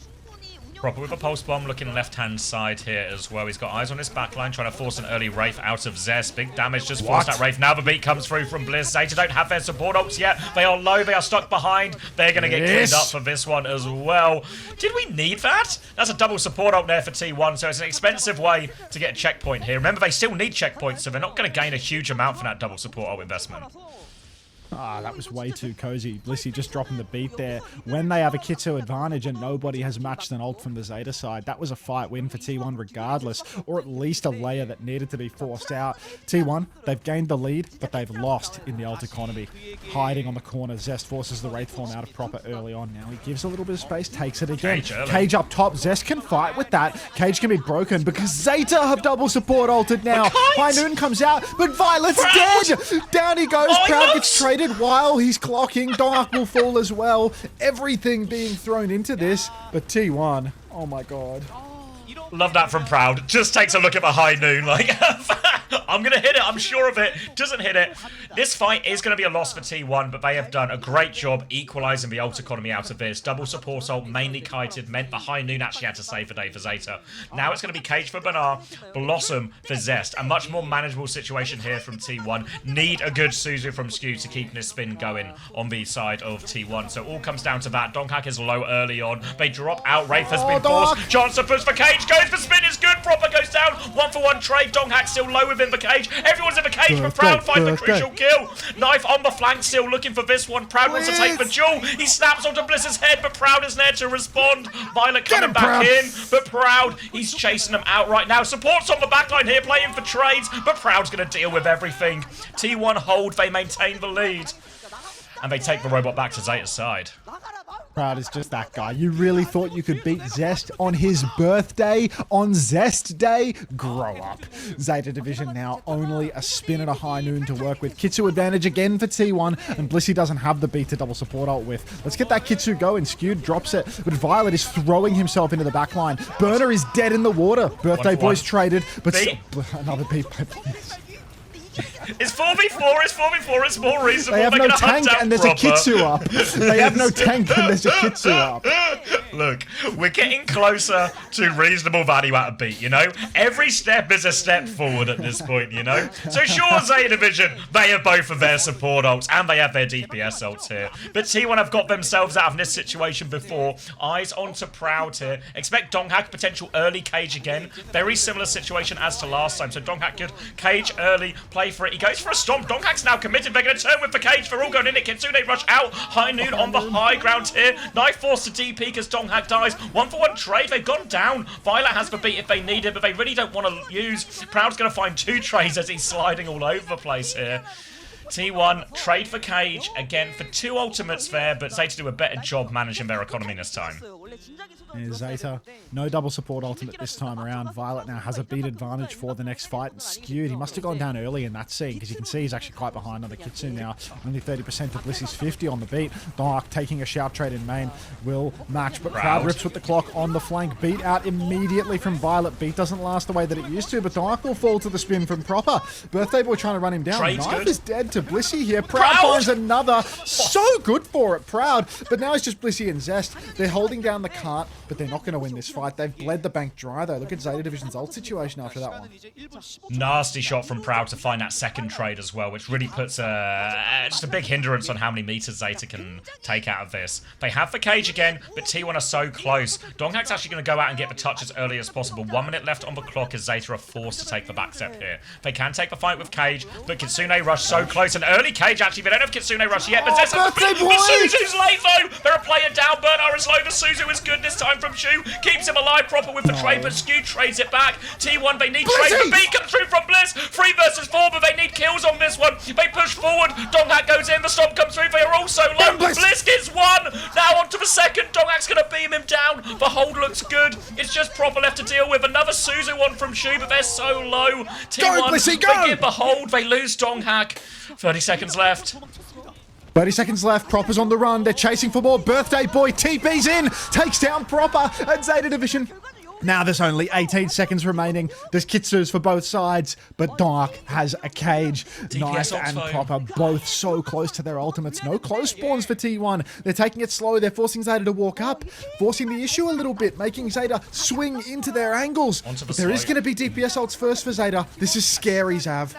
Proper with a pulse bomb, looking left-hand side here as well. He's got eyes on his backline, trying to force an early Wraith out of Zest. Big damage just forced that Wraith. Now the beat comes through from Bliss. Zeta don't have their support ults yet. They are low. They are stuck behind. They're going to get cleaned up for this one as well. Did we need that? That's a double support ult there for T1, so it's an expensive way to get a checkpoint here. Remember, they still need checkpoints, so they're not going to gain a huge amount for that double support ult investment. Ah, that was way too cozy. Blissey just dropping the beat there. When they have a Kitsu advantage and nobody has matched an ult from the Zeta side, that was a fight win for T1 regardless, or at least a layer that needed to be forced out. T1, they've gained the lead, but they've lost in the ult economy. Hiding on the corner, Zest forces the Wraith form out of Proper early on. Now he gives a little bit of space, takes it again. Cage up top, Zest can fight with that. Cage can be broken because Zeta have double support ulted now. High Noon comes out, but Violet's dead! Down he goes, Proud gets traded while he's clocking. Dark will fall as well. Everything being thrown into this, but T1, oh my god. Love that from Proud. Just takes a look at the High Noon, like, I'm going to hit it, I'm sure of it. Doesn't hit it. This fight is going to be a loss for T1, but they have done a great job equalising the ult economy out of this. Double support ult, mainly kited, meant the High Noon actually had to save the day for Zeta. Now it's going to be Cage for Banar, Blossom for Zest. A much more manageable situation here from T1. Need a good Suzu from Skew to keep this spin going on the side of T1. So all comes down to that. Donghak is low early on. They drop out. Wraith has been forced. Chance to push for Cage. Goes for spin. Is good. Proper goes down. 1-for-1 trade. Donghak still low within the cage. Everyone's in the cage, but Proud finds the crucial kill. Knife on the flank, still looking for this one. Proud wants to take the duel. He snaps onto Bliss's head, but Proud is there to respond. Violet coming back in, but Proud, he's chasing them out right now. Support's on the backline here, playing for trades, but Proud's going to deal with everything. T1 hold, they maintain the lead. And they take the robot back to Zeta's side. Proud is just that guy. You really thought you could beat Zest on his birthday? On Zest Day? Grow up. Zeta Division now only a spin and a High Noon to work with. Kitsu advantage again for T1, and Blissey doesn't have the beat to double support ult with. Let's get that Kitsu going. Skewed drops it, but Violet is throwing himself into the back line. Burner is dead in the water. Birthday boys traded, but another beat by Bliss. It's 4v4, it's 4v4, it's more reasonable. They have no tank and there's a Kitsu up. They have no tank and there's a Kitsu up. Look, we're getting closer to reasonable value at a beat, you know? Every step is a step forward at this point, you know? So sure, Zeta Division, they have both of their support ults and they have their DPS ults here. But T1 have got themselves out of this situation before. Eyes onto Proud here. Expect Donghak potential early Cage again. Very similar situation as to last time. So Donghak could Cage early, play for it. He goes for a stomp. Donghak's now committed. They're going to turn with the Cage. They're all going in it. Kitsune rush out. High Noon on the high ground here. Knife forced to DP because Donghak dies. 1-for-1 trade. They've gone down. Violet has the beat if they need it, but they really don't want to use. Proud's going to find two trades as he's sliding all over the place here. T1 trade for Cage again for 2 ultimates there, but Zeta do a better job managing their economy this time. Yeah, Zeta, no double support ultimate this time around. Violet now has a beat advantage for the next fight and skewed. He must have gone down early in that scene because you can see he's actually quite behind on the Kitsune now. Only 30% to Blissy's 50 on the beat. Dark taking a shout trade in main will match, but Proud rips with the clock on the flank. Beat out immediately from Violet. Beat doesn't last the way that it used to, but Dark will fall to the spin from Proper. Birthday Boy trying to run him down. Trade's Knife good. is dead to Blissy here. Proud finds another. So good for it, Proud. But now it's just Blissy and Zest. They're holding down the cart, but they're not going to win this fight. They've bled the bank dry, though. Look at Zeta Division's ult situation after that one. Nasty shot from Proud to find that second trade as well, which really puts just a big hindrance on how many meters Zeta can take out of this. They have the Cage again, but T1 are so close. Donghack's actually going to go out and get the touch as early as possible. 1 minute left on the clock as Zeta are forced to take the back step here. They can take the fight with Cage, but Kitsune rush so close. An early Cage, actually. They don't have Kitsune rush yet, but Zeta... The Suzu's late, though! They're a player down. Bernard is low. The Suzu is good this time from Shu. Keeps him alive proper with the trade, but Skew trades it back. T1, they need trade. The beat comes through from Bliss. 3 versus 4, but they need kills on this one. They push forward. Donghack goes in. The stomp comes through. They are also low. Bliss gets 1. Now onto the second. Donghack's going to beam him down. The hold looks good. It's just proper left to deal with. Another Suzu one from Shu, but they're so low. T1, they get the hold. They lose Donghack. 30 seconds left. 30 seconds left. Proper's on the run. They're chasing for more. Birthday Boy TP's in. Takes down Proper at Zeta Division. Now there's only 18 seconds remaining. There's Kitsus for both sides, but Dark has a Cage. Knife and Proper both so close to their ultimates. No close spawns for T1. They're taking it slow. They're forcing Zeta to walk up, forcing the issue a little bit, making Zeta swing into their angles. But there is going to be DPS ults first for Zeta. This is scary, Zav.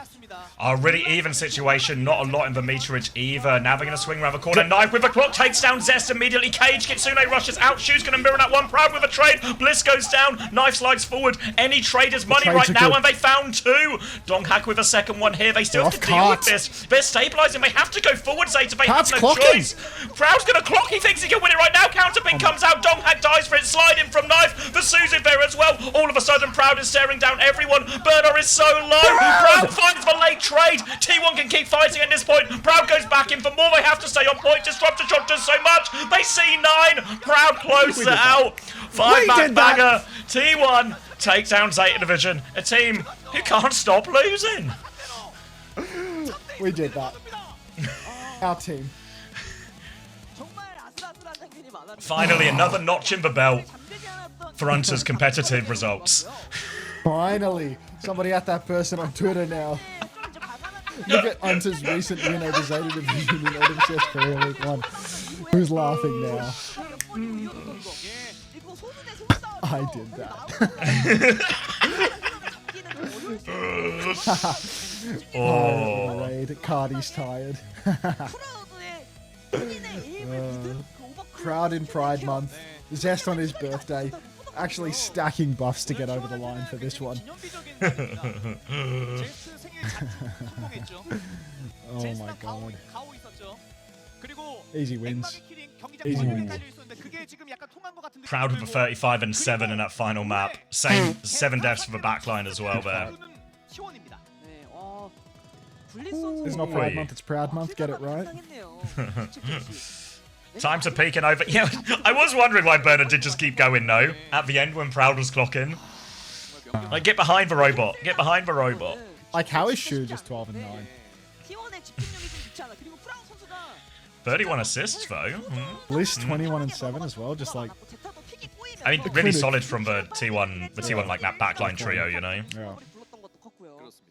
A really even situation, not a lot in the meterage either. Now they're going to swing around the corner. Knife with a clock takes down Zest immediately. Cage, Kitsune rushes out. Shu's going to mirror that one. Proud with a trade. Bliss goes down. Knife slides forward. Any trade is money right now, and they found 2. Donghack with a second one here. They still have to deal with this. They're stabilizing. They have to go forward, Zeta. They have no choice. Proud's going to clock. He thinks he can win it right now. Counterpick comes out. Donghack dies for it. Sliding from Knife. The Suzu there as well. All of a sudden, Proud is staring down everyone. Bernard is so low. Proud finds the late trade. T1 can keep fighting at this point. Proud goes back in for more. They have to stay on point. Disruptor shot does so much. They see 9. Proud closes it out. 5-back banger. T1 takes down Zeta Division. A team who can't stop losing. We did that. Our team. Finally, another notch in the belt for Unter's competitive results. Finally. Somebody at that person on Twitter now. Look at Unter's recent win over Zeta Division in OWCS Korea Week 1. Who's laughing now? I did that. Oh, Raid. Cardi's tired. Proud in Pride Month. Zest on his birthday. Actually stacking buffs to get over the line for this one. Oh my god. Easy wins. Easy wins. Proud with a 35 and 7 in that final map. Same 7 deaths for the backline as well there. It's not Pride Month, it's Proud Month. Get it right. Time to peek and over. Yeah, I was wondering why Bernard did just keep going though. At the end when Proud was clocking. Like, get behind the robot. Get behind the robot. Like, how is Shu just 12 and 9? 31 assists though. Bliss 21 and 7 as well, just like... I mean, really solid from the T1 like that backline trio, you know? Yeah.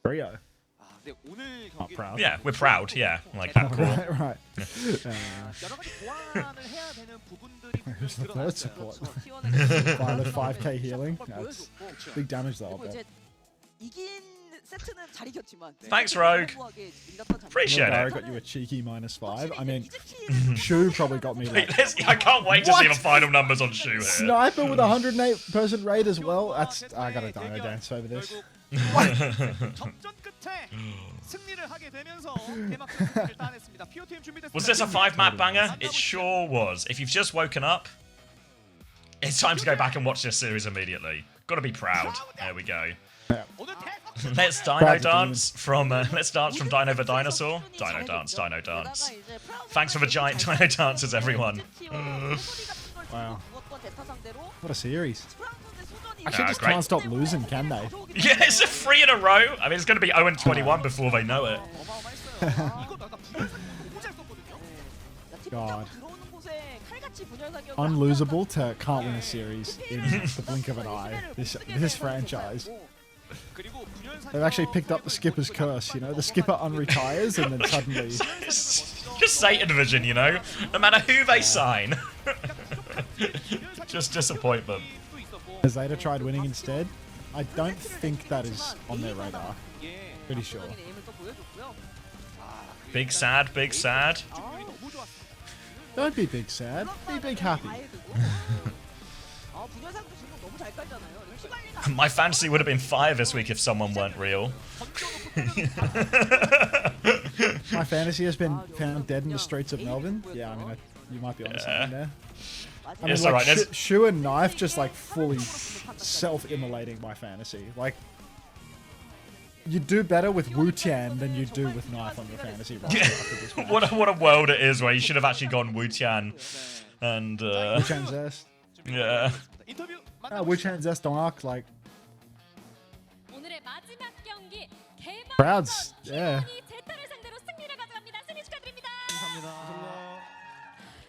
Trio. Not Proud. Yeah, we're proud, yeah. Like that. Right. Who's the third support? Violet 5k healing. That's big damage though, I bet. Thanks, Rogue. Appreciate I it. got you a cheeky -5. I mean, Shu probably got me like... I can't wait to see the final numbers on Shu here. Sniper with 108% raid as well. That's... I gotta dino dance over this. Was this a 5-map banger? It sure was. If you've just woken up, it's time to go back and watch this series immediately. Gotta be proud. There we go. Yeah. Let's Dino Dance from Let's Dance from Dino the Dinosaur. Dino Dance, Dino Dance. Thanks for the giant Dino dances, everyone. Wow. What a series. Actually, Yeah, just great. can't stop losing, can they? Yeah, it's a 3 in a row. I mean, it's going to be 0-21 before they know it. God. Unlosable to can't win a series in the blink of an eye. This franchise. They've actually picked up the skipper's curse, you know? The skipper unretires and then suddenly... Just Zeta division, you know? No matter who they sign. Just disappointment. Has Zeta tried winning instead? I don't think that is on their radar. Pretty sure. Big sad, big sad. Don't be big sad. Be big happy. My fantasy would have been 5 this week if someone weren't real. My fantasy has been found dead in the streets of Melbourne. Yeah, I mean, you might be on something there. I mean, It's like, alright. Shu and Knife just like fully self-immolating my fantasy. Like, you do better with Wu Tian than you do with Knife on your fantasy roster after this match. What a world it is where you should have actually gone Wu Tian and Wu Tian Zest. yeah. Wu Tian Zest on Arc, like, 오늘의 마지막 경기 개막 crowds, yeah. 제타를 상대로 승리를 가져갑니다. 승리 축하드립니다.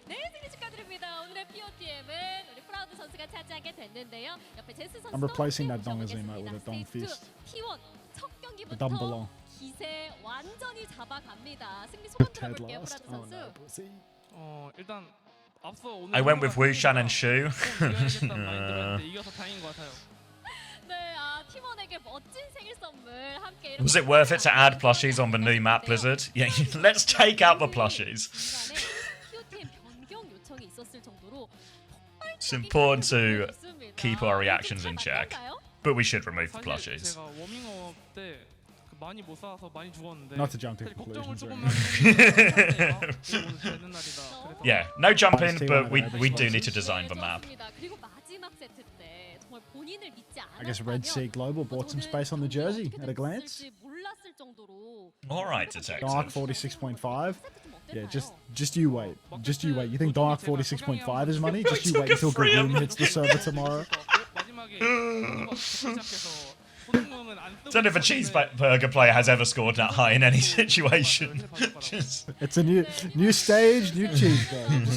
네, 승리 축하드립니다. 오늘의 POTM은 우리 프라우드 선수가 차지하게 됐는데요. 옆에 제스 선수 I'm replacing that Dong's emote with a Dong Fist. T1 첫 The dumb 경기부터 belong. 기세 완전히 잡아갑니다. 승리 소감 Ted 들어볼게요, lost. 프라우드 Oh 선수. no, pussy. 일단 앞서 오늘 I went with Wu Shan and Shu. 이겨야겠다는 마인드로 이겨서 다행인 것 같아요. 네, 팀원에게 멋진 생일 선물 함께 Was it worth it to add plushies on the new map, Blizzard? Yeah, let's take out the plushies. It's important to keep our reactions in check, but we should remove the plushies. 제가 워밍업 때 많이 못 쌓아서 많이 죽었는데 Not to jump to 사실 걱정을 conclusions or 조금만 anything. 오늘 되는 날이다. 그래서 Yeah, no jumping, but we do need to design the map. 그리고 마지막 세트 때 정말 본인을 믿지 I guess Red Sea Global bought some space on the jersey at a glance. 몰랐을 정도로 All right, Dark detective. 46.5. Yeah, just you wait. Just you wait. You think Dark 46.5 is money? Just you wait until Garoon hits the server tomorrow. 마지막에 시작해서 손흥민은 안 뜨고 Don't know if a cheeseburger player has ever scored that high in any situation. It's a new stage, new cheeseburger.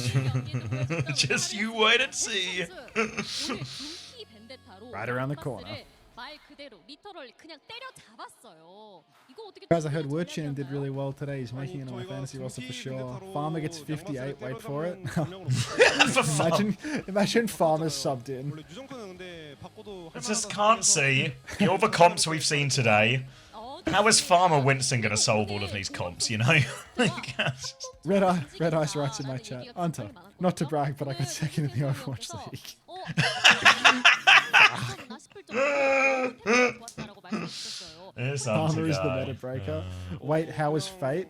Just you wait and see. Right around the corner. 말 그대로 리터럴 그냥 때려 잡았어요. 이거 어떻게 Guys, I heard Wurchin did really well today. He's making it on my fantasy roster for sure. Farmer gets 58. Wait for it. imagine Farmer's subbed in. I just can't see. All the comps we've seen today. How is Farmer Winston going to solve all of these comps, you know? Red Ice writes in my chat. Unter, not to brag, but I got second in the Overwatch League. Farmer is the meta breaker. Wait, how was Fate?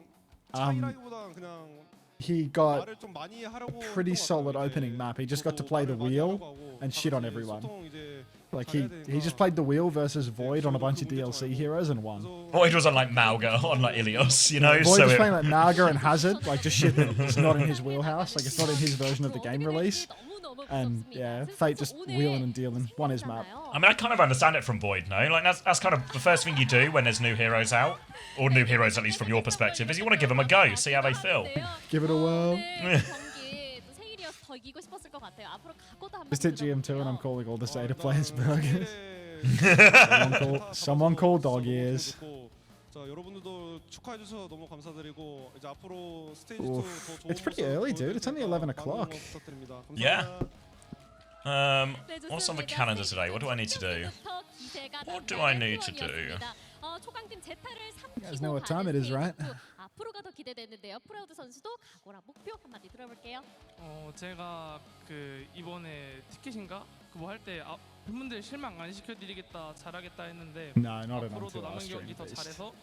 He got a pretty solid opening map. He just got to play the wheel and shit on everyone. Like he just played the wheel versus Void on a bunch of DLC heroes and won. Void was on like Mauga, on like Ilios, you know? Void was playing like Naga and Hazard, like just shit that's not in his wheelhouse. Like it's not in his version of the game release. And yeah, Fate just wheeling and dealing, won his map. I mean, I kind of understand it from Void, no? Like, that's kind of the first thing you do when there's new heroes out, or new heroes, at least from your perspective, is you want to give them a go, see how they feel. Give it a whirl. Just hit GM2 and I'm calling all the Zeta players burgers. Someone call dog ears. Oof. It's pretty early, dude. It's only 11 o'clock. Yeah. What's on the calendar today? What do I need to do? What do I need to do? You guys know what time it is, right? 앞으로가 더 기대되는데요. 프라우드 선수도 각오랑 목표 한마디 들어볼게요. 제가 그 이번에 티켓인가 그거 할 때 팬분들 실망 안 시켜드리겠다 잘하겠다 했는데 No, not an 앞으로도 until our 남은 stream 경기 더 based. 잘해서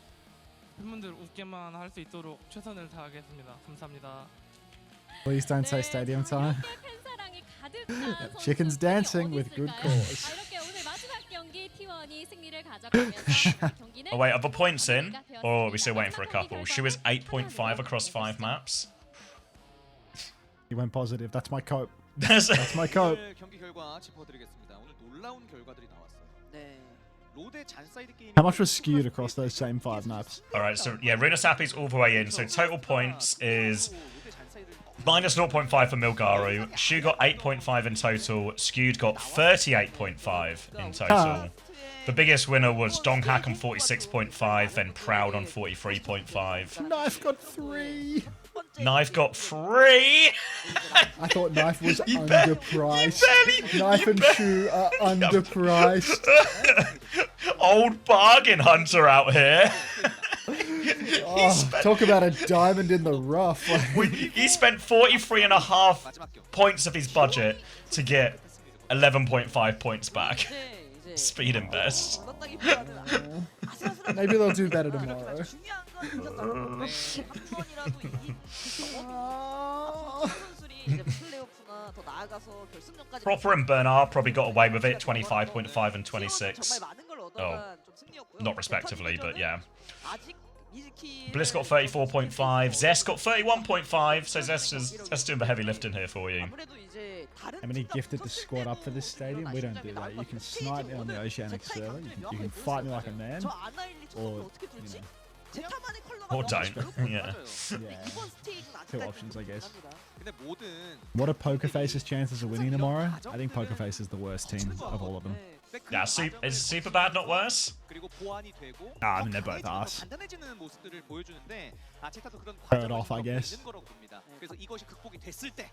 팬분들 웃게만 할 수 있도록 최선을 다하겠습니다. 감사합니다. Please don't say stadium time. 팬사랑이 가득한 Chickens dancing with good cause. 이렇게 오늘 마지막 경기 T1 T1이 승리를 가져가면서 경기는 Oh wait, are the points in? Or are we still waiting for a couple? She was 8.5 across 5 maps. He went positive. That's my cope. That's That's my cope. 오늘 경기 결과 짚어드리겠습니다. 오늘 놀라운 결과들이 나왔어요. 네. 로데 잔사이드 게임. How much was skewed across those same 5 maps? Alright, so yeah, Runa Sapi's all the way in. So total points is minus 0.5 for Milgaru. Shu got 8.5 in total. Skewed got 38.5 in total. The biggest winner was Donghack on 46.5, then Proud on 43.5. Knife got 3. Knife got 3! I thought Knife was You bet- underpriced. you bet- Knife you and bet- Shoe are underpriced. Old bargain hunter out here. Oh, talk about a diamond in the rough. He spent 43.5 points of his budget to get 11.5 points back. 이제 Speed invest. 얻었다기보다는 아슬아슬한 Maybe they'll do better tomorrow. 중요한 건 이겼다는 건데 한 번이라도 이 선수들이 이제 플레이오프나 더 나아가서 결승전까지 Proper and Bernard probably got away with it, 25.5 and 26. 정말 많은 걸 얻어간 좀 승리였고요. Not respectively, but yeah. 아직 미즈키 Bliss got 34.5, Zest got 31.5, so Zest doing the heavy lifting here for you. 아무래도 이제 다른 How many 팀과 gifted the 붙었을 squad up for 때도 this stadium? We don't do that. You can snipe me on the Oceanic server. You can fight me like a man. 저 아나일리 or, 어떻게 you 둘지? know. 제타만의 컬러가 Or 너무 don't. 별로거든요. Yeah. Yeah. 이번 스테이지는 Two 아직까지 options, I guess. 불가능합니다. 근데 모든 What are Poker Face's chances of winning tomorrow? I think Poker Face is the worst team of all of them. 네. Yeah, is Superbad not worse? 그리고 보완이 되고 I mean, they're both 강해지고 ass. 단단해지는 모습들을 보여주는데 제타도 그런 Third 과정을 off, I guess. 있는 거라고 봅니다. 그래서 이것이 극복이 됐을 때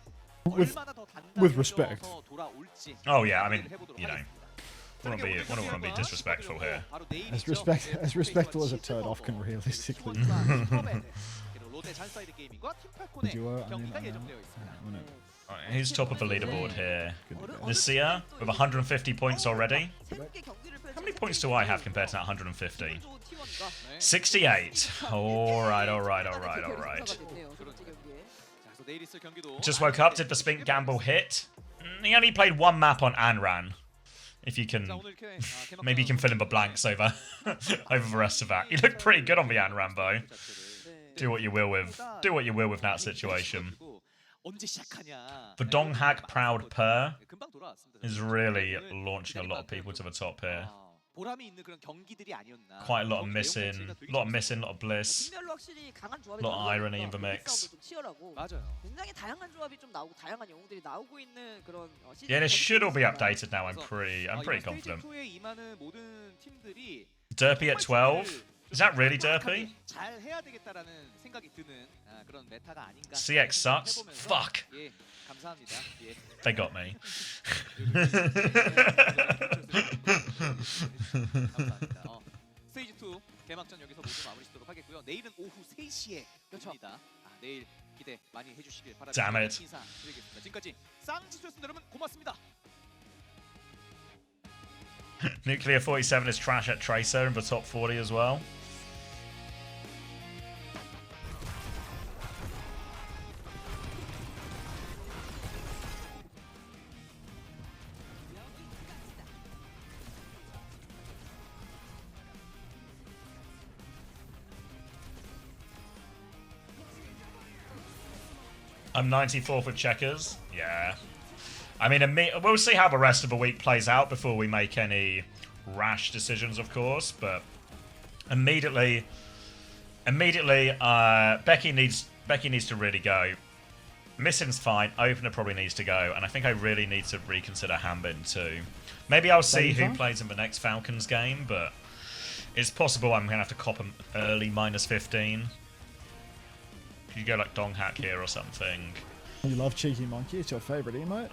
With- 얼마나 더 with respect. 단단해져서 돌아올지 Oh yeah, I mean, 해보도록 you know, 하겠습니다. wouldn't be disrespectful here. 바로 내일이죠. As respectful as a turd off can realistically be. 그리고 롯데 잔사이드 게이밍과 팀팔콘의 Duo, I 경기가 mean, 예정되어 있습니다. Alright, who's top of the leaderboard here? 어느 Lucia with 150 points already. 새롭게 경기를 펼칠 How many points do I have compared to that 150? 기분 좋은 T1과 68. Alright. 그렇죠 경기에. 자, 그래서 내일 있을 경기도 Just woke up, did the Spink gamble hit? He only played one map on Anran. If you can, 자, 오늘 이렇게, maybe you can fill in the blanks over over the rest of that. You look pretty good on the Anran bow. Do what you will with that situation. 언제 시작하냐. The Donghack Proud Purr 금방 돌아왔습니다. is really launching a lot of people to the top here. 보람이 있는 그런 경기들이 아니었나. Quite a lot of missing, lot of bliss. 팀별로 확실히 강한 조합이 Lot of irony in the mix. 좀 치열하고 맞아요. 굉장히 다양한 조합이 좀 나오고 다양한 영웅들이 나오고 있는 그런 Yeah, this should all be 있습니다. updated now. I'm pretty confident. 스테이지 2에 임하는 모든 팀들이 Derpy at 12. Is that really Derpy? 잘 해야 되겠다라는 생각이 드는 그런 메타가 아닌가. CX sucks. 해보면서, Fuck. 예, 감사합니다. 예. They got me. 감사합니다. 스테이지 2 개막전 여기서 모두 마무리 짓도록 하겠고요. 내일은 오후 3시에 열립니다. 내일 기대 많이 해주시길 바랍니다. Damn it. 인사드리겠습니다. 지금까지 쌍지투였습니다. 여러분 고맙습니다. Nuclear 47 is trash at Tracer in the top 40 as well. I'm 94 for checkers. Yeah. I mean, we'll see how the rest of the week plays out before we make any rash decisions, of course. But immediately, Becky needs to really go. Missing's fine. Opener probably needs to go, and I think I really need to reconsider Hambin too. Maybe I'll see who plays in the next Falcons game, but it's possible I'm gonna have to cop an early -15. Could you go like Donghack here or something? You love Cheeky Monkey. It's your favorite emote.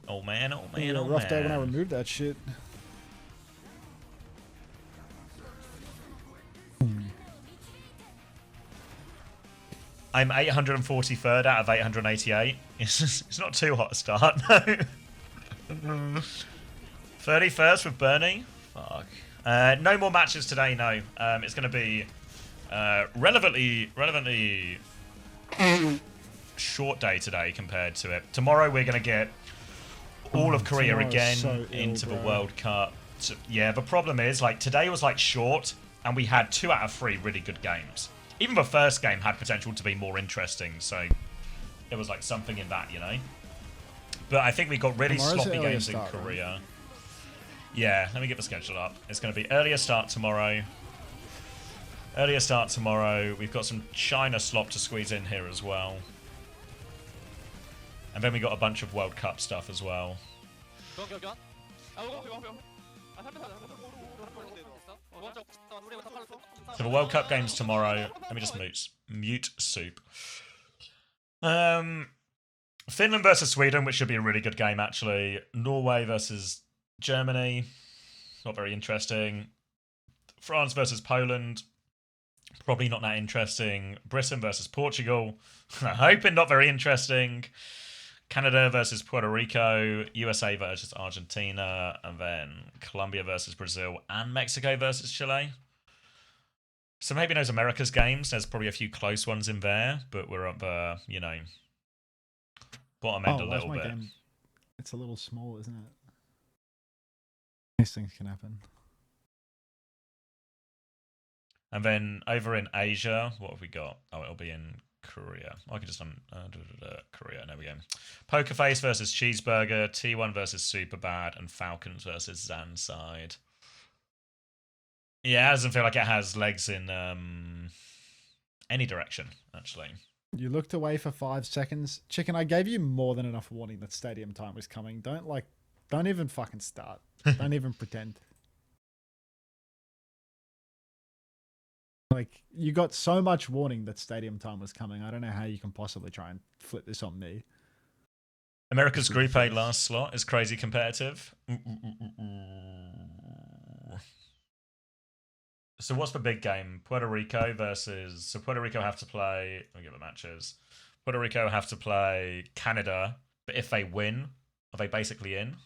Oh man. Oh man. A rough day when I removed that shit. I'm 843rd out of 888. It's not too hot a start, no. 31st with Bernie. Fuck. No more matches today, no. It's going to be relevantly short day today compared to it. Tomorrow we're going to get all of Korea tomorrow's again so ill, into the bro. World Cup. So, yeah, the problem is, like, today was, like, short, and we had 2 out of 3 really good games. Even the first game had potential to be more interesting, so there was, like, something in that, you know? But I think we got really Tomorrow's sloppy earlier games start, in Korea. right? Yeah, let me get the schedule up. It's going to be earlier start tomorrow. Earlier start tomorrow. We've got some China slop to squeeze in here as well. And then we got a bunch of World Cup stuff as well. So the World Cup games tomorrow. Let me just mute soup. Finland versus Sweden, which should be a really good game actually. Norway versus Germany. Not very interesting. France versus Poland. Probably not that interesting. Britain versus Portugal. I'm hoping not very interesting. Canada versus Puerto Rico. USA versus Argentina. And then Colombia versus Brazil. And Mexico versus Chile. So maybe those Americas games, there's probably a few close ones in there. But we're up, you know, bottom end a little bit. Game? It's a little small, isn't it? These things can happen. And then over in Asia, what have we got? Oh, it'll be in Korea. I can just Korea. There we go. Pokerface versus Cheeseburger, T1 versus Superbad, and Falcons versus Zanside. Yeah, it doesn't feel like it has legs in any direction, actually. You looked away for 5 seconds. Chicken, I gave you more than enough warning that stadium time was coming. Don't even fucking start. Don't even pretend. Like, you got so much warning that stadium time was coming. I don't know how you can possibly try and flip this on me. America's Group A last slot is crazy competitive. So what's the big game? Puerto Rico versus... So Puerto Rico have to play... Let me get the matches. Puerto Rico have to play Canada. But if they win, are they basically in?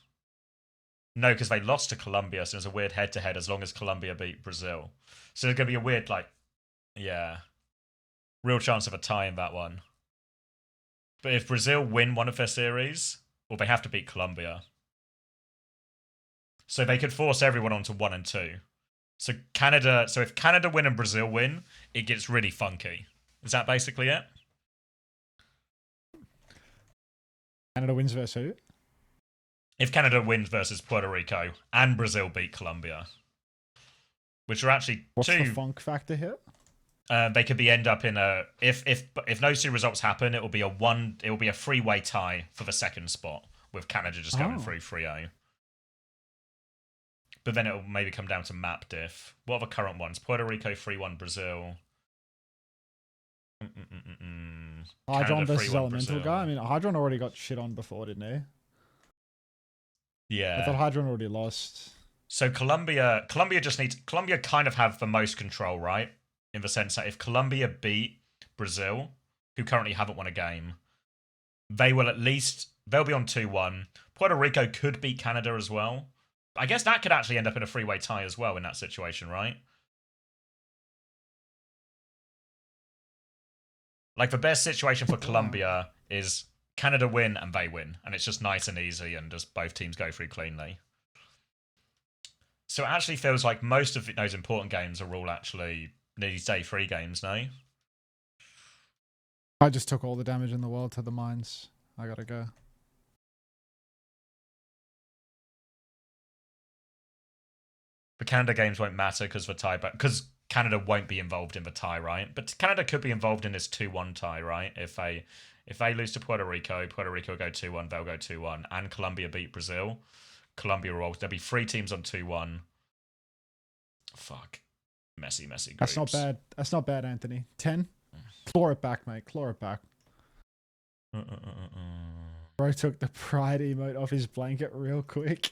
No, because they lost to Colombia, so there's a weird head-to-head as long as Colombia beat Brazil. So there's going to be a weird, like... Yeah. Real chance of a tie in that one. But if Brazil win one of their series, well, they have to beat Colombia. So they could force everyone onto 1 and 2. So if Canada win and Brazil win, it gets really funky. Is that basically it? Canada wins versus who? If Canada wins versus Puerto Rico and Brazil beat Colombia, which are actually What's two. the funk factor here? They could end up in a if those 2 results happen, it will be a 3-way tie for the second spot with Canada just going through 3-0. But then it will maybe come down to map diff. What are the current ones? Puerto Rico 3-1 Brazil. Hydron versus 3-1 Elemental Brazil. guy. I mean, Hydron already got shit on before, didn't he? Yeah. I thought Hydron already lost. So Colombia kind of have the most control, right? In the sense that if Colombia beat Brazil, who currently haven't won a game, they'll be on 2-1. Puerto Rico could beat Canada as well. I guess that could actually end up in a 3-way tie as well in that situation, right? Like, the best situation for Colombia is Canada win and they win. And it's just nice and easy and just both teams go through cleanly. So it actually feels like most of those important games are all actually these day 3 games, no? I just took all the damage in the world to the mines. I gotta go. The Canada games won't matter because Canada won't be involved in the tie, right? But Canada could be involved in this 2-1 tie, right? If they lose to Puerto Rico will go 2-1, they'll go 2-1, and Colombia beat Brazil. Colombia will. There'll be 3 teams on 2-1. Fuck. Messy groups. That's not bad. That's not bad, Anthony. 10? Claw it back, mate. Claw it back. Bro took the pride emote off his blanket real quick.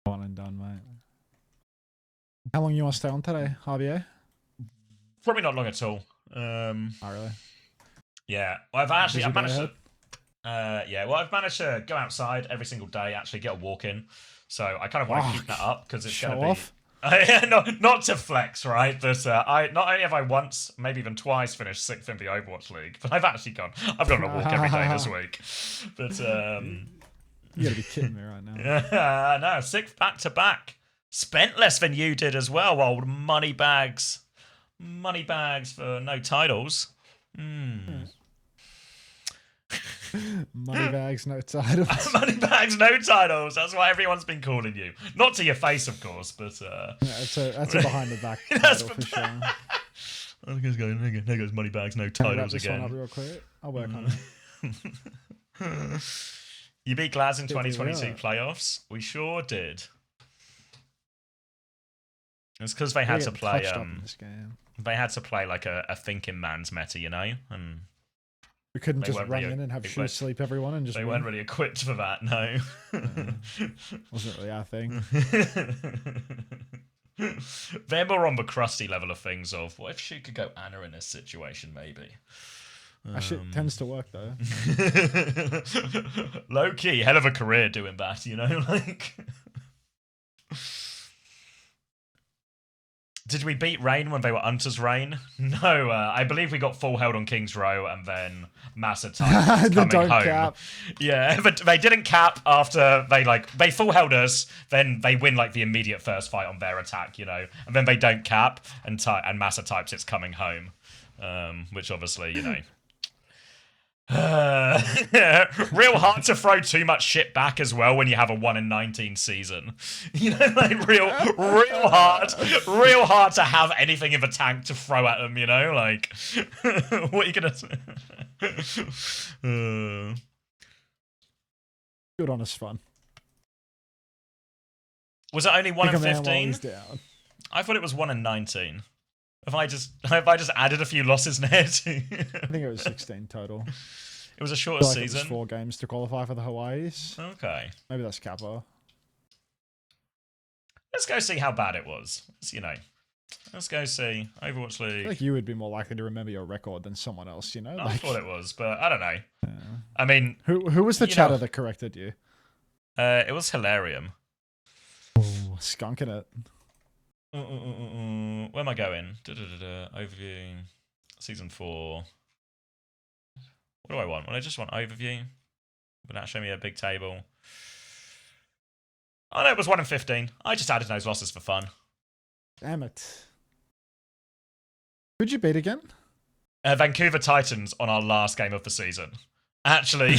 One and done, mate. How long you want to stay on today, Javier? Probably not long at all. Oh, really? Yeah. Well, I've managed to... ahead? I've managed to go outside every single day, actually get a walk in. So I kind of want to keep that up because it's going to be... off? not to flex, right? But I not only have I once, maybe even twice finished 6th in the Overwatch League, but I've gone on a walk every day this week. But You gotta be kidding me right now. No, 6 back-to-back. Spent less than you did as well, old money bags. Money bags for no titles. Money bags, no titles. Money bags, no titles. That's what everyone's been calling you. Not to your face, of course, but... Yeah, that's a behind the back title for sure. There goes money bags, no Can I wrap titles this again. one up real quick? I'll work on it. You beat Glaz in Did we 2022 really? playoffs? We sure did. It's because they had We to get play. touched up in this game. They had to play like a thinking man's meta, you know, and We couldn't They just weren't run really- in and have they shoes weren't- sleep everyone and just they win. weren't really equipped for that. No. Wasn't really our thing. They're more on the crusty level of things. Of what if she could go Anna in this situation? Maybe. That shit tends to work though. Low key, hell of a career doing that, you know, like. Did we beat Rain when they were Unter's Rain? No, I believe we got full held on King's Row and then Massive Time The coming don't home. cap. Yeah, but they didn't cap after they full held us. Then they win like the immediate first fight on their attack, you know, and then they don't cap and Massa types it's coming home, which obviously you know. Real hard to throw too much shit back as well when you have a 1 in 19 season. You know, like real hard to have anything in the tank to throw at them. You know, like what are you gonna? Good honest fun. Was it only 1 in Pick a man while 15? he's down. I thought it was 1 in 19. Have I just added a few losses there too? I think it was 16 total. It was a I shorter feel like it was season. 4 games to qualify for the Hawaiis. Okay. Maybe that's Kappa. Let's go see how bad it was. You know, let's go see Overwatch I League. feel like you would be more likely to remember your record than someone else, you know? I Like, thought it was, but I don't know. I mean, who was the you chatter know- that corrected you? it was Hilarium. Ooh, skunking it. Where am I going? Overview. Season 4. What do I want? Well, I just want overview. Will that show me a big table? Oh no, it was 1 in 15. I just added those losses for fun. Damn it. Who'd you beat again? Vancouver Titans on our last game of the season. Actually,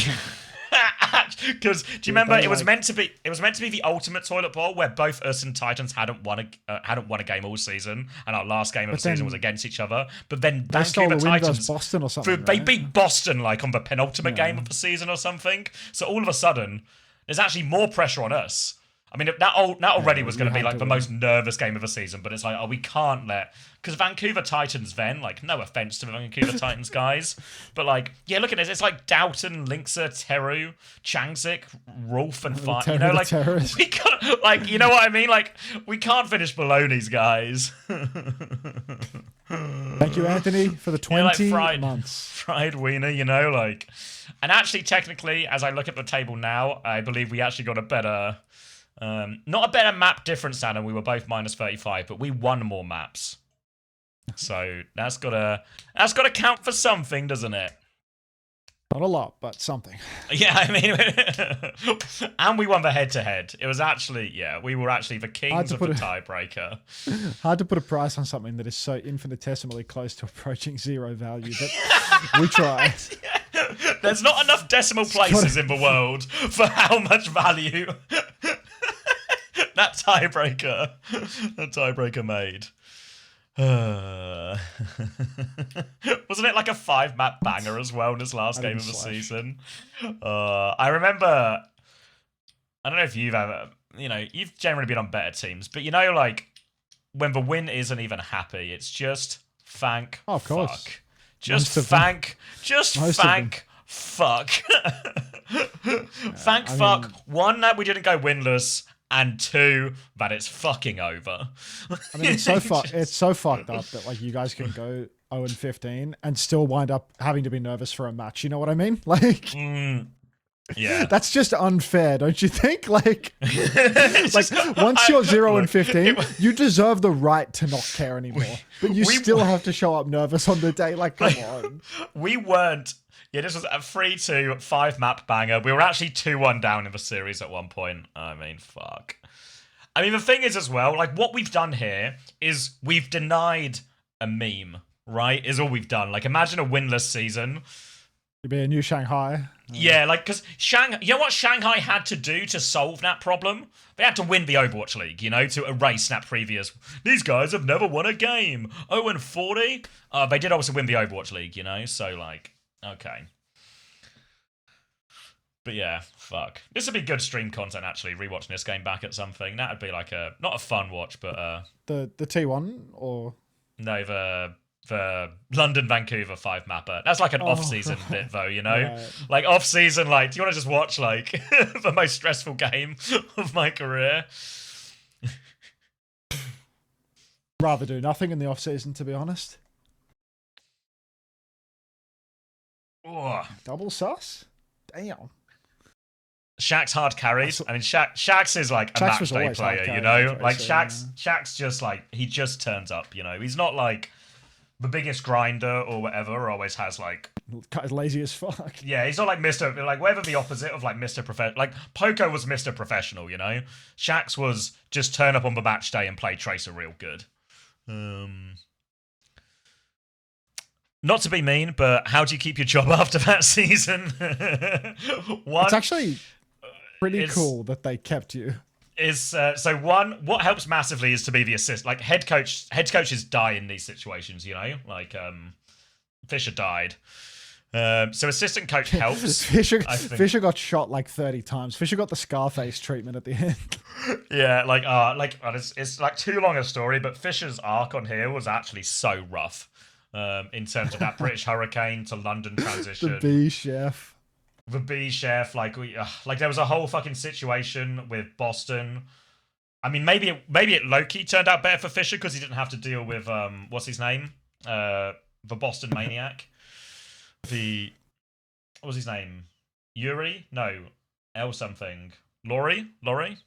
because do you remember it was meant to be the ultimate toilet bowl where both us and Titans hadn't won a game all season, and our last game of the season was against each other. But then They stole Vancouver the win Titans versus Boston or something. they right? beat Boston like on the penultimate game of the season or something. So all of a sudden, there's actually more pressure on us. I mean, that already was going to be like the most nervous game of the season, but it's like, oh, we can't let... Because Vancouver Titans then, like, no offense to the Vancouver Titans guys, but like, yeah, look at this. It's like Doughton, Linkser, Teru, Changzik, Rolf, and Fire. You know, like, we can't, like, you know what I mean? Like, we can't finish below these guys. Thank you, Anthony, for the 20 months. Fried wiener, you know, like... And actually, technically, as I look at the table now, I believe we actually got a better... not a better map difference, Dan, and we were both minus 35, but we won more maps. So that's gotta count for something, doesn't it? Not a lot, but something. Yeah, I mean, and we won the head-to-head. It was actually, yeah, we were actually the kings of the tiebreaker. Hard to put a price on something that is so infinitesimally close to approaching 0 value, but we tried. There's not enough decimal places in the world for how much value that tiebreaker made. Wasn't it like a 5-map banger as well in this last game of the season? I remember, I don't know if you've ever, you know, you've generally been on better teams, but you know, like, when the win isn't even happy, it's just thank of course. fuck. Just thank fuck. Thank fuck. 1, that we didn't go winless, and 2, that it's fucking over. I mean, it's so fucked up that like you guys can go 0 and 15 and still wind up having to be nervous for a match. You know what I mean? Like, yeah, that's just unfair, don't you think? Like, once you're 0 and 15, you deserve the right to not care anymore. But you still have to show up nervous on the day. Like, come on. We weren't. Yeah, this was a 3-2, 5-map banger. We were actually 2-1 down in the series at one point. I mean, fuck. I mean, the thing is as well, like, what we've done here is we've denied a meme, right? Is all we've done. Like, imagine a winless season. It'd be a new Shanghai. Yeah, like, because you know what Shanghai had to do to solve that problem? They had to win the Overwatch League, you know, to erase that previous. These guys have never won a game. 0-40. They did obviously win the Overwatch League, you know, so like, okay. But yeah, fuck. This would be good stream content actually. Rewatching this game back at something. That would be like not a fun watch, but the T1 or no, the London Vancouver 5-mapper. That's like an off-season bit though, you know? Right. Like off-season, like, do you want to just watch like the most stressful game of my career? Rather do nothing in the off season, to be honest. Oh. Double sus? Damn. Shaq's hard carries. I mean, Shaq's is like a Shaq's was match day always hard player, you carry, know? I'd Like say, Shaq's just like, he just turns up, you know? He's not like the biggest grinder or whatever, always has like... Lazy as fuck. Yeah, he's not like Mr. Like, whatever the opposite of like Mr. Professional. Like, Poco was Mr. Professional, you know? Shaq's was just turn up on the match day and play Tracer real good. Not to be mean, but how do you keep your job after that season? It's actually pretty cool that they kept you. So one, what helps massively is to be the assist. Like head coaches die in these situations, you know. Like Fisher died. So assistant coach helps. Fisher got shot like 30 times. Fisher got the Scarface treatment at the end. Yeah, it's like too long a story, but Fisher's arc on here was actually so rough. In terms of that British Hurricane to London transition. The B chef. The B chef, like there was a whole fucking situation with Boston. I mean, maybe it low-key turned out better for Fisher because he didn't have to deal with what's his name, the Boston Maniac. What was his name? Yuri? No, L something. Laurie. Lawrence.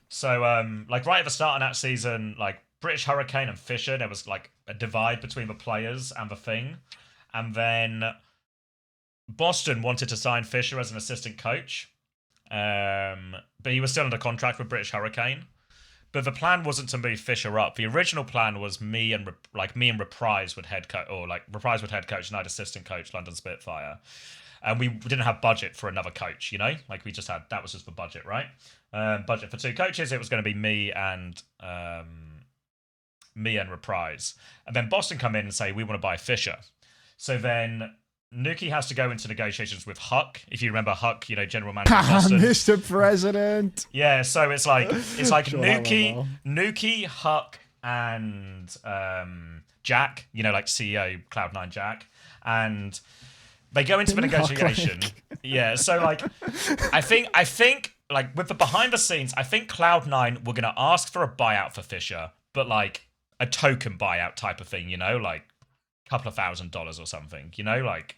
So like right at the start of that season, like British Hurricane and Fisher, there was like a divide between the players and the thing, and then Boston wanted to sign Fisher as an assistant coach, but he was still under contract with British Hurricane. But the plan wasn't to move Fisher up. The original plan was me and Reprise would head coach, or like Reprise would head coach and I'd assistant coach London Spitfire, and we didn't have budget for another coach. You know, like we just had that was just the budget, right? Budget for 2 coaches. It was going to be me and Reprise, and then Boston come in and say we want to buy Fisher. So then Nuki has to go into negotiations with Huck. If you remember Huck, you know, general manager of Boston. Mr. President. Yeah, so it's like Sure, Nuki, Huck, and Jack. You know, like CEO Cloud9 Jack, and they go into the negotiation. Yeah, so like I think like with the behind the scenes, I think Cloud9 were gonna ask for a buyout for Fisher, but like a token buyout type of thing, you know, like a couple of $1,000s or something, you know, like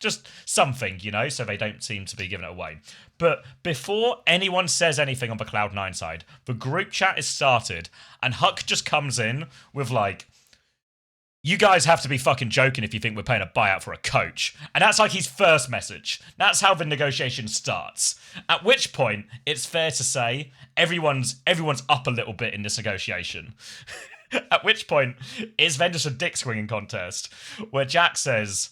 just something, you know, so they don't seem to be giving it away. But before anyone says anything on the Cloud9 side, the group chat is started, and Huck just comes in with like, you guys have to be fucking joking if you think we're paying a buyout for a coach. And that's like his first message. That's how the negotiation starts. At which point, it's fair to say, everyone's up a little bit in this negotiation. At which point, it's then just a dick swinging contest where Jack says,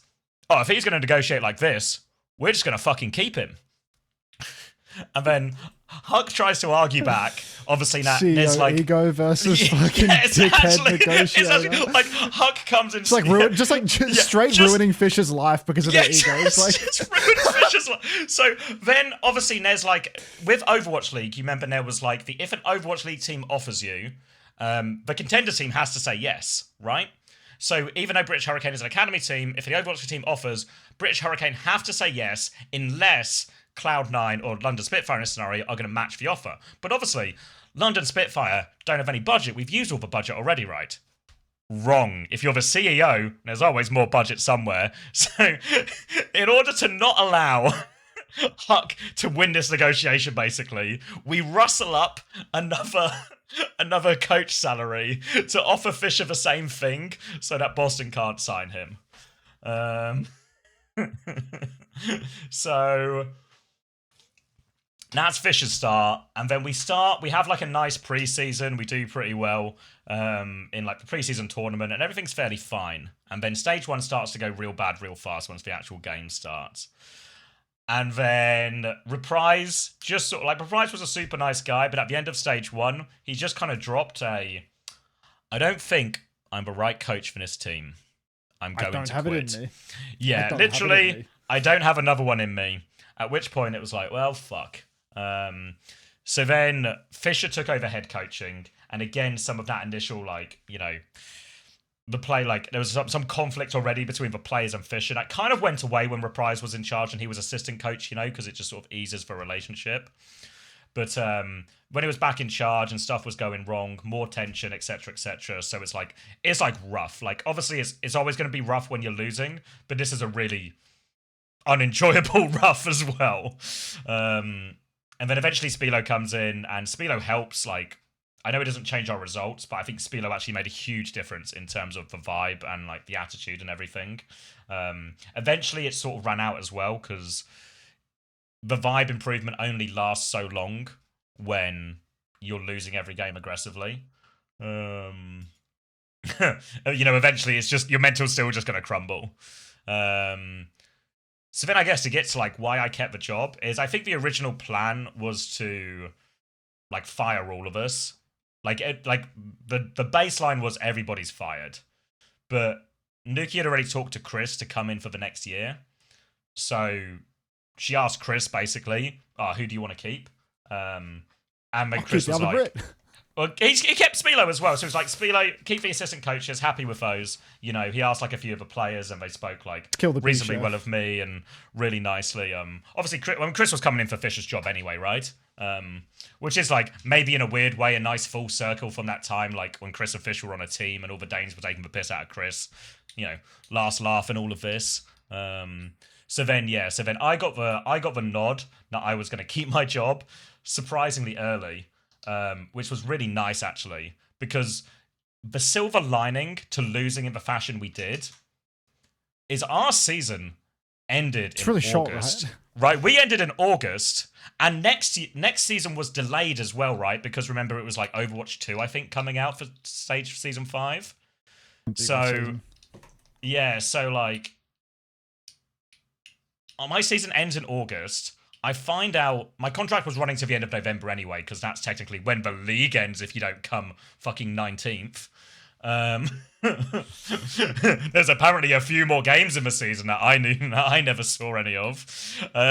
oh, if he's going to negotiate like this, we're just going to fucking keep him. And then Huck tries to argue back. Obviously, there's like ego versus fucking dickhead negotiator. Like Huck comes in, straight ruining Fisher's life because of their egos. Just ruining Fisher's life. So then, obviously, there's like with Overwatch League. You remember there was like if an Overwatch League team offers you, the contender team has to say yes, right? So even though British Hurricane is an academy team, if the Overwatch League team offers, British Hurricane have to say yes unless Cloud9 or London Spitfire in this scenario are going to match the offer. But obviously, London Spitfire don't have any budget. We've used all the budget already, right? Wrong. If you're the CEO, there's always more budget somewhere. So in order to not allow Huck to win this negotiation, basically, we rustle up another coach salary to offer Fisher the same thing so that Boston can't sign him. So that's Fisher's start, and then we have like a nice preseason. We do pretty well in like the preseason tournament, and everything's fairly fine. And then stage 1 starts to go real bad real fast once the actual game starts. And then Reprise, just sort of like, Reprise was a super nice guy, but at the end of stage 1, he just kind of dropped I don't think I'm the right coach for this team. I'm going to quit. I don't have it in me. Yeah, literally, I don't have another one in me. At which point it was like, well, fuck. So then Fisher took over head coaching, and again, some of that initial, like, you know, the play, like, there was some conflict already between the players and Fisher. That kind of went away when Reprise was in charge and he was assistant coach, you know, because it just sort of eases the relationship. But when he was back in charge and stuff was going wrong, more tension, etc., etc. So it's like rough. Like, obviously, it's always going to be rough when you're losing, but this is a really unenjoyable rough as well. And then eventually Spilo comes in, and Spilo helps. Like, I know it doesn't change our results, but I think Spilo actually made a huge difference in terms of the vibe and like the attitude and everything. Eventually, it sort of ran out as well, because the vibe improvement only lasts so long when you're losing every game aggressively. You know, eventually it's just, your mental's still just going to crumble. So then I guess to get to like why I kept the job is, I think the original plan was to like fire all of us. Like the baseline was everybody's fired. But Nuki had already talked to Chris to come in for the next year. So she asked Chris basically, who do you want to keep? And then Chris was like, well, he kept Spilo as well. So it was like, Spilo, keep the assistant coaches, happy with those. You know, he asked like a few of the players, and they spoke like reasonably well of me and really nicely. Obviously, Chris was coming in for Fisher's job anyway, right? Which is like maybe in a weird way a nice full circle from that time, like when Chris and Fisher were on a team and all the Danes were taking the piss out of Chris. You know, last laugh and all of this. So then I got the nod that I was going to keep my job surprisingly early. Which was really nice, actually, because the silver lining to losing in the fashion we did is our season ended in really August. Short, right? We ended in August, and next season was delayed as well, right? Because remember, it was like Overwatch 2, I think, coming out for season 5. So, yeah, so like, my season ends in August. I find out my contract was running to the end of November anyway, because that's technically when the league ends if you don't come fucking 19th. There's apparently a few more games in the season that I never saw any of.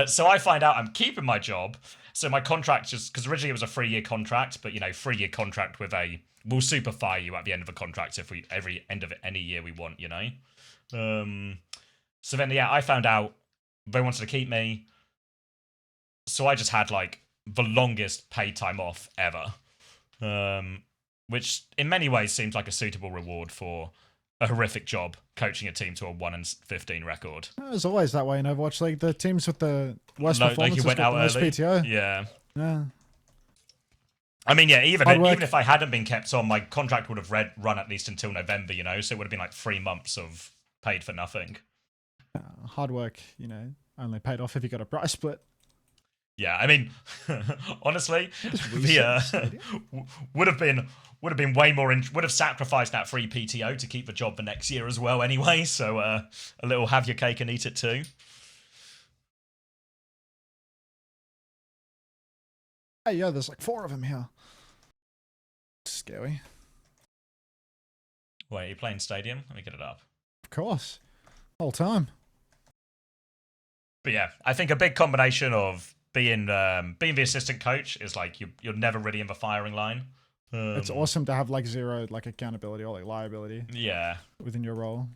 So I find out I'm keeping my job. So my contract just, because originally it was a 3-year contract, but 3-year contract with we'll super fire you at the end of a contract if we every end of any year we want, So then I found out they wanted to keep me. So I just had like the longest paid time off ever, which in many ways seems like a suitable reward for a horrific job coaching a team to a 1-15 record. It was always that way in Overwatch League. The teams with the worst performances you went out got the most early. PTO. Yeah. Yeah. I mean, even if I hadn't been kept on, my contract would have run at least until November, so it would have been like 3 months of paid for nothing. Hard work, only paid off if you got a price split. Yeah, I mean, honestly, would have been way more. Would have sacrificed that free PTO to keep the job the next year as well. Anyway, so a little have your cake and eat it too. Hey, yeah, there's like 4 of them here. Scary. Wait, are you playing Stadium? Let me get it up. Of course, whole time. But yeah, I think a big combination of being the assistant coach is like you're never really in the firing line. It's awesome to have like 0 like accountability or like liability. Yeah. Within your role.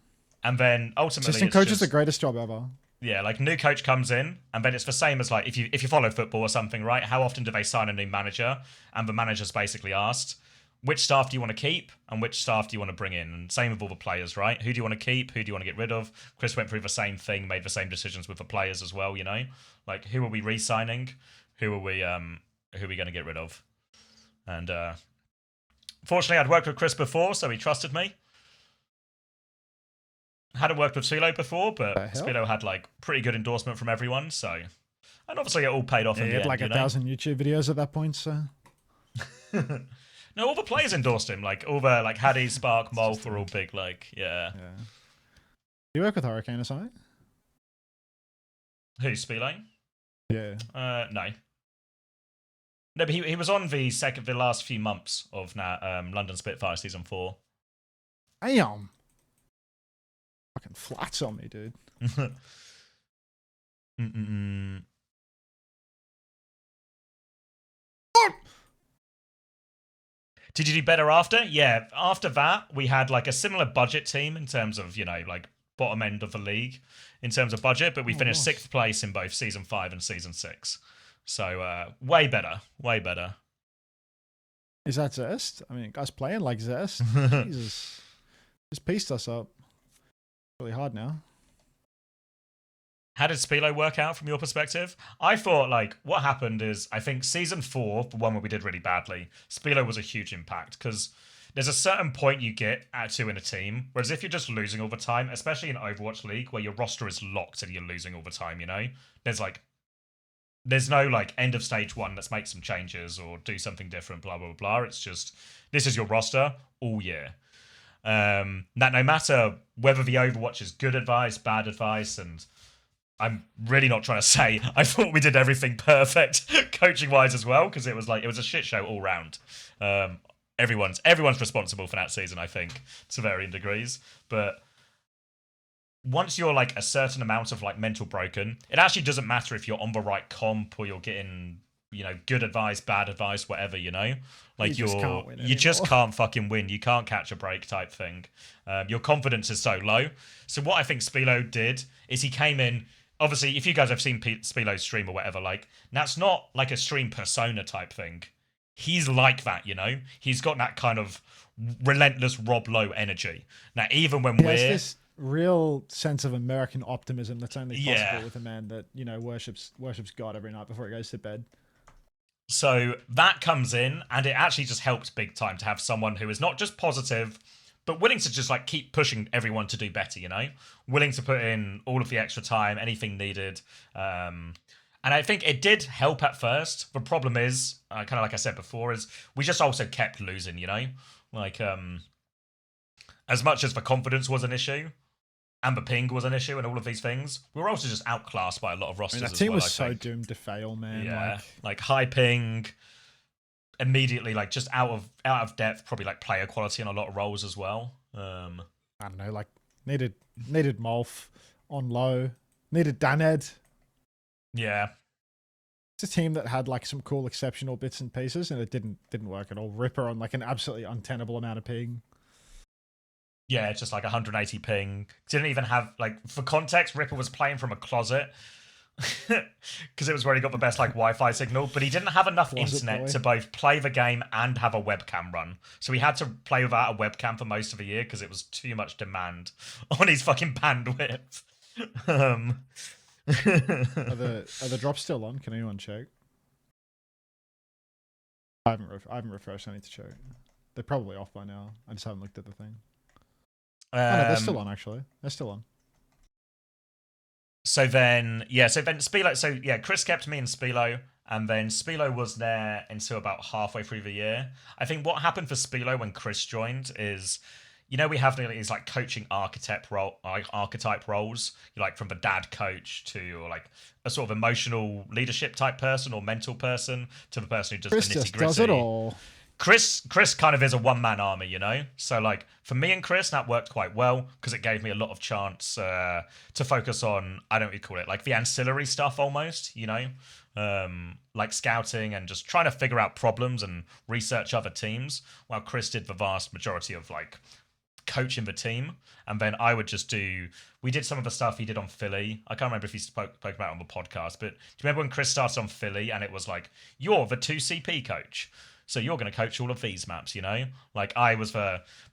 And then ultimately, assistant coach is the greatest job ever. Yeah, like new coach comes in, and then it's the same as like if you follow football or something, right? How often do they sign a new manager? And the manager's basically asked, which staff do you want to keep and which staff do you want to bring in? And same with all the players, right? Who do you want to keep? Who do you want to get rid of? Chris went through the same thing, made the same decisions with the players as well, Like, who are we re-signing? Who are we going to get rid of? And fortunately, I'd worked with Chris before, so he trusted me. hadn't worked with Spilo before, but The hell? Spilo had like pretty good endorsement from everyone. So, and obviously it all paid off Yeah, in he the had end. like you 1,000 YouTube videos at that point, so. No, all the players endorsed him. Like all the like Haddy, Spark, Molf were all big. Like yeah. Yeah. Do you work with Hurricane or something? Who Spilo? Yeah. No. No, but he was on the last few months of London Spitfire season 4. Damn. Fucking flats on me, dude. Did you do better after? Yeah, after that, we had like a similar budget team in terms of, like bottom end of the league in terms of budget, but we finished 6th place in both season 5 and season 6. So way better, way better. Is that Zest? I mean, guys playing like Zest. Jesus. Just pieced us up. Really hard now. How did Spilo work out from your perspective? I thought, like, what happened is, I think season 4, the one where we did really badly, Spilo was a huge impact, because there's a certain point you get to in a team, whereas if you're just losing all the time, especially in Overwatch League, where your roster is locked and you're losing all the time, there's no, like, end of stage 1, let's make some changes or do something different, blah, blah, blah. It's just, this is your roster all year. That no matter whether the Overwatch is good advice, bad advice, and I'm really not trying to say I thought we did everything perfect coaching wise as well, because it was a shit show all round. Everyone's responsible for that season, I think, to varying degrees. But once you're like a certain amount of like mental broken, it actually doesn't matter if you're on the right comp or you're getting, good advice, bad advice, whatever, Like you just can't fucking win. You can't catch a break type thing. Your confidence is so low. So what I think Spilo did is he came in. Obviously, if you guys have seen Spilo's stream or whatever, like, that's not like a stream persona type thing. He's like that, He's got that kind of relentless Rob Lowe energy. Now, even when There's this real sense of American optimism that's only possible with a man that, worships God every night before he goes to bed. So that comes in, and it actually just helps big time to have someone who is not just positive, but willing to just like keep pushing everyone to do better, willing to put in all of the extra time, anything needed. And I think it did help at first. The problem is, kind of like I said before, is we just also kept losing, like as much as the confidence was an issue and the ping was an issue and all of these things, we were also just outclassed by a lot of rosters. That team was so doomed to fail, man. Yeah, like high ping. Immediately, like, just out of depth, probably like player quality in a lot of roles as well. I don't know, like needed Molf on low, needed Daned. Yeah, it's a team that had like some cool exceptional bits and pieces, and it didn't work at all. Ripper on like an absolutely untenable amount of ping. Yeah, just like 180 ping. Didn't even have, like, for context, Ripper was playing from a closet. Because it was where he got the best like Wi-Fi signal, but he didn't have enough internet to both play the game and have a webcam run. So he had to play without a webcam for most of the year because it was too much demand on his fucking bandwidth. Are the drops still on? Can anyone check? I haven't refreshed. I need to check. They're probably off by now. I just haven't looked at the thing. Oh, no, they're still on. Actually, they're still on. So then Spilo, Chris kept me in Spilo, and then Spilo was there until about halfway through the year. I think what happened for Spilo when Chris joined is, we have these like coaching archetype roles, like from the dad coach to like a sort of emotional leadership type person or mental person to the person who does Chris the just nitty-gritty. does it all. Chris kind of is a one-man army, So, like, for me and Chris, that worked quite well because it gave me a lot of chance to focus on, I don't know what you call it, like the ancillary stuff almost, like scouting and just trying to figure out problems and research other teams, while Chris did the vast majority of, like, coaching the team. And then I would just we did some of the stuff he did on Philly. I can't remember if he spoke about it on the podcast, but do you remember when Chris started on Philly and it was like, you're the 2CP coach? So you're going to coach all of these maps, Like, I was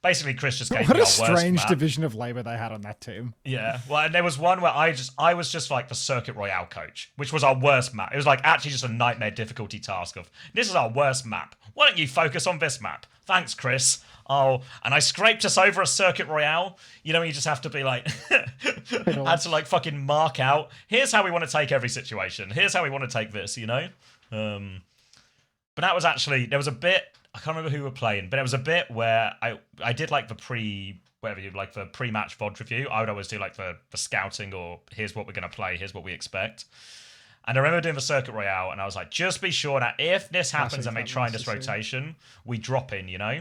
basically Chris just gave me our worst map. What a strange division of labor they had on that team. Yeah. Well, and there was one where I was just like the Circuit Royale coach, which was our worst map. It was like actually just a nightmare difficulty task of, this is our worst map. Why don't you focus on this map? Thanks, Chris. oh, and I scraped us over a Circuit Royale. You know, you just have to be like, had to like fucking mark out, here's how we want to take every situation. Here's how we want to take this, you know? But that was actually, there was a bit, I can't remember who we were playing, but it was a bit where I did like the pre-match VOD review. I would always do like the scouting, or here's what we're going to play, here's what we expect. And I remember doing the Circuit Royale, and I was like, just be sure that if this happens and they try this rotation, we drop in, you know?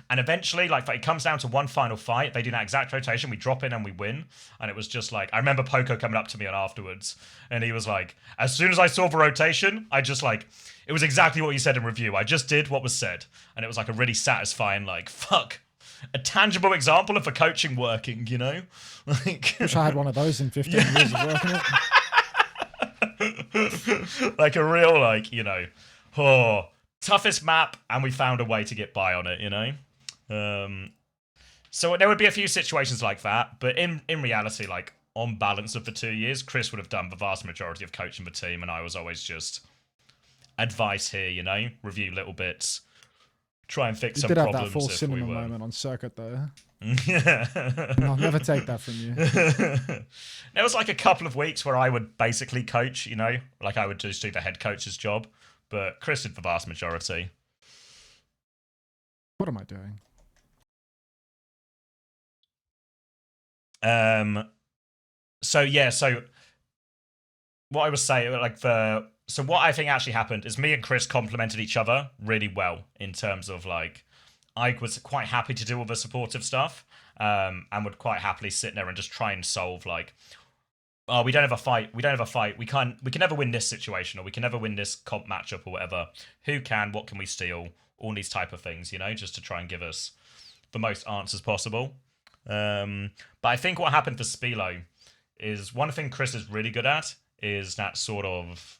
And eventually, like, it comes down to one final fight. They do that exact rotation, we drop in and we win. And it was just like, I remember Poco coming up to me afterwards, and he was like, as soon as I saw the rotation, I just like, it was exactly what you said in review. I just did what was said. And it was like a really satisfying, like, fuck. A tangible example of the coaching working, you know? Like, Wish I had one of those in 15 years of working it. Like a real, like, you know, oh, toughest map, and we found a way to get by on it, you know? So there would be a few situations like that, but in reality, like, on balance of the 2 years, Chris would have done the vast majority of coaching the team, and I was always just advice here, you know? Review little bits, try and fix some problems. You did have that full cinema moment on Circuit, though. I'll never take that from you. There was like a couple of weeks where I would basically coach, you know, like I would just do the head coach's job, but Chris did the vast majority. What am I doing? So yeah, so what I was saying, like so what I think actually happened is me and Chris complemented each other really well in terms of like, I was quite happy to do all the supportive stuff, and would quite happily sit there and just try and solve like, oh, we don't have a fight, we can never win this situation, or we can never win this comp matchup or whatever. Who can, what can we steal? All these type of things, you know, just to try and give us the most answers possible. But I think what happened for Spilo is, one thing Chris is really good at is that sort of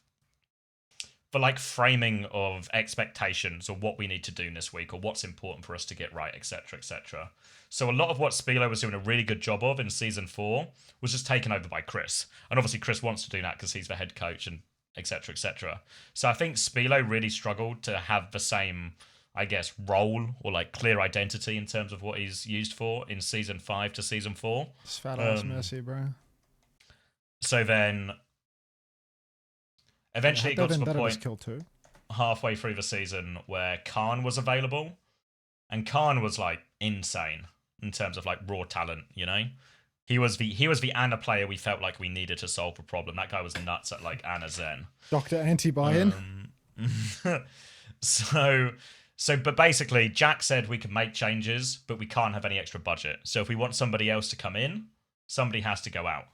the like framing of expectations, or what we need to do this week, or what's important for us to get right, etc., etc. So a lot of what Spilo was doing a really good job of in Season 4 was just taken over by Chris. And obviously Chris wants to do that because he's the head coach, and etc., etc. So I think Spilo really struggled to have the same, I guess, role or like clear identity in terms of what he's used for in Season 5 to Season 4. It's fat ass mercy, bro. So then eventually it got to the point halfway through the season where Khan was available, and Khan was like insane in terms of like raw talent, you know? He was the Ana player we felt like we needed to solve the problem. That guy was nuts at like Ana Zen. Dr. Anti-Buy-In. But basically Jack said we can make changes, but we can't have any extra budget. So if we want somebody else to come in, somebody has to go out.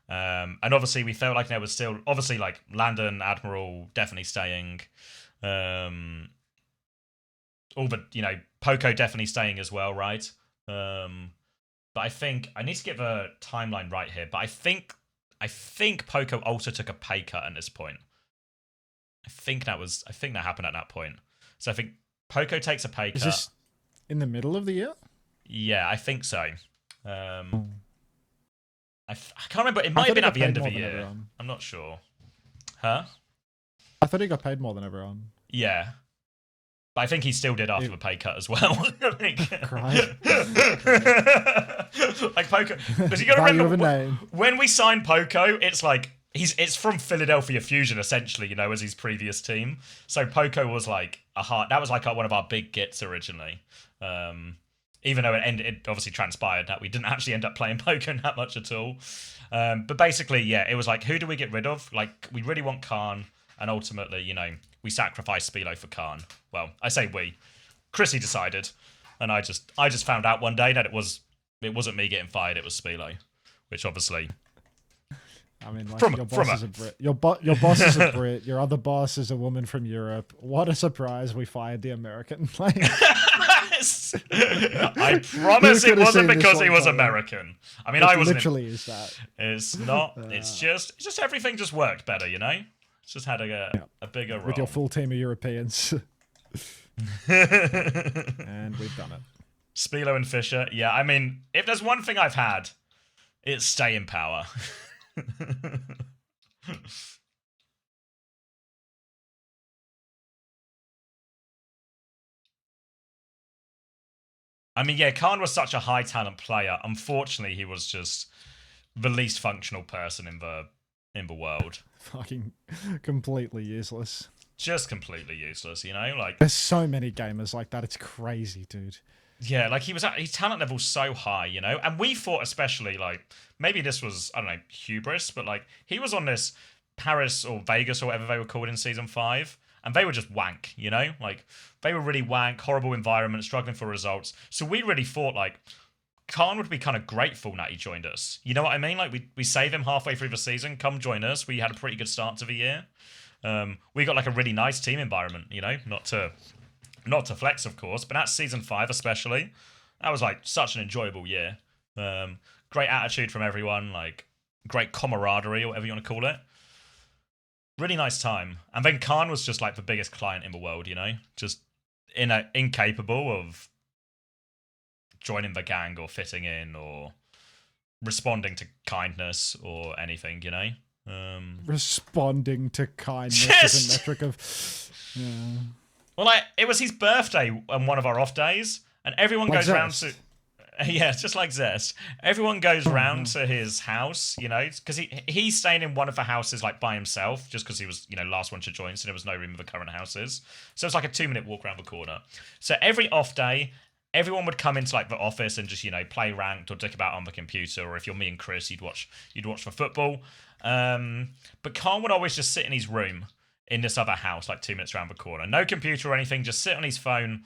And obviously we felt like there was still, obviously, like Landon, Admiral definitely staying. All the, you know, Poco definitely staying as well, right? But I think I need to get the timeline right here. But I think Poco also took a pay cut at this point. I think that happened at that point. So I think Poco takes a pay cut. Is this in the middle of the year? Yeah, I think so. I can't remember. It might have been at the end of the year. I'm not sure. Huh? I thought he got paid more than everyone. Yeah. But I think he still did after the pay cut as well. Like Poco, because you got to remember when we signed Poco, it's like it's from Philadelphia Fusion essentially, you know, as his previous team. So Poco was like that was like one of our big gets originally. Even though it obviously transpired that we didn't actually end up playing Poco that much at all. But basically, yeah, it was like, who do we get rid of? Like, we really want Khan, and ultimately, you know, we sacrificed Spilo for Khan. Well, I say we. Chrissy decided, and I just found out one day that it wasn't me getting fired, it was Spilo, which obviously. I mean, like, your boss is a Brit. Your boss is a Brit. Your other boss is a woman from Europe. What a surprise! We fired the American. Like, I promise it wasn't because he was American. I mean, I wasn't. Literally, is that? It's not. It's just everything just worked better, you know. It's just had a bigger role with your full team of Europeans. And we've done it. Spilo and Fisher. Yeah, I mean, if there's one thing I've had, it's stay in power. I mean, yeah, Khan was such a high talent player. Unfortunately, he was just the least functional person in the world. Fucking completely useless. Just completely useless, you know? Like, There's so many gamers like that. It's crazy, dude. yeah, like his talent level's so high, you know? And we thought especially, like, maybe this was, I don't know, hubris, but like, he was on this Paris or Vegas or whatever they were called in season 5, and they were just wank, you know? Like, they were really wank, horrible environment, struggling for results. So we really thought, like, Khan would be kind of grateful that he joined us. You know what I mean? Like, we save him halfway through the season, come join us. We had a pretty good start to the year. We got, like, a really nice team environment, you know? Not to flex, of course, but that's season 5 especially. That was, like, such an enjoyable year. Great attitude from everyone, like, great camaraderie, or whatever you want to call it. Really nice time. And then Khan was just, like, the biggest client in the world, you know? Just incapable of joining the gang or fitting in or responding to kindness or anything, you know? Responding to kindness is a metric of... Yeah. Well, like, it was his birthday on one of our off days, and everyone Like goes round Zest. to... Yeah, just like Zest. Everyone goes round to his house, you know, because he's staying in one of the houses, like, by himself, just because he was, you know, last one to join, so there was no room in the current houses. So it's like a 2-minute walk around the corner. So every off day, everyone would come into, like, the office and just, you know, play ranked or dick about on the computer, or if you're me and Chris, you'd watch the football. But Khan would always just sit in his room in this other house, like 2 minutes around the corner. No computer or anything, just sit on his phone,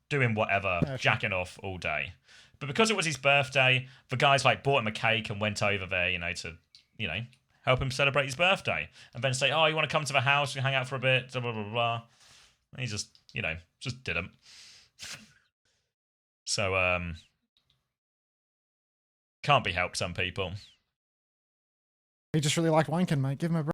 doing whatever, jacking off all day. But because it was his birthday, the guys, like, bought him a cake and went over there, you know, to, you know, help him celebrate his birthday. And then say, oh, you want to come to the house and hang out for a bit, blah, blah, blah, blah. And he just, you know, just didn't. So, can't be helped, some people. He just really liked wanking, mate. Give him a break.